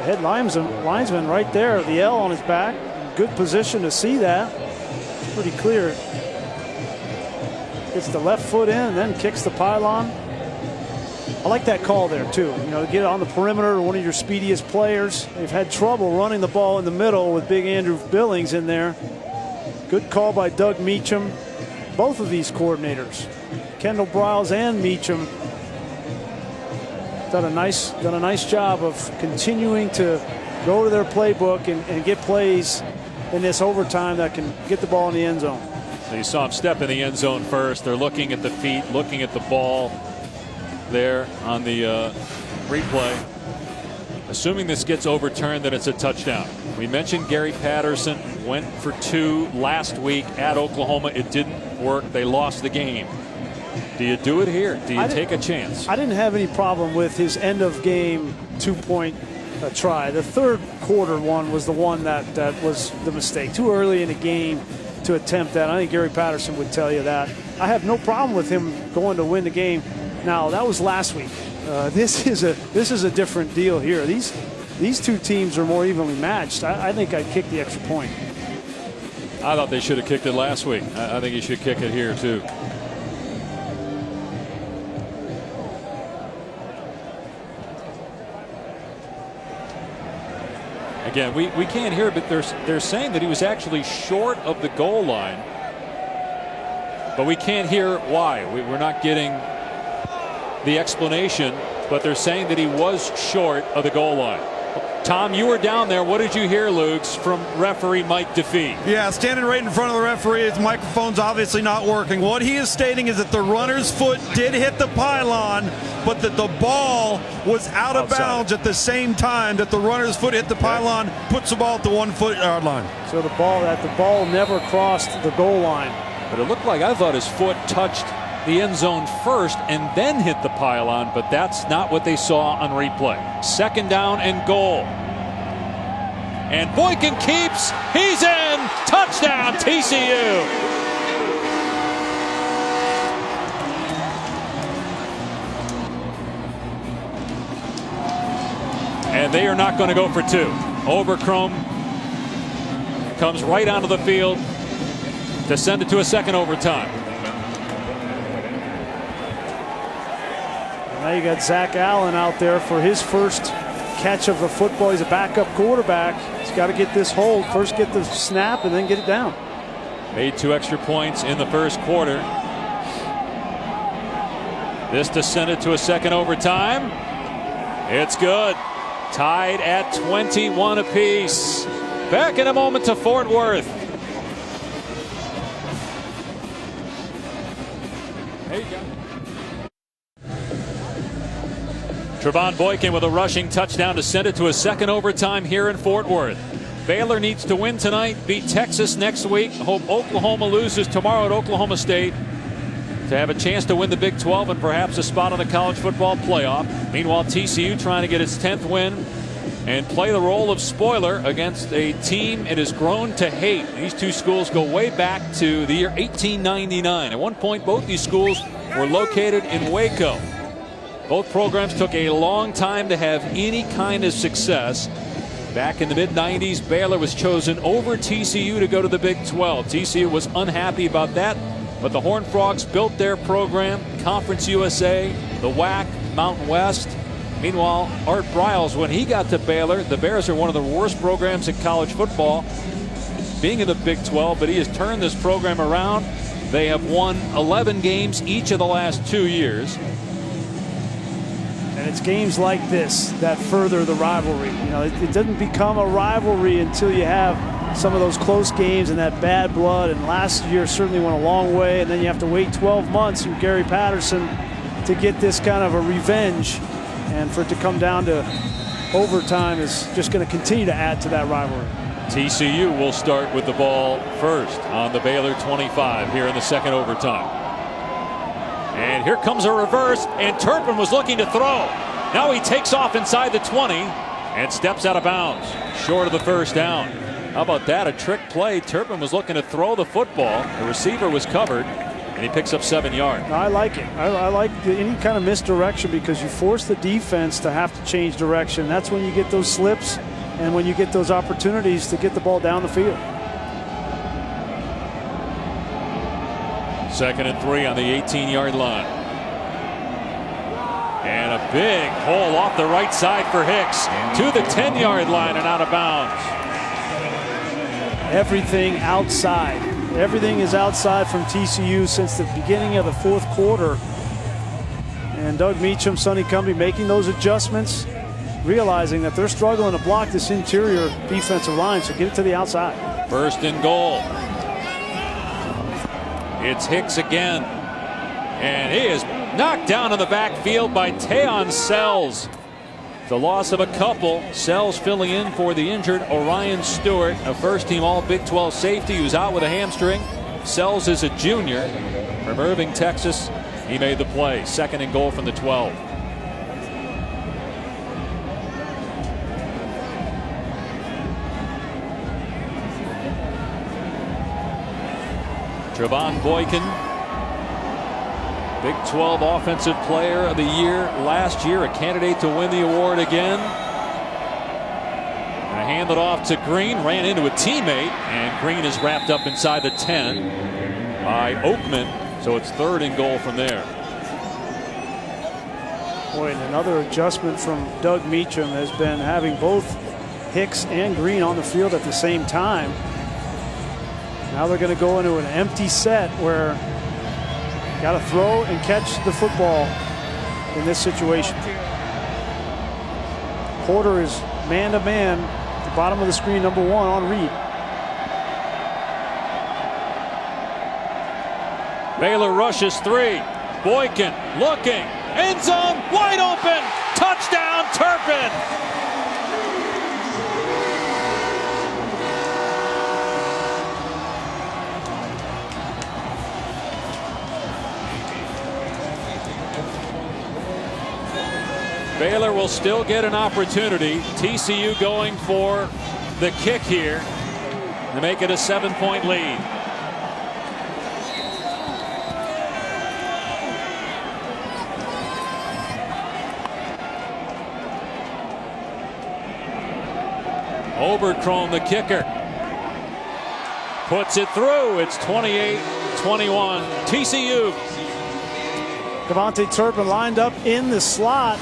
The head linesman right there, the L on his back. Good position to see that. It's pretty clear. Gets the left foot in and then kicks the pylon. I like that call there too. Get it on the perimeter, one of your speediest players. They've had trouble running the ball in the middle with big Andrew Billings in there. Good call by Doug Meacham. Both of these coordinators, Kendall Briles and Meacham, done a nice job of continuing to go to their playbook and get plays in this overtime that can get the ball in the end zone. So you saw him step in the end zone first. They're looking at the feet, looking at the ball there on the replay. Assuming this gets overturned, that it's a touchdown. We mentioned Gary Patterson went for 2 last week at Oklahoma. It didn't work. They lost the game. Do you do it here? Do you take a chance? I didn't have any problem with his end of game 2-point try. The 3rd quarter one was the one that was the mistake. Too early in the game to attempt that. I think Gary Patterson would tell you that. I have no problem with him going to win the game. Now, that was last week. This is a different deal here. These 2 teams are more evenly matched. I think I'd kick the extra point. I thought they should have kicked it last week. I think you should kick it here too. Again, we can't hear it, but they're saying that he was actually short of the goal line. But we can't hear why. We're not getting the explanation, but they're saying that he was short of the goal line. Tom, you were down there. What did you hear, Lukes, from referee Mike DeFee? Yeah, standing right in front of the referee. His microphone's obviously not working. What he is stating is that the runner's foot did hit the pylon, but that the ball was out of bounds at the same time that the runner's foot hit the pylon, puts the ball at the 1-foot-yard line. So the ball never crossed the goal line. But it looked like, I thought his foot touched the end zone first and then hit the pylon, but that's not what they saw on replay. 2nd down and goal. And Boykin keeps. He's in. Touchdown, TCU. And they are not going to go for 2. Overcrome comes right onto the field to send it to a 2nd overtime. Now you got Zach Allen out there for his first catch of the football. He's a backup quarterback. He's got to get this hold. First get the snap and then get it down. Made 2 extra points in the 1st quarter. This to send it to a 2nd overtime. It's good. Tied at 21 apiece. Back in a moment to Fort Worth. There you go. Trevon Boykin with a rushing touchdown to send it to a 2nd overtime here in Fort Worth. Baylor needs to win tonight, beat Texas next week. Hope Oklahoma loses tomorrow at Oklahoma State to have a chance to win the Big 12 and perhaps a spot on the college football playoff. Meanwhile, TCU trying to get its 10th win and play the role of spoiler against a team it has grown to hate. These 2 schools go way back to the year 1899. At one point, both these schools were located in Waco. Both programs took a long time to have any kind of success. Back in the mid-90s, Baylor was chosen over TCU to go to the Big 12. TCU was unhappy about that, but the Horned Frogs built their program, Conference USA, the WAC, Mountain West, Meanwhile, Art Briles, when he got to Baylor, the Bears are one of the worst programs in college football, being in the Big 12, but he has turned this program around. They have won 11 games each of the last 2 years. And it's games like this that further the rivalry. You know, it doesn't become a rivalry until you have some of those close games and that bad blood. And last year certainly went a long way. And then you have to wait 12 months with Gary Patterson to get this kind of a revenge. And for it to come down to overtime is just going to continue to add to that rivalry. TCU will start with the ball first on the Baylor 25 here in the second overtime. And here comes a reverse, and Turpin was looking to throw. Now he takes off inside the 20 and steps out of bounds, short of the first down. How about that? A trick play. Turpin was looking to throw the football. The receiver was covered, and he picks up 7 yards. I like it. I like any kind of misdirection because you force the defense to have to change direction. That's when you get those slips and when you get those opportunities to get the ball down the field. 2nd and 3 on the 18-yard line. And a big hole off the right side for Hicks to the 10-yard line and out of bounds. Everything outside. Everything is outside from TCU since the beginning of the fourth quarter. And Doug Meacham, Sonny Cumbie making those adjustments, realizing that they're struggling to block this interior defensive line, so get it to the outside. 1st and goal. It's Hicks again. And he is knocked down in the backfield by Tayon Sells. The loss of a couple. Sells filling in for the injured Orion Stewart, a first-team All Big 12 safety who's out with a hamstring. Sells is a junior from Irving, Texas. He made the play. 2nd and goal from the 12. Trevon Boykin, Big 12 Offensive Player of the Year last year, a candidate to win the award again. And hand it off to Green, ran into a teammate, and Green is wrapped up inside the 10 by Oakman, so it's 3rd and goal from there. Boy, and another adjustment from Doug Meacham has been having both Hicks and Green on the field at the same time. Now they're going to go into an empty set where got to throw and catch the football in this situation. Porter is man-to-man at the bottom of the screen, number 1 on Reed. Baylor rushes 3. Boykin looking. End zone wide open. Touchdown Turpin. Baylor will still get an opportunity. TCU going for the kick here to make it a 7-point lead. Oberkron, the kicker, puts it through. It's 28-21 TCU. Devontae Turpin lined up in the slot.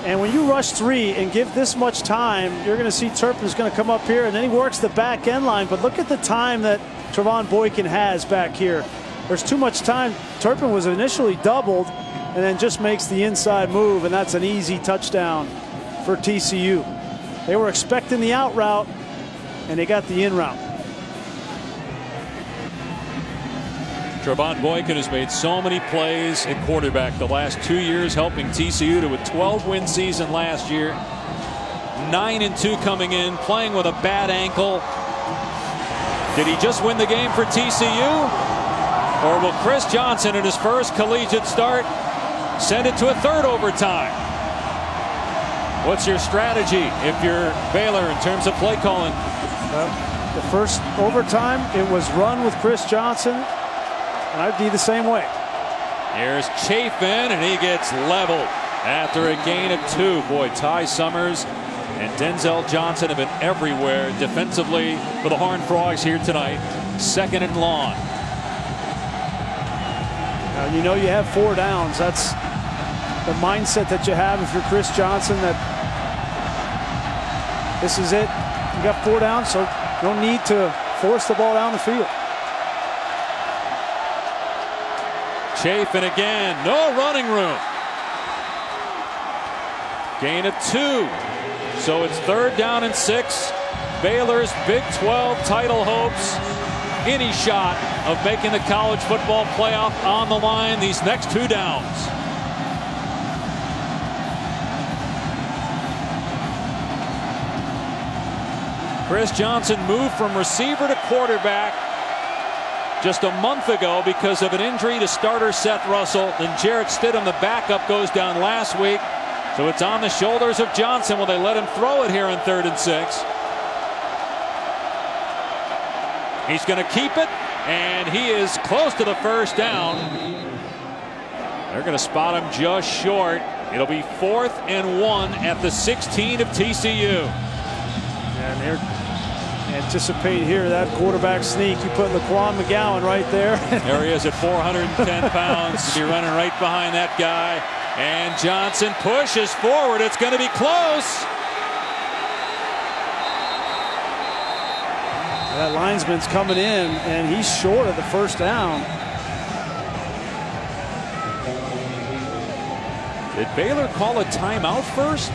And when you rush 3 and give this much time, you're going to see Turpin's going to come up here, and then he works the back end line. But look at the time that Trevon Boykin has back here. There's too much time. Turpin was initially doubled and then just makes the inside move, and that's an easy touchdown for TCU. They were expecting the out route, and they got the in route. Trevon Boykin has made so many plays at quarterback the last 2 years, helping TCU to a 12-win season last year. 9-2 coming in, playing with a bad ankle. Did he just win the game for TCU? Or will Chris Johnson in his first collegiate start send it to a 3rd overtime? What's your strategy if you're Baylor in terms of play calling? The first overtime, it was run with Chris Johnson. And I'd be the same way. Here's Chafin, and he gets leveled after a gain of 2. Boy, Ty Summers and Denzel Johnson have been everywhere defensively for the Horned Frogs here tonight. 2nd and long. Now, you know you have 4 downs. That's the mindset that you have if you're Chris Johnson, that this is it. You got 4 downs, so no need to force the ball down the field. Chafin again, no running room. Gain of 2. So it's 3rd down and 6. Baylor's Big 12 title hopes. Any shot of making the college football playoff on the line these next 2 downs. Chris Johnson moved from receiver to quarterback just a month ago because of an injury to starter Seth Russell. Then Jarrett Stidham, the backup, goes down last week. So it's on the shoulders of Johnson. Will they let him throw it here on 3rd and 6? He's going to keep it, and he is close to the 1st down. They're going to spot him just short. It'll be 4th and 1 at the 16 of TCU. And they're anticipate here that quarterback sneak. You put Laquan McGowan right there. There he is at 410 pounds to be running right behind that guy. And Johnson pushes forward. It's going to be close. That linesman's coming in, and he's short of the 1st down. Did Baylor call a timeout first?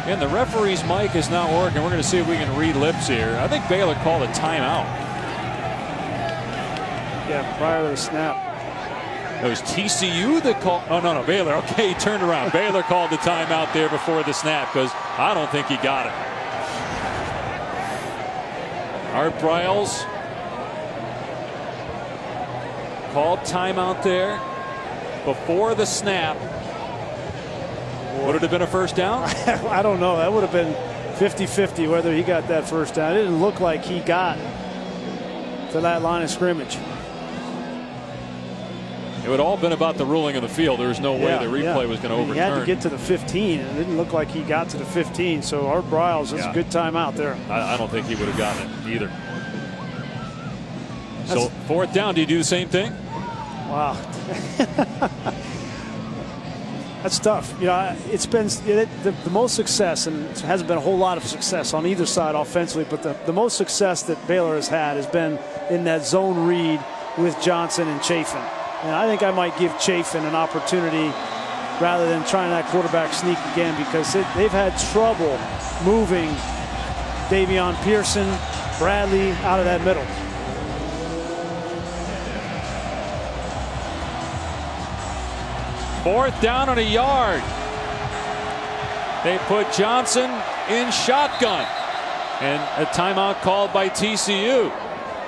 And the referee's mic is not working. We're going to see if we can read lips here. I think Baylor called a timeout. Yeah, prior to the snap. It was TCU that called. Oh, no, Baylor. Okay, he turned around. Baylor called the timeout there before the snap because I don't think he got it. Art Briles called timeout there before the snap. Would it have been a 1st down? I don't know. That would have been 50-50 whether he got that 1st down. It didn't look like he got to that line of scrimmage. It would all been about the ruling of the field. There was no way the replay was going to overturn. He had to get to the 15, and it didn't look like he got to the 15. So Art Briles, that's a good timeout there. I don't think he would have gotten it either. So 4th down, do you do the same thing? Wow. That's tough. You know, it's been the most success, and it hasn't been a whole lot of success on either side offensively, but the most success that Baylor has had has been in that zone read with Johnson and Chafin. And I think I might give Chafin an opportunity rather than trying that quarterback sneak again, because they've had trouble moving Davion Pearson, Bradley out of that middle. Fourth down and a yard. They put Johnson in shotgun. And a timeout called by TCU.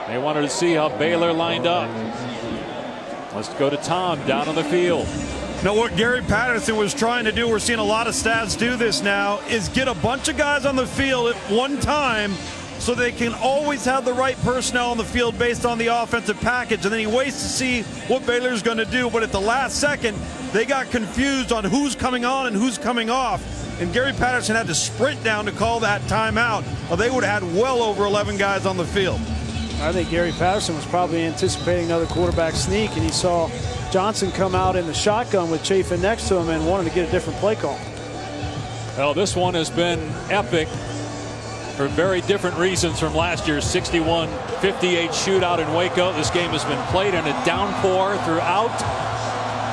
They wanted to see how Baylor lined up. Let's go to Tom down on the field. Now, what Gary Patterson was trying to do, we're seeing a lot of stats do this now, is get a bunch of guys on the field at one time so they can always have the right personnel on the field based on the offensive package. And then he waits to see what Baylor's going to do. But at the last second, they got confused on who's coming on and who's coming off. And Gary Patterson had to sprint down to call that timeout, or they would have had well over 11 guys on the field. I think Gary Patterson was probably anticipating another quarterback sneak, and he saw Johnson come out in the shotgun with Chafin next to him and wanted to get a different play call. Well, this one has been epic for very different reasons from last year's 61-58 shootout in Waco. This game has been played in a downpour throughout.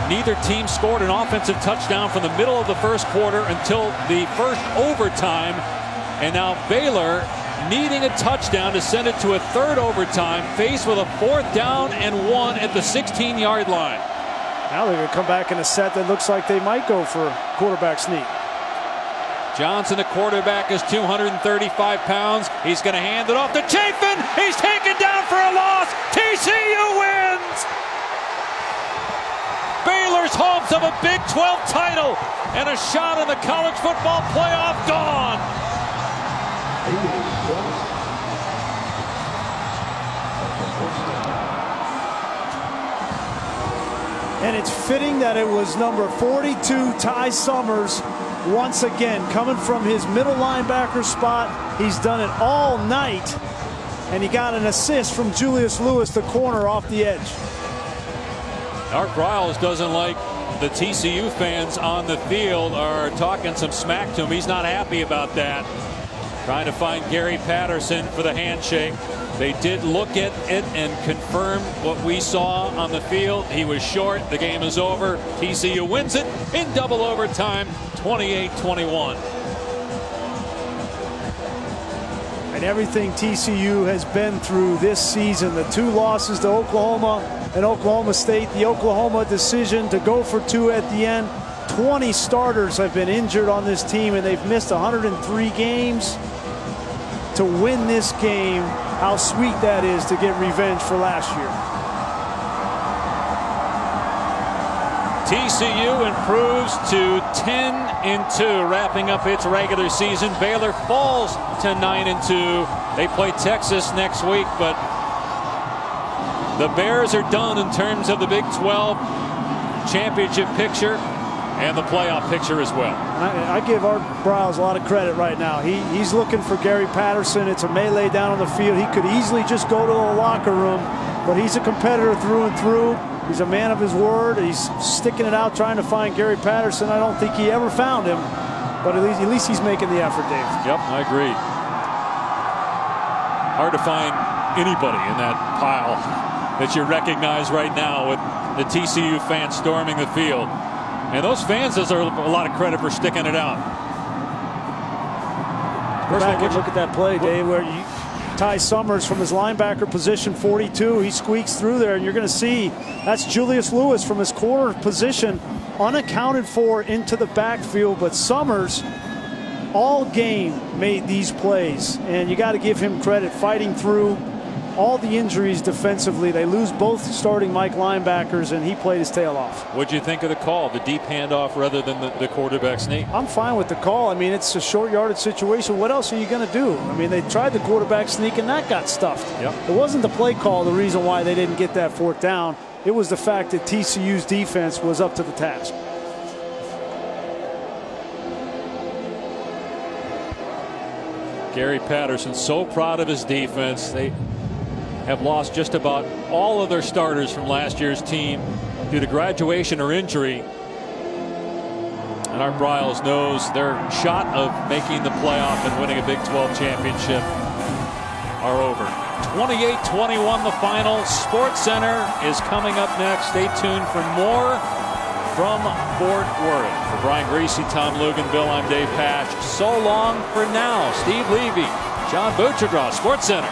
Neither team scored an offensive touchdown from the middle of the first quarter until the first overtime. And now Baylor needing a touchdown to send it to a third overtime, faced with a 4th down and 1 at the 16-yard line. Now they're going to come back in a set that looks like they might go for a quarterback sneak. Johnson, the quarterback, is 235 pounds. He's going to hand it off to Chafin. He's taken down for a loss. TCU wins. Baylor's hopes of a Big 12 title and a shot in the college football playoff gone. And it's fitting that it was number 42, Ty Summers, once again coming from his middle linebacker spot. He's done it all night, and he got an assist from Julius Lewis, the corner, off the edge. Art Briles doesn't like The TCU fans on the field are talking some smack to him. He's not happy about that. Trying to find Gary Patterson for the handshake. They did look at it and confirm what we saw on the field. He was short. The game is over. TCU wins it in double overtime, 28-21. And everything TCU has been through this season, the 2 losses to Oklahoma and Oklahoma State, the Oklahoma decision to go for 2 at the end. 20 starters have been injured on this team, and they've missed 103 games. To win this game, how sweet that is to get revenge for last year. TCU improves to 10-2, wrapping up its regular season. Baylor falls to 9-2. They play Texas next week, but the Bears are done in terms of the Big 12 championship picture and the playoff picture as well. I give Art Briles a lot of credit right now. He's looking for Gary Patterson. It's a melee down on the field. He could easily just go to the locker room, but he's a competitor through and through. He's a man of his word. He's sticking it out trying to find Gary Patterson. I don't think he ever found him, but at least he's making the effort, Dave. Yep, I agree. Hard to find anybody in that pile that you recognize right now with the TCU fans storming the field. And those fans deserve a lot of credit for sticking it out. Go back and look at that play, Dave, where Ty Summers from his linebacker position 42, he squeaks through there, and you're going to see that's Julius Lewis from his corner position, unaccounted for into the backfield. But Summers all game made these plays, and you got to give him credit fighting through all the injuries defensively. They lose both starting Mike linebackers, and he played his tail off. What'd you think of the call, the deep handoff rather than the quarterback sneak? I'm fine with the call. I mean, it's a short yardage situation. What else are you going to do? I mean, they tried the quarterback sneak, and that got stuffed. Yep. It wasn't the play call the reason why they didn't get that 4th down. It was the fact that TCU's defense was up to the task. Gary Patterson so proud of his defense. They have lost just about all of their starters from last year's team due to graduation or injury. And Art Briles knows their shot of making the playoff and winning a Big 12 championship are over. 28-21 the final. Sports Center is coming up next. Stay tuned for more from Fort Worth. For Brian Greasy, Tom Luganville, I'm Dave Pasch. So long for now. Steve Levy, John Butcherdraw, Sports Center.